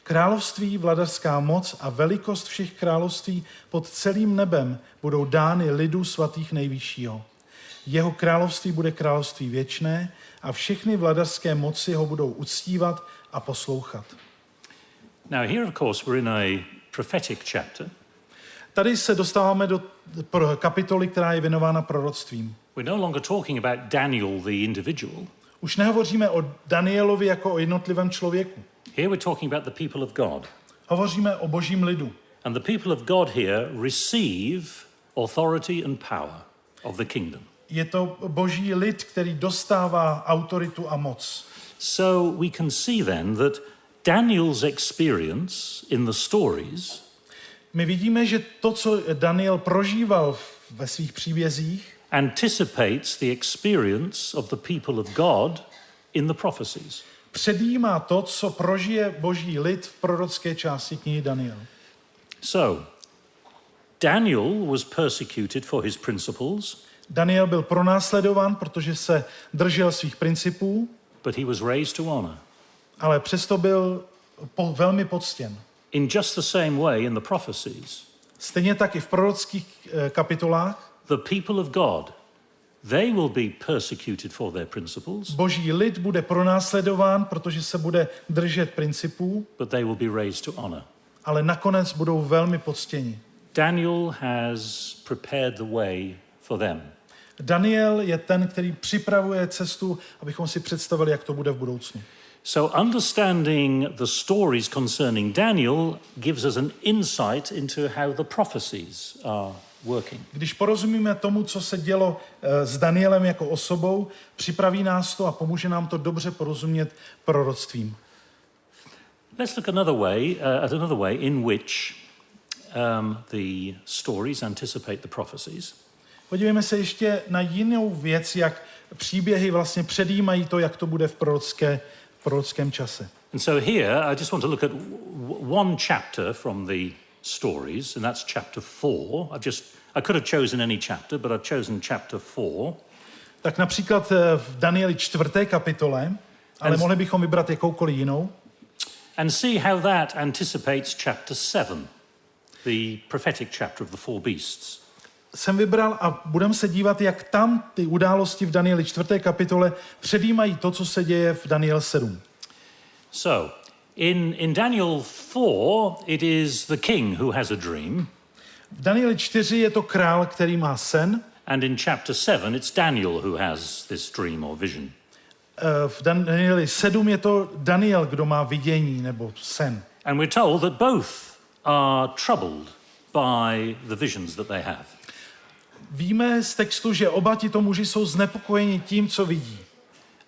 Království, vladařská moc a velikost všech království pod celým nebem budou dány lidu svatých nejvyššího. Jeho království bude království věčné a všechny vladařské moci ho budou uctívat a poslouchat. Now here, of course, we're in a prophetic chapter. Tady se dostáváme do kapitoly, která je věnována proroctvím. We're no longer talking about Daniel the individual. Už nehovoříme o Danielovi jako o jednotlivém člověku. Here we're talking about the people of God. Hovoříme o božím lidu. And the people of God here receive authority and power of the kingdom. Je to boží lid, který dostává autoritu a moc. So we can see then that Daniel's experience in the stories My vidíme, že to, co Daniel prožíval ve svých příbězích, anticipates the experience of the people of God in the prophecies. předjímá to, co prožije boží lid v prorocké části knihy Daniel. So, Daniel was persecuted for his principles, Daniel byl pronásledován, protože se držel svých principů, but he was raised to honor. ale přesto byl velmi poctěn. In just the same way in the prophecies, Stejně tak i v prorockých kapitolách the people of God, they will be persecuted for their principles, boží lid bude pronásledován, protože se bude držet principů, but they will be raised to honor. ale nakonec budou velmi poctěni. Daniel has prepared the way for them. Daniel je ten, který připravuje cestu, abychom si představili, jak to bude v budoucnu. So understanding the stories concerning Daniel gives us an insight into how the prophecies are working. Když porozumíme tomu, co se dělo s Danielem jako osobou, připraví nás to a pomůže nám to dobře porozumět proroctvím. Let's look at another way in which the stories anticipate the prophecies. Podívejme se ještě na jinou věc, jak příběhy vlastně předjímají to, jak to bude v prorockém čase. And so here I just want to look at one chapter from the stories, and that's chapter 4. I could have chosen any chapter, but I've chosen chapter 4. Tak například v Danieli 4. kapitole, ale mohli bychom vybrat jakoukoliv jinou. And see how that anticipates chapter 7, the prophetic chapter of the four beasts. Jsem vybral a budeme se dívat, jak tam ty události v Danieli 4. kapitole předjímají to, co se děje v Daniel 7. So, in Daniel 4, it is the king who has a dream. V Danieli 4 je to král, který má sen. And in chapter 7, it's Daniel who has this dream or vision. V Danieli 7 je to Daniel, kdo má vidění nebo sen. And we're told that both are troubled by the visions that they have. Víme z textu, že oba tito muži jsou znepokojeni tím, co vidí.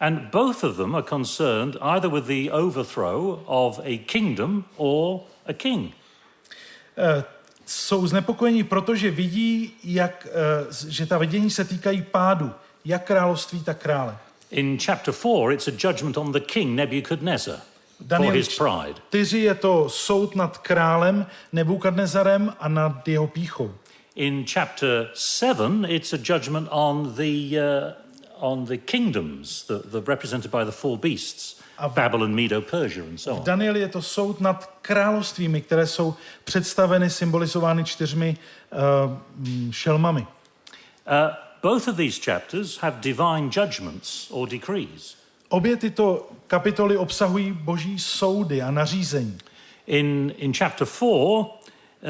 And both of them are concerned either with the overthrow of a kingdom or a king. Jsou znepokojeni, protože vidí, že ta vidění se týkají pádu, jak království, tak krále. In chapter 4, it's a judgment on the king Nebuchadnezzar for his pride. 4 je to soud nad králem Nebukadnezarem a nad jeho pýchou. In chapter 7, it's a judgment on the kingdoms that represented by the four beasts, Babylon, Medo, Persia, and so on. V Danieli je to soud nad královstvími, které jsou představeny, symbolizovány 4 šelmami. Both of these chapters have divine judgments or decrees. Obě tyto kapitoly obsahují boží soudy a nařízení. In chapter 4,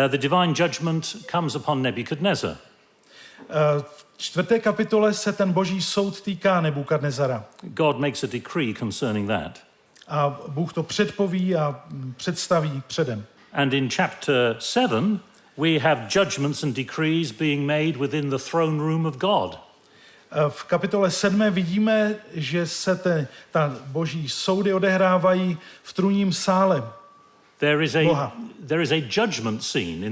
the divine judgment comes upon Nebuchadnezzar. V 4. kapitole se ten boží soud týká Nebukadnezara. God makes a decree concerning that. A Bůh to předpoví a představí předem. And in chapter 7, we have judgments and decrees being made within the throne room of God. V kapitole 7 vidíme, že se ta boží soudy odehrávají v trůnním sále Boha. There is a judgment scene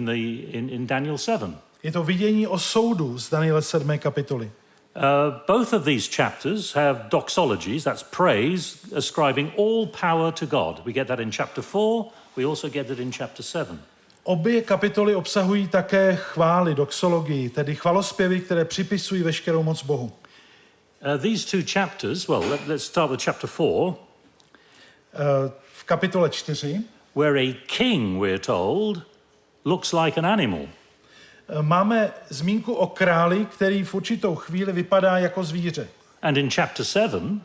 in Daniel 7. Je to vidění o soudu z Daniele 7. kapitoly. Both of these chapters have doxologies, that's praise, ascribing all power to God. We get that in chapter 4, we also get it in chapter 7. Obě kapitoly obsahují také chvály, doxologii, tedy chvalospěvy, které připisují veškerou moc Bohu. These two chapters, well, let's start with chapter 4. V kapitole 4, where a king, we're told, looks like an animal. Máme zmínku o králi, který v určitou chvíli vypadá jako zvíře. And in chapter 7,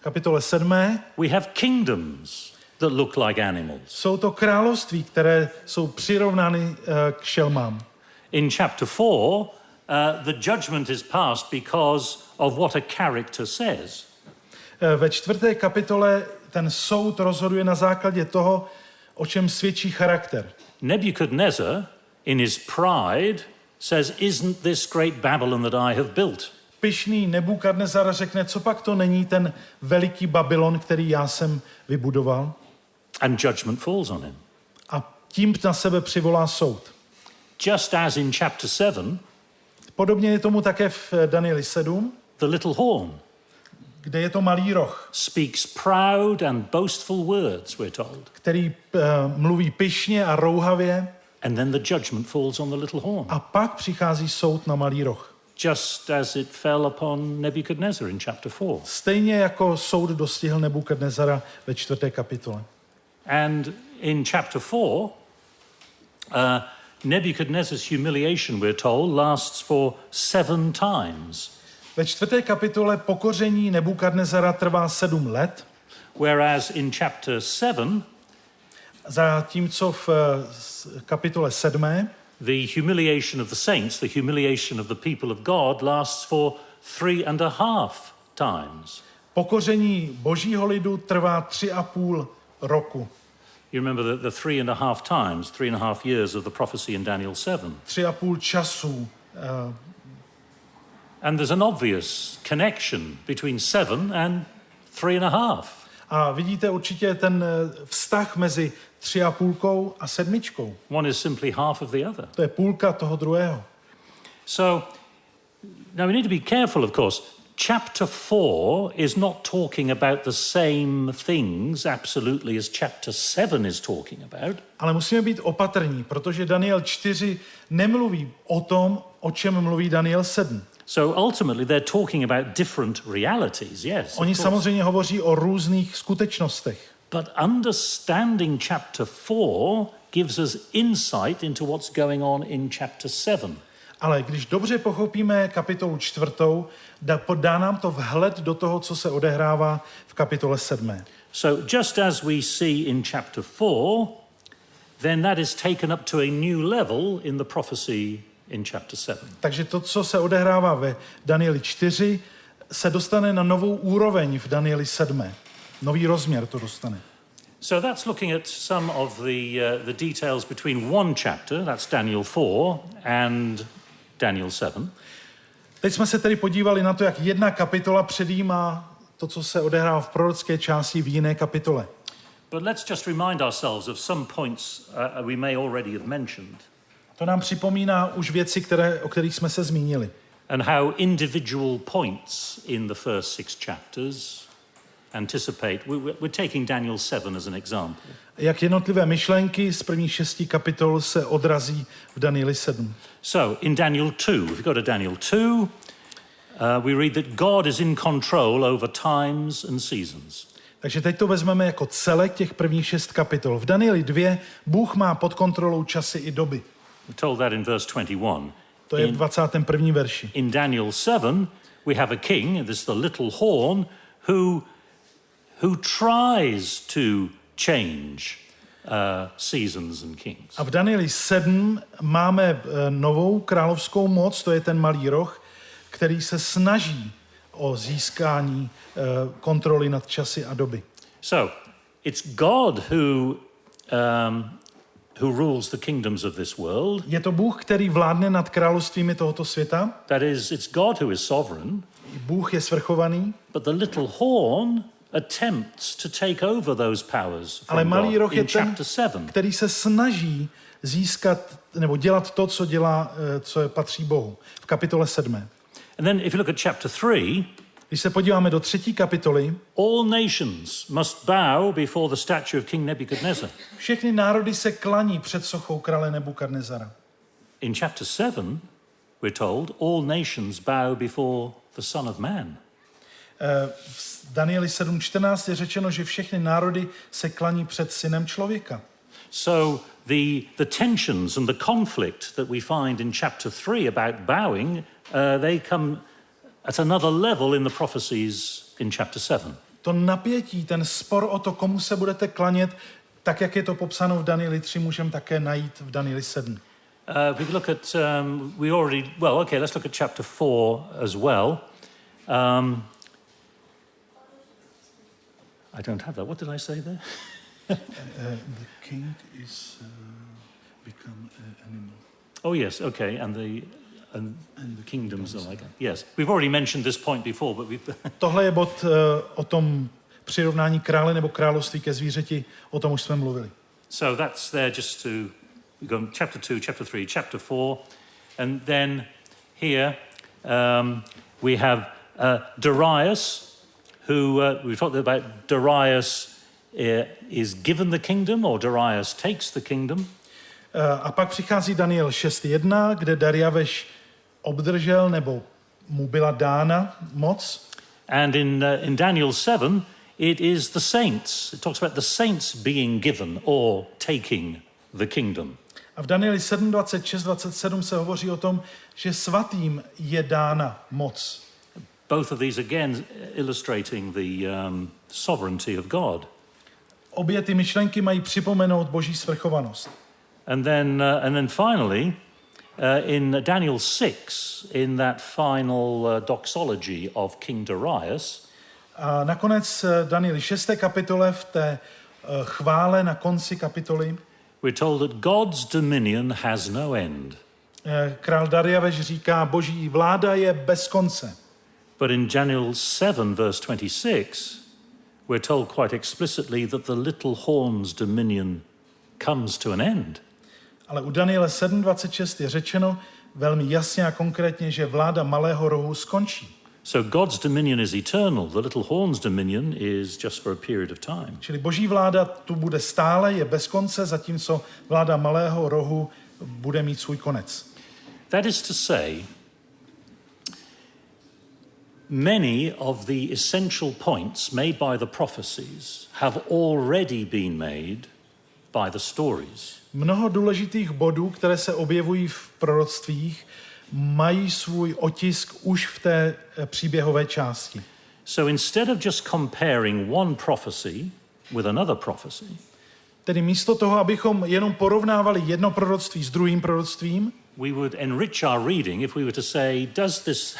kapitole 7, we have kingdoms that look like animals. Jsou to království, které jsou přirovnány k šelmám. In chapter 4, the judgment is passed because of what a character says. Ve 4. kapitole ten soud rozhoduje na základě toho, o čem svědčí charakter. Nebuchadnezzar, in his pride, says, "Isn't this great Babylon that I have built?" Pyšný Nebukadnezar řekne, co pak to není ten veliký Babylon, který já jsem vybudoval? And judgment falls on him. A tím na sebe přivolá soud. Just as in chapter 7, Podobně je tomu také v Danieli 7, the little horn kde je to malý roh, speaks proud and boastful words, we're told. který mluví pyšně a rouhavě, And then the judgment falls on the little horn. a pak přichází soud na malý roh. Just as it fell upon Nebuchadnezzar in chapter 4. Stejně jako soud dostihl Nebukadnezara ve 4. kapitole. And in chapter 4, Nebuchadnezzar's humiliation, we're told, lasts for 7 times. Ve 4. kapitole pokoření Nebukadnezara trvá 7 let, Whereas in chapter 7, zatímco v kapitole 7. the humiliation of the saints, the humiliation of the people of God, lasts for 3.5 times. Pokoření božího lidu trvá 3,5 roku. You remember the 3.5 times, 3.5 years of the prophecy in Daniel 7. 3,5 času. And there's an obvious connection between 7 and 3.5. A vidíte určitě ten vztah mezi 3,5 a 7. One is simply half of the other. To je půlka toho druhého. So, now we need to be careful, of course. Chapter 4 is not talking about the same things absolutely as chapter 7 is talking about. Ale musíme být opatrní, protože Daniel 4 nemluví o tom, o čem mluví Daniel 7. So ultimately they're talking about different realities, yes. Oni samozřejmě hovoří o různých skutečnostech. But understanding chapter 4 gives us insight into what's going on in chapter 7. Ale když dobře pochopíme kapitolu 4, dá nám to vhled do toho, co se odehrává v kapitole 7. So just as we see in chapter 4, then that is taken up to a new level in the prophecy in chapter 7. Takže to, co se odehrává ve Danieli 4, se dostane na novou úroveň v Danieli 7. Nový rozměr to dostane. So that's looking at some of the details between one chapter, that's Daniel 4, and Daniel 7. Teď jsme se tedy podívali na to, jak jedna kapitola předjímá to, co se odehrává v prorocké části v jiné kapitole. But let's just remind ourselves of some points we may already have mentioned. To nám připomíná už věci, o kterých jsme se zmínili. And how individual points in the first 6 chapters anticipate. We're taking Daniel 7 as an example. Jak jednotlivé myšlenky z prvních 6 kapitol se odrazí v Danieli 7. So, in Daniel 2, if you go to Daniel 2, we read that God is in control over times and seasons. Takže teď to vezmeme jako celek těch prvních 6 kapitol. V Danieli 2 Bůh má pod kontrolou časy i doby. We're told that in verse 21. To je v 21. verši. In Daniel 7, we have a king, this is the little horn, who tries to change seasons and kings. A v Danieli 7 máme novou královskou moc, to je ten malý roh, který se snaží o získání kontroly nad časy a doby. So, it's God who rules the kingdoms of this world. Je to Bůh, který vládne nad královstvími tohoto světa. That is, it's God who is sovereign. Bůh je svrchovaný. But the little horn attempts to take over those powers Ale from malý roh God je in ten, chapter 7. který se snaží získat nebo dělat to, co dělá, co patří Bohu. V kapitole 7. And then if you look at chapter 3, když se podíváme do 3. kapitoly, all nations must bow before the statue of King Nebuchadnezzar. Všechny národy se klaní před sochou krále Nebukadnezara. In chapter 7, we're told, all nations bow before the Son of Man. V Danieli 7.14 je řečeno, že všechny národy se klaní před synem člověka. So the tensions and the conflict that we find in chapter 3 about bowing, they come at another level in the prophecies in chapter 7. To napětí, ten spor o to, komu se budete klanět, tak jak je to popsáno v Danieli 3, můžeme také najít v Danieli 7. We could look at, let's look at chapter 4 as well. I don't have that. What did I say there? The king is become an animal. Oh yes, okay, and the kingdoms are like that. Yes, we've already mentioned this point before, but we've... Tohle je bod o tom přirovnání krále nebo království ke zvířeti, o tom už jsme mluvili. So that's there just to go chapter 2, chapter 3, chapter 4, and then here we have Darius, who we talked about. Darius is given the kingdom, or Darius takes the kingdom. A pak přichází Daniel 6.1, kde Dariaveš obdržel nebo mu byla dána moc. And in Daniel 7, it is the saints. It talks about the saints being given or taking the kingdom. A v Danieli 7, 26, 27 se hovoří o tom, že svatým je dána moc. Both of these again illustrating the sovereignty of God. Obě ty myšlenky mají připomenout Boží svrchovanost. And then finally, in Daniel 6, in that final doxology of King Darius, a nakonec Danieli 6. kapitole v té chvále na konci kapitoly we're told that God's dominion has no end. Král Dariaveš říká, Boží vláda je bez konce. But in Daniel 7, verse 26, we're told quite explicitly that the little horn's dominion comes to an end. Ale u Daniele 7.26 je řečeno velmi jasně a konkrétně, že vláda malého rohu skončí. So God's dominion is eternal. The little horn's dominion is just for a period of time. Čili Boží vláda tu bude stále, je bez konce, zatímco vláda malého rohu bude mít svůj konec. That is to say, many of the essential points made by the prophecies have already been made by the stories. Mnoho důležitých bodů, které se objevují v proroctvích, mají svůj otisk už v té příběhové části. So instead of just comparing one prophecy with another prophecy, tedy místo toho, abychom jenom porovnávali jedno proroctví s druhým proroctvím, we would enrich our reading if we were to say,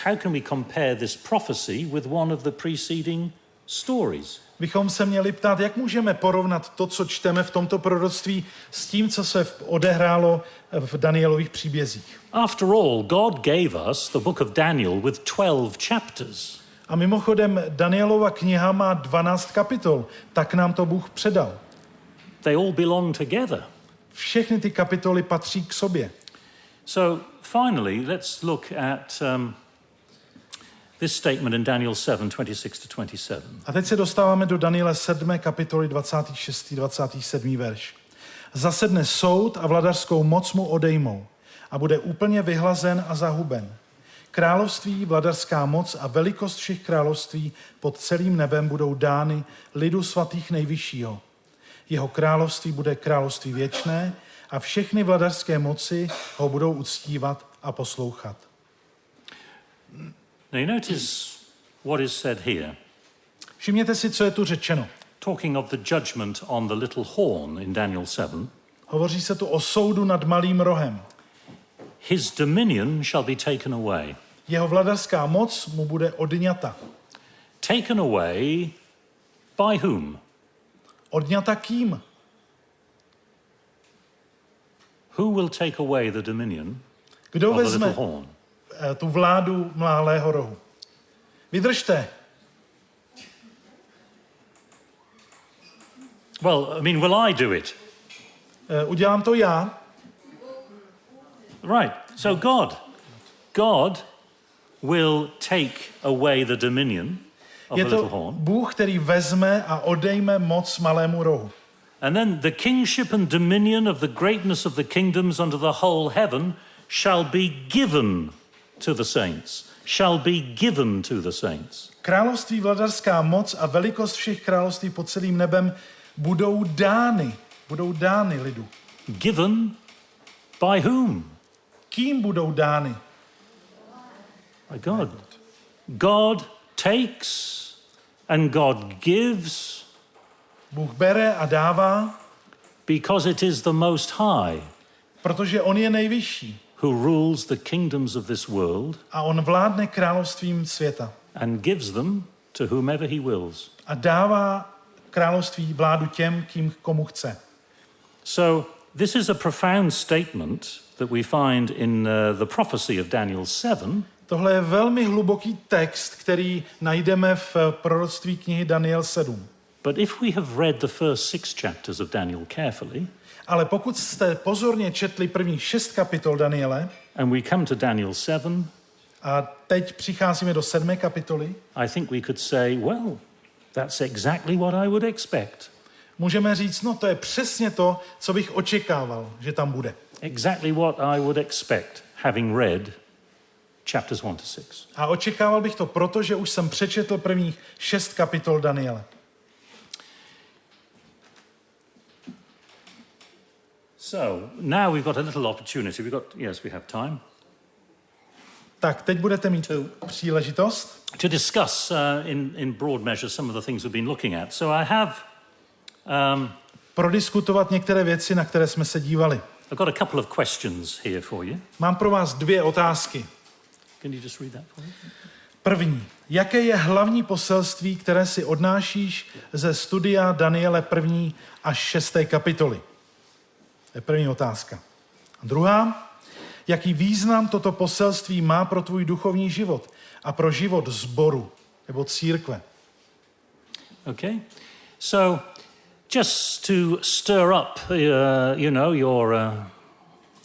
how can we compare this prophecy with one of the preceding stories? Bychom se měli ptát, jak můžeme porovnat to, co čteme v tomto proroctví, s tím, co se odehrálo v Danielových příbězích. After all, God gave us the book of Daniel with 12 chapters. A mimochodem, Danielova kniha má 12 kapitol, tak nám to Bůh předal. They all belong together. Všechny ty kapitoly patří k sobě. So finally, let's look at this statement in Daniel 7, 26 to 27. A teď se dostáváme do Daniele 7. kapitoly 26. 27. verš. Zasedne soud a vladařskou moc mu odejmou a bude úplně vyhlazen a zahuben. Království, vladařská moc a velikost všech království pod celým nebem budou dány lidu svatých nejvyššího. Jeho království bude království věčné a všechny vladařské moci ho budou uctívat a poslouchat. Now you notice what is said here. Všimněte si, co je tu řečeno. Talking of the judgment on the little horn in Daniel 7. Hovoří se tu o soudu nad malým rohem. His dominion shall be taken away. Jeho vladařská moc mu bude odňata. Taken away by whom? Odňata kým? Who will take away the dominion Kdo of the vezme little horn? Tu vládu malého rohu? Vydržte. Well, I mean, will I do it? Udělám to já. Right. So God will take away the dominion of Je the little to horn. Bůh, který vezme a odejme moc malému rohu. And then the kingship and dominion of the greatness of the kingdoms under the whole heaven shall be given to the saints. Shall be given to the saints. Království, vladařská moc a velikost všech království pod celým nebem budou dány lidu. Given by whom? Kým budou dány? By God. God takes and God gives Bůh bere a dává, because it is the Most High Protože on je nejvyšší. Who rules the kingdoms of this world. A on vládne královstvím světa. And gives them to whomever he wills. A dává království vládu těm, komu chce. So this is a profound statement that we find in the prophecy of Daniel 7. Tohle je velmi hluboký text, který najdeme v proroctví knihy Daniel 7. But if we have read the first 6 chapters of Daniel carefully, ale pokud jste pozorně četli prvních 6 kapitol Daniele, and we come to Daniel 7, a teď přicházíme do 7. kapitoly, I think we could say, well, that's exactly what I would expect. Můžeme říct, no to je přesně to, co bych očekával, že tam bude. Exactly what I would expect, having read chapters 1 to 6. A očekával bych to proto, že už jsem přečetl prvních 6 kapitol Daniele. So, now we've got a little opportunity. Yes, we have time. Tak, teď budete mít příležitost to discuss in broad measure some of the things we've been looking at. So I have prodiskutovat některé věci, na které jsme se dívali. I've got a couple of questions here for you. Mám pro vás 2 otázky. Can you just read that for me? První. Jaké je hlavní poselství, které si odnášíš ze studia Daniele 1. až 6. kapitoly? To je první otázka. A druhá. Jaký význam toto poselství má pro tvůj duchovní život a pro život sboru nebo církve? Okay. So just to stir up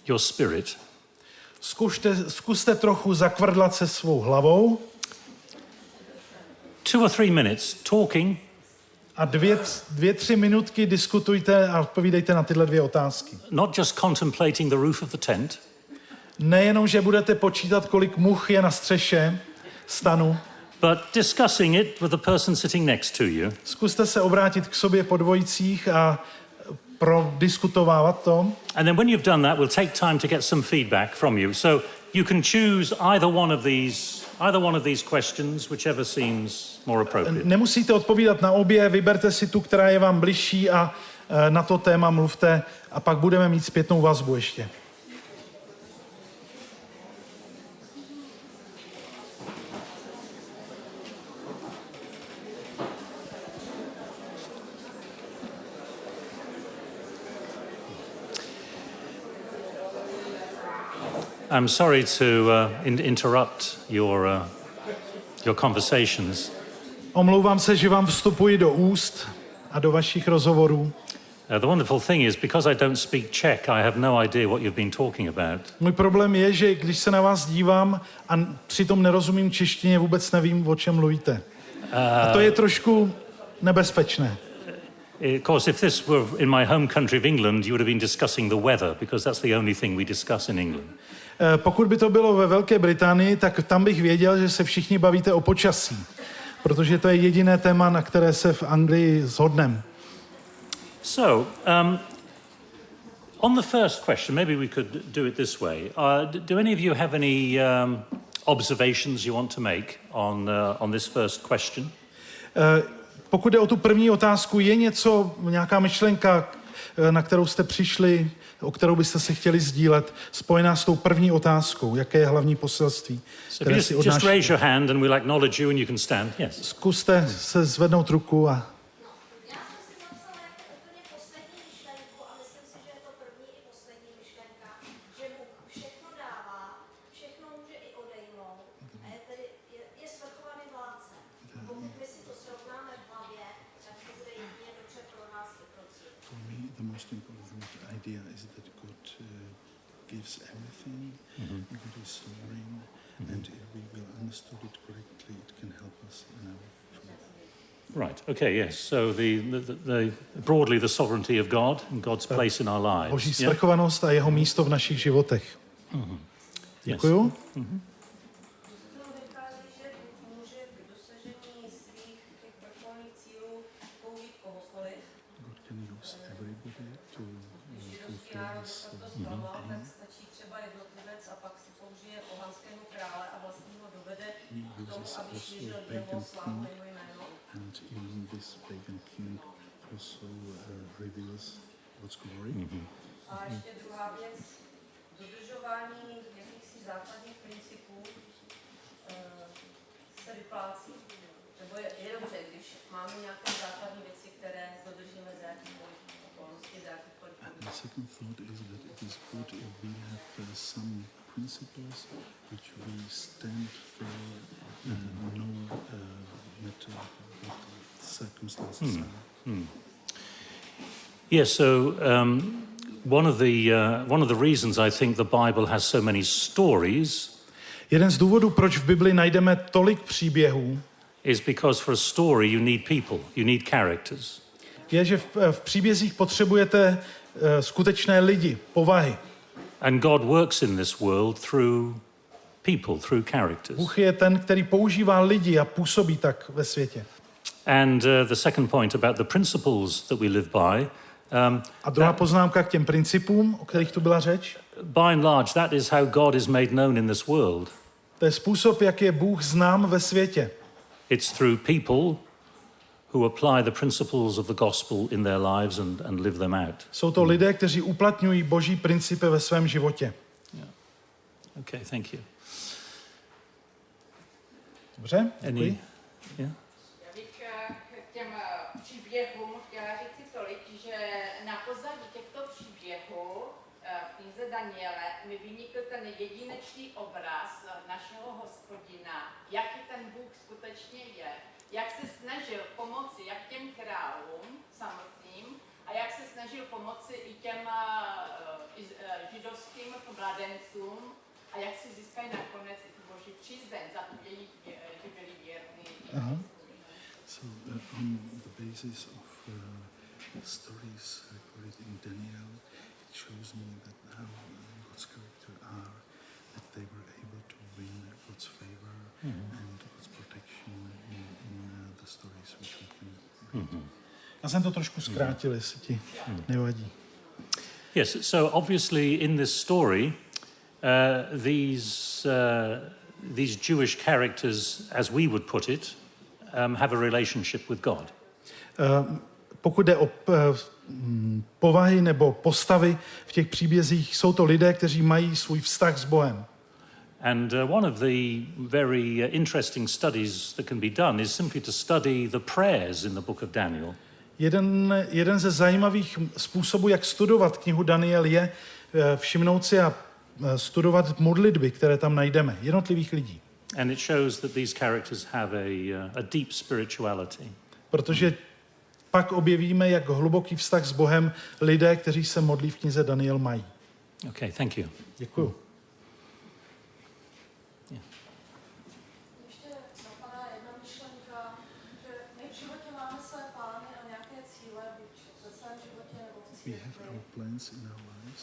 your spirit. Zkuste trochu zakvrdlat se svou hlavou. 2 or 3 minutes talking. A 2-3 minutky diskutujte a odpovídejte na tyhle 2 otázky. Not just contemplating the roof of the tent. Nejenom, že budete počítat, kolik much je na střeše stanu, but discussing it with the person sitting next to you. Zkuste se obrátit k sobě po dvojicích a prodiskutovávat to. And then when you've done that, we'll take time to get some feedback from you. So you can choose either one of these questions, whichever seems more appropriate. Nemusíte odpovídat na obě, vyberte si tu, která je vám bližší a na to téma mluvte a pak budeme mít zpětnou vazbu ještě. I'm sorry to interrupt your conversations. Omlouvám se, že vám vstupuji do úst a do vašich rozhovorů. The wonderful thing is, because I don't speak Czech, I have no idea what you've been talking about. Můj problém je, že když se na vás dívám a přitom nerozumím češtině, vůbec nevím, o čem mluvíte. A to je trošku nebezpečné. Of course, if this were in my home country of England, you would have been discussing the weather, because that's the only thing we discuss in England. Pokud by to bylo ve Velké Británii, tak tam bych věděl, že se všichni bavíte o počasí, protože to je jediné téma, na které se v Anglii shodneme. So, on the first question, maybe we could do it this way. Do any of you have any observations you want to make on this first question? Pokud jde o tu první otázku, je nějaká myšlenka, na kterou jste přišli, o kterou byste se chtěli sdílet, spojená s tou první otázkou? Jaké je hlavní poselství, které si odnášíte? Just raise your hand and we'll acknowledge you and you can stand. Yes. Zkuste se zvednout ruku a... gives everything, God is sovereign, and if we will understand it correctly, it can help us in our faith. Right, okay, yes. So the broadly the sovereignty of God and God's place in our lives. Boží svrchovanost a jeho místo v našich životech. Děkuju. God can use everybody to fulfill his stačí třeba jednotlivec a pak si použije pohanského krále a vlastně ho dovede k tomu, aby šířil jeho slávu jeho jméno. And even this pagan king also reveals God's glory. A ještě druhá věc, dodržování jakýchsi základních principů se vyplácí. Nebo je dobře, když máme nějaké základní věci, které dodržíme za jakýchkoliv okolností, za jakýchkoliv podmínek. The second thought is that it is good if we have some principles which we stand for no matter what circumstances are. Yes, so one of the reasons I think the Bible has so many stories Jeden z důvodů, proč v Bibli najdeme tolik příběhů, is because for a story you need people, you need characters. je, že v příbězích potřebujete skutečné lidi, povahy. And God works in this world through people, through characters. Bůh je ten, který používá lidi a působí tak ve světě. And the second point about the principles that we live by, A druhá poznámka k těm principům, o kterých tu byla řeč. by and large, that is how God is made known in this world. To je způsob, jak je Bůh znám ve světě. It's through people who apply the principles of the gospel in their lives and live them out. Jsou to lidé, kteří uplatňují boží principy ve svém životě. Okay, thank you. Dobře? Any? Yeah? Já bych k těm příběhům chtěla říct si tolik, že na pozadí těchto příběhů v knize Daniele mi vynikl ten jedinečný obraz našeho Hospodina, jaký ten Bůh skutečně je, jak se snažil pomoci jak těm králům samotným a jak se snažil pomoci i těm židovským mladencům a jak si získají nakonec i tu boží přízeň za tu jejich, že byli věrní. So on the basis of stories recorded in Daniel, it shows me that how God's character are, that they were able to win God's favor and God's protection in the stories which we can read. Já jsem to trošku zkrátil, jestli ti nevadí. Yes, so obviously in this story, these Jewish characters, as we would put it, have a relationship with God. Pokud jde o povahy nebo postavy v těch příbězích, jsou to lidé, kteří mají svůj vztah s Bohem. And one of the very interesting studies that can be done is simply to study the prayers in the book of Daniel. Jeden ze zajímavých způsobů, jak studovat knihu Daniel, je všimnout si a studovat modlitby, které tam najdeme, jednotlivých lidí. And it shows that these characters have a deep spirituality. Protože pak objevíme, jak hluboký vztah s Bohem lidé, kteří se modlí v knize Daniel, mají. Okay, thank you. Děkuju. Ještě napadá jedna myšlenka, že my v životě máme své plány a nějaké cíle, buď ve svém životě nebo v We have církvi. our plans in our lives,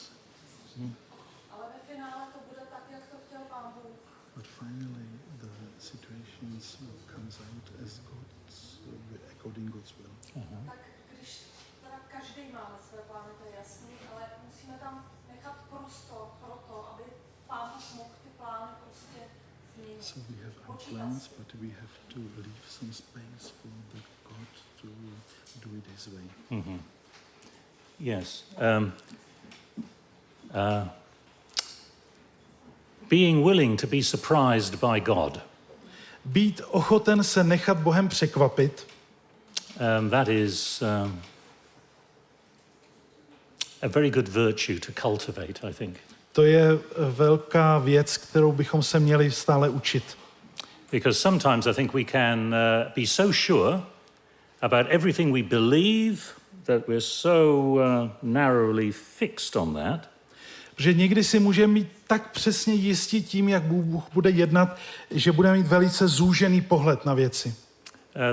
Ale ve finále to bude tak, jak to chtěl Pán Bůh. but finally the situations comes out as God's according God's will. Tak když teda každý máme své plány, to je jasný, ale musíme tam nechat prostor pro to, aby Pán Bůh mohl ty plány prostě změnit. So we have our plans, but we have to leave some space for the God to do it His way. Yes. Being willing to be surprised by God. Být ochoten se nechat Bohem překvapit, That is a very good virtue to cultivate, I think. to je velká věc, kterou bychom se měli stále učit. Because sometimes I think we can be so sure about everything we believe that we're so narrowly fixed on that, Protože někdy si můžeme mít tak přesně jistí tím, jak Bůh bude jednat, že budeme mít velice zúžený pohled na věci.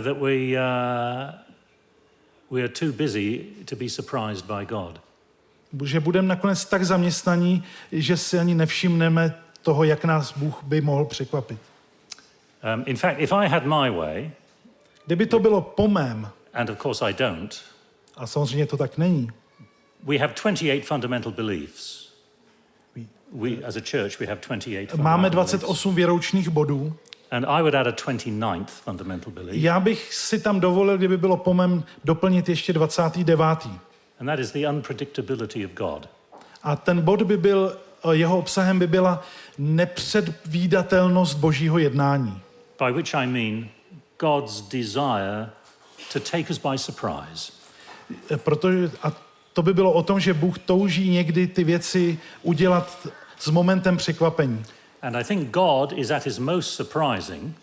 that we are too busy to be surprised by God. Že budeme nakonec tak zaměstnaní, že si ani nevšimneme toho, jak nás Bůh by mohl překvapit. In fact, if I had my way, Kdyby to bylo po mém, and of course I don't, a samozřejmě to tak není, we have 28 fundamental beliefs. We, as a church, we have 28 máme fundamental beliefs. 28 věroučných bodů. And I would add a 29th fundamental belief, Já bych si tam dovolil, kdyby bylo po mém, doplnit ještě 29. and that is the unpredictability of God. A ten bod by byl jeho obsahem by byla nepředvídatelnost Božího jednání. By which I mean God's desire to take us by surprise. Protože, a to by bylo o tom, že Bůh touží někdy ty věci udělat s momentem překvapení. And I think God is at his most surprising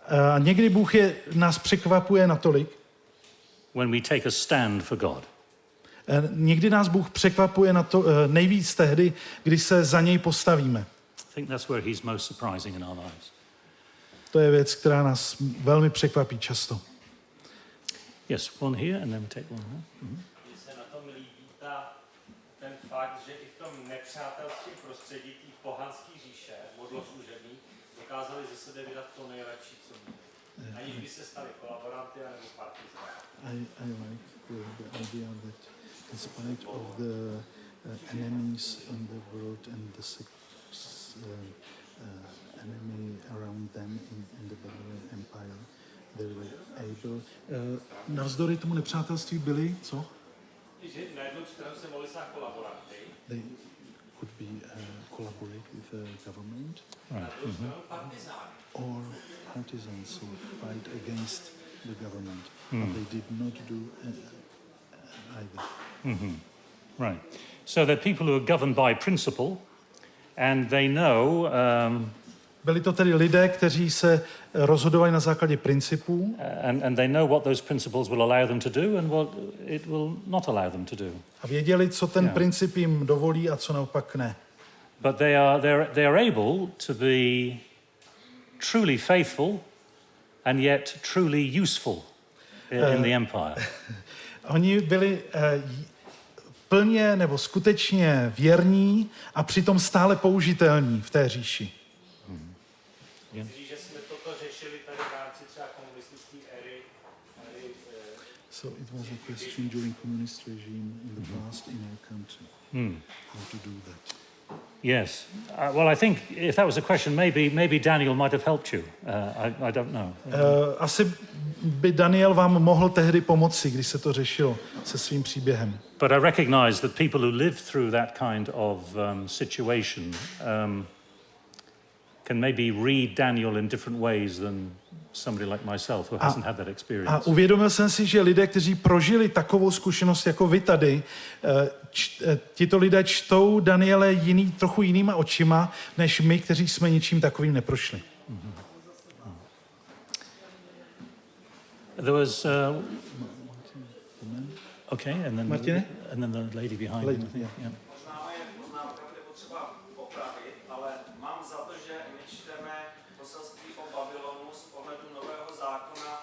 A někdy Bůh nás překvapuje natolik, when we take a stand for God. Někdy nás Bůh překvapuje nejvíc tehdy, když se za něj postavíme. I think that's where he's most surprising in our lives. To je věc, která nás velmi překvapí často. Yes, one here and then we take one here. Mm-hmm. Mně se na tom líbí ten fakt, že i v tom nepřátelském prostředí té pohanské říše, modloslužební, dokázali ze sebe vydat to nejlepší, co měli. Aniž by se stali kolaboranty nebo partizány. I like the idea that in spite of the enemies in the world and the enemy around them in the Babylonian Empire, they were able... Navzdory tomu nepřátelství byli, co? Že na jednu stranu se mohli stát kolaboranty, They could be collaborate with the government, na druhou stranu partizány. or partisans who fight against the government. But they did not do either. Mm-hmm. Right. So they're people who are governed by principle and they know Byli to tedy lidé, kteří se rozhodovali na základě principů and they know what those principles will allow them to do and what it will not allow them to do. a věděli, co ten Yeah. princip jim dovolí a co naopak ne. But they are able to be truly faithful and yet truly useful in the empire. Oni byli plně nebo skutečně věrní a přitom stále použitelní v té říši. Myslím, že jsme toto řešili tady v rámci třeba komunistické éry. So it was a question during communist regime in the past in our country, how to do that. Yes. Well, I think if that was a question, maybe Daniel might have helped you. I don't know. Asi by Daniel vám mohl tehdy pomoci, když se to řešilo se svým příběhem. But I recognize that people who live through that kind of situation can maybe read Daniel in different ways than somebody like myself who hasn't had that experience. A uvědomil jsem si, že lidé, kteří prožili takovou zkušenost jako vy tady, tito lidé čtou Daniele trochu jinýma očima, než my, kteří jsme ničím takovým neprošli. There was okay, and then Martine? the lady behind Lady, him. I think. yeah. Yeah. Možná moje poznámka bude potřeba opravit, ale mám za to, že my čteme poselství o Babylonu z pohledu Nového zákona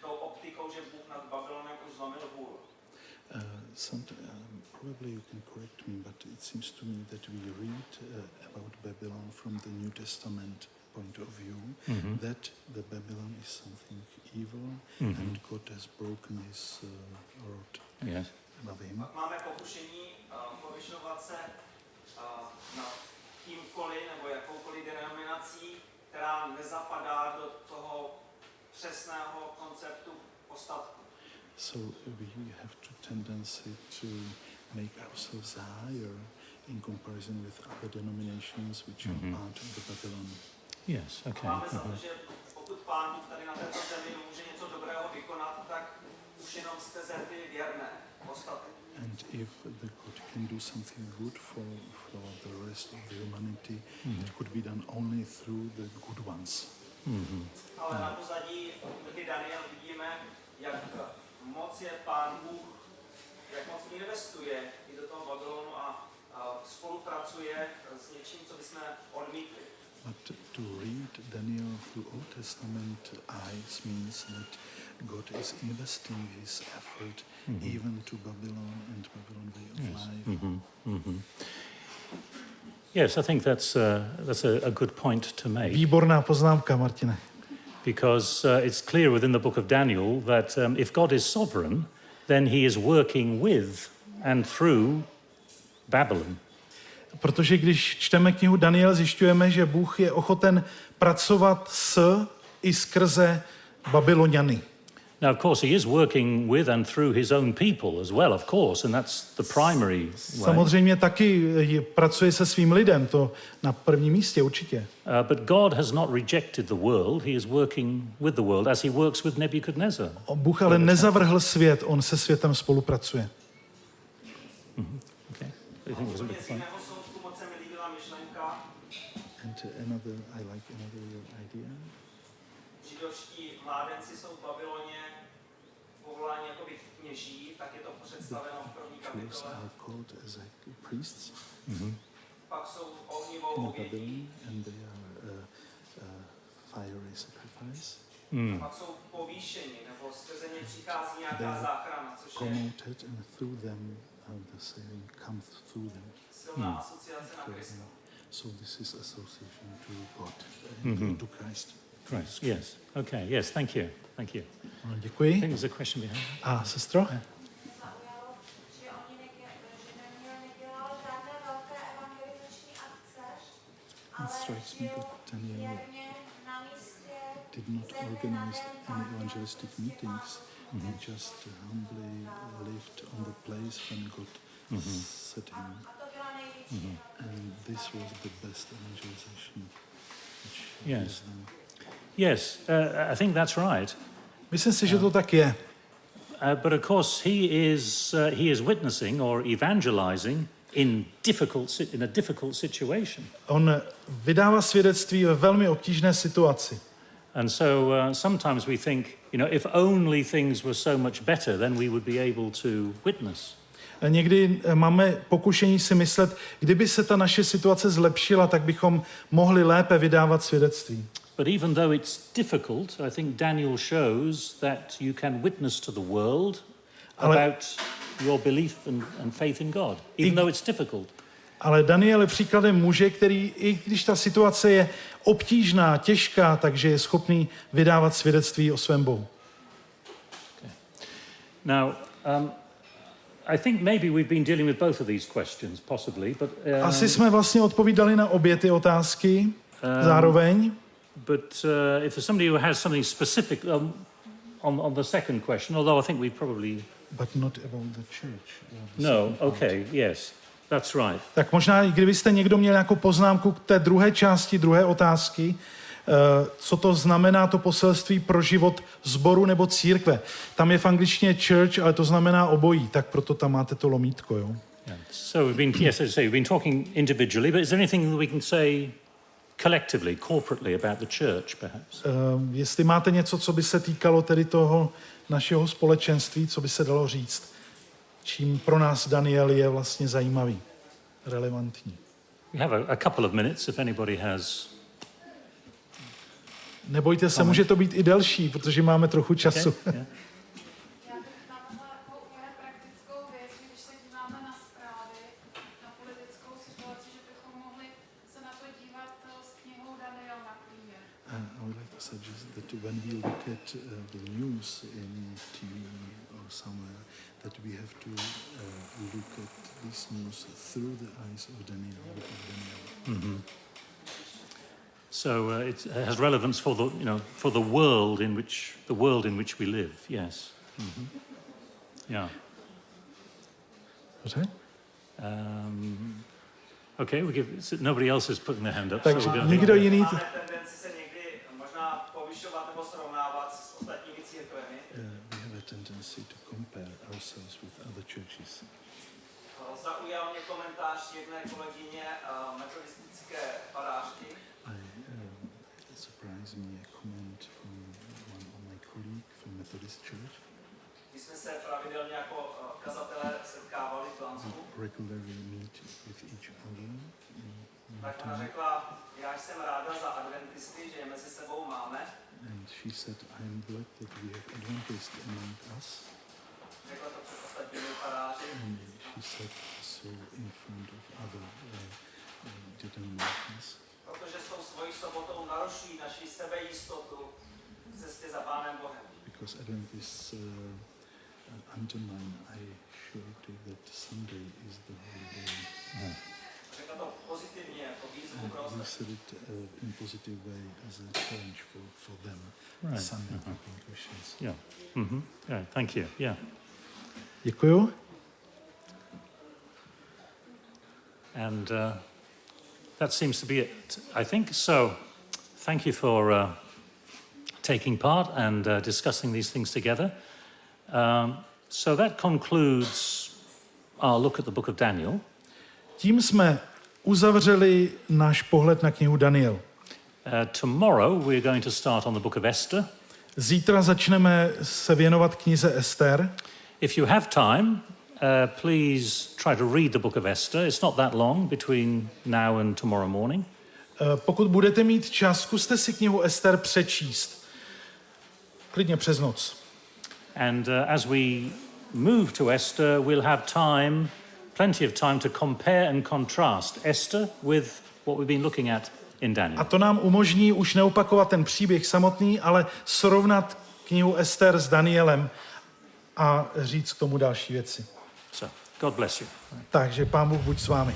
tou optikou, že Bůh nad Babylonem už zlomil hůl. Probably you can correct me, but it seems to me that we read about Babylon from the New Testament point of view, that the Babylon is something evil and God has broken his rod Yes. above him. Pak máme pokušení povyšovat se nad kýmkoliv nebo jakoukoliv denominací, která nezapadá do toho přesného konceptu postatku. So we have to tendency to make ourselves higher in comparison with other denominations which are part of the Babylon. Yes. Okay. Máme za to, že pokud Pán Bůh tady na této zemi může něco dobrého vykonat, tak už jenom skrze ty věrné postavy. And if the God can do something good for the rest of the humanity, it could be done only through the good ones. Ale na pozadí knihy Daniel vidíme, jak moc je Pán Bůh, jak moc investuje i do toho Babylonu a spolupracuje s něčím, co bychom odmítli. But to read Daniel through Old Testament eyes means that God is investing his effort even to Babylon and Babylon way of life. Yes, I think that's a good point to make. Výborná poznámka, Martine. Because it's clear within the book of Daniel that if God is sovereign, then he is working with and through Babylon. Protože když čteme knihu Daniel, zjišťujeme, že Bůh je ochoten pracovat i skrze Babyloniany. Now, of course, he is working with and through his own people as well, of course, and that's the primary way. Samozřejmě taky pracuje se svým lidem, to na prvním místě určitě. But God has not rejected the world. He is working with the world as he works with Nebuchadnezzar. Bůh ale nezavrhl svět, on se světem spolupracuje. Okay. Z jiného soudku moc se mi líbila myšlenka. And I like another idea. Židovští mládenci jsou v Babyloně povoláni jako být kněží, tak je to představeno v první Jews kapitole. are called as priests Pak jsou ohnivou in obětí, Babylon, and they are fiery sacrifice. pak jsou povýšeni, nebo skrze ně přichází They nějaká are záchrana, což je promoted, and through them the saving comes through them. silná asociace na Krista. So this is association to God, to Christ. Christ, yes. Okay, yes, thank you. Thank you. No, I děkuji. think there's a question behind. A sestro? Zaujalo, že oni nedělali žádné velké evangelizační akce, ale Strikes me žijou that Daniel věrně na místě, did not organize any evangelistic meetings. He just humbly lived on the place when God set him. a to byla největší. And this was the best evangelization. Which Yes. is them. Yes, I think that's right. Myslím si, že to tak je. But of course, he is witnessing or evangelizing in a difficult situation. On vydává svědectví ve velmi obtížné situaci. And so sometimes we think, if only things were so much better, then we would be able to witness. Někdy máme pokušení si myslet, kdyby se ta naše situace zlepšila, tak bychom mohli lépe vydávat svědectví. But even though it's difficult, I think Daniel shows that you can witness to the world about your belief and faith in God, even though it's difficult. Ale Daniel je příkladem muže, který, i když ta situace je obtížná, těžká, takže je schopný vydávat svědectví o svém Bohu. Okay. Now, I think maybe we've been dealing with both of these questions, possibly, but Asi jsme vlastně odpovídali na obě ty otázky zároveň. But if there's somebody who has something specific on the second question, although I think we probably... But not about the church. No, okay, yes, that's right. Tak možná, kdybyste někdo měl nějakou poznámku k té druhé části, druhé otázky, co to znamená to poselství pro život sboru nebo církve. Tam je v angličtině church, ale to znamená obojí, tak proto tam máte to lomítko, jo. Yeah. So we've been, yes, as I say, we've been talking individually, but is there anything that we can say collectively, corporately about the church, perhaps? Jestli máte něco, co by se týkalo tedy toho našeho společenství, co by se dalo říct, čím pro nás Daniel je vlastně zajímavý, relevantní. We have a couple of minutes if anybody has... Nebojte se, může to být i delší, protože máme trochu času. Okay, yeah. Já bych navrhla jako úplně praktickou věc, že když se díváme na zprávy, na politickou situaci, že bychom mohli se na to dívat s knihou Daniel na klíně. I would like to suggest that when we look at the news in TV or somewhere, that we have to look at this news through the eyes of Daniel. Mm-hmm. So it has relevance for for the world in which we live. Yes. Mm-hmm. Yeah. Dobře? Okay. Nobody else is putting their hand up. Takže so nikdo jiný. Máme tendenci se někdy možná povyšovat nebo srovnávat s ostatními církvemi. We have a tendency to compare ourselves with other churches. Zaujal mě komentář jedné kolegyně metodistické farářky. It surprised me a comment from one of my colleagues from Methodist Church. My jsme se pravidelně jako kazatelé setkávali v Lansku. Regularly meet with each other. Tak ona řekla, já jsem ráda za adventisty, že je mezi sebou máme. And she said, I'm glad that we have Adventists among us. Řekla to před ostatními faráři. And she said so in front of other denominations. Protože s tou svojí sobotou narušují naši sebejistotu v cestě za Pánem Bohem. Because Adventists undermine our surety that Sunday is the holy day. řekl to pozitivně, jako výzvu pro He ostatní. said it in a positive way as a challenge for them, Right. Sunday keeping Christians. Yeah. Yeah, thank you. Yeah. Děkuju. And that seems to be it, I think. So thank you for taking part and discussing these things together. So that concludes our look at the book of Daniel. Tím jsme uzavřeli náš pohled na knihu Daniel. Tomorrow we're going to start on the book of Esther. Zítra začneme se věnovat knize Ester. If you have time, please try to read the book of Esther. It's not that long between now and tomorrow morning. Pokud budete mít čas, zkuste si knihu Ester přečíst. Klidně přes noc. And as we move to Esther, we'll have time, plenty of time to compare and contrast Esther with what we've been looking at in Daniel. A to nám umožní už neopakovat ten příběh samotný, ale srovnat knihu Ester s Danielem a říct k tomu další věci. So, God bless you. Takže Pán Bůh buď s vámi.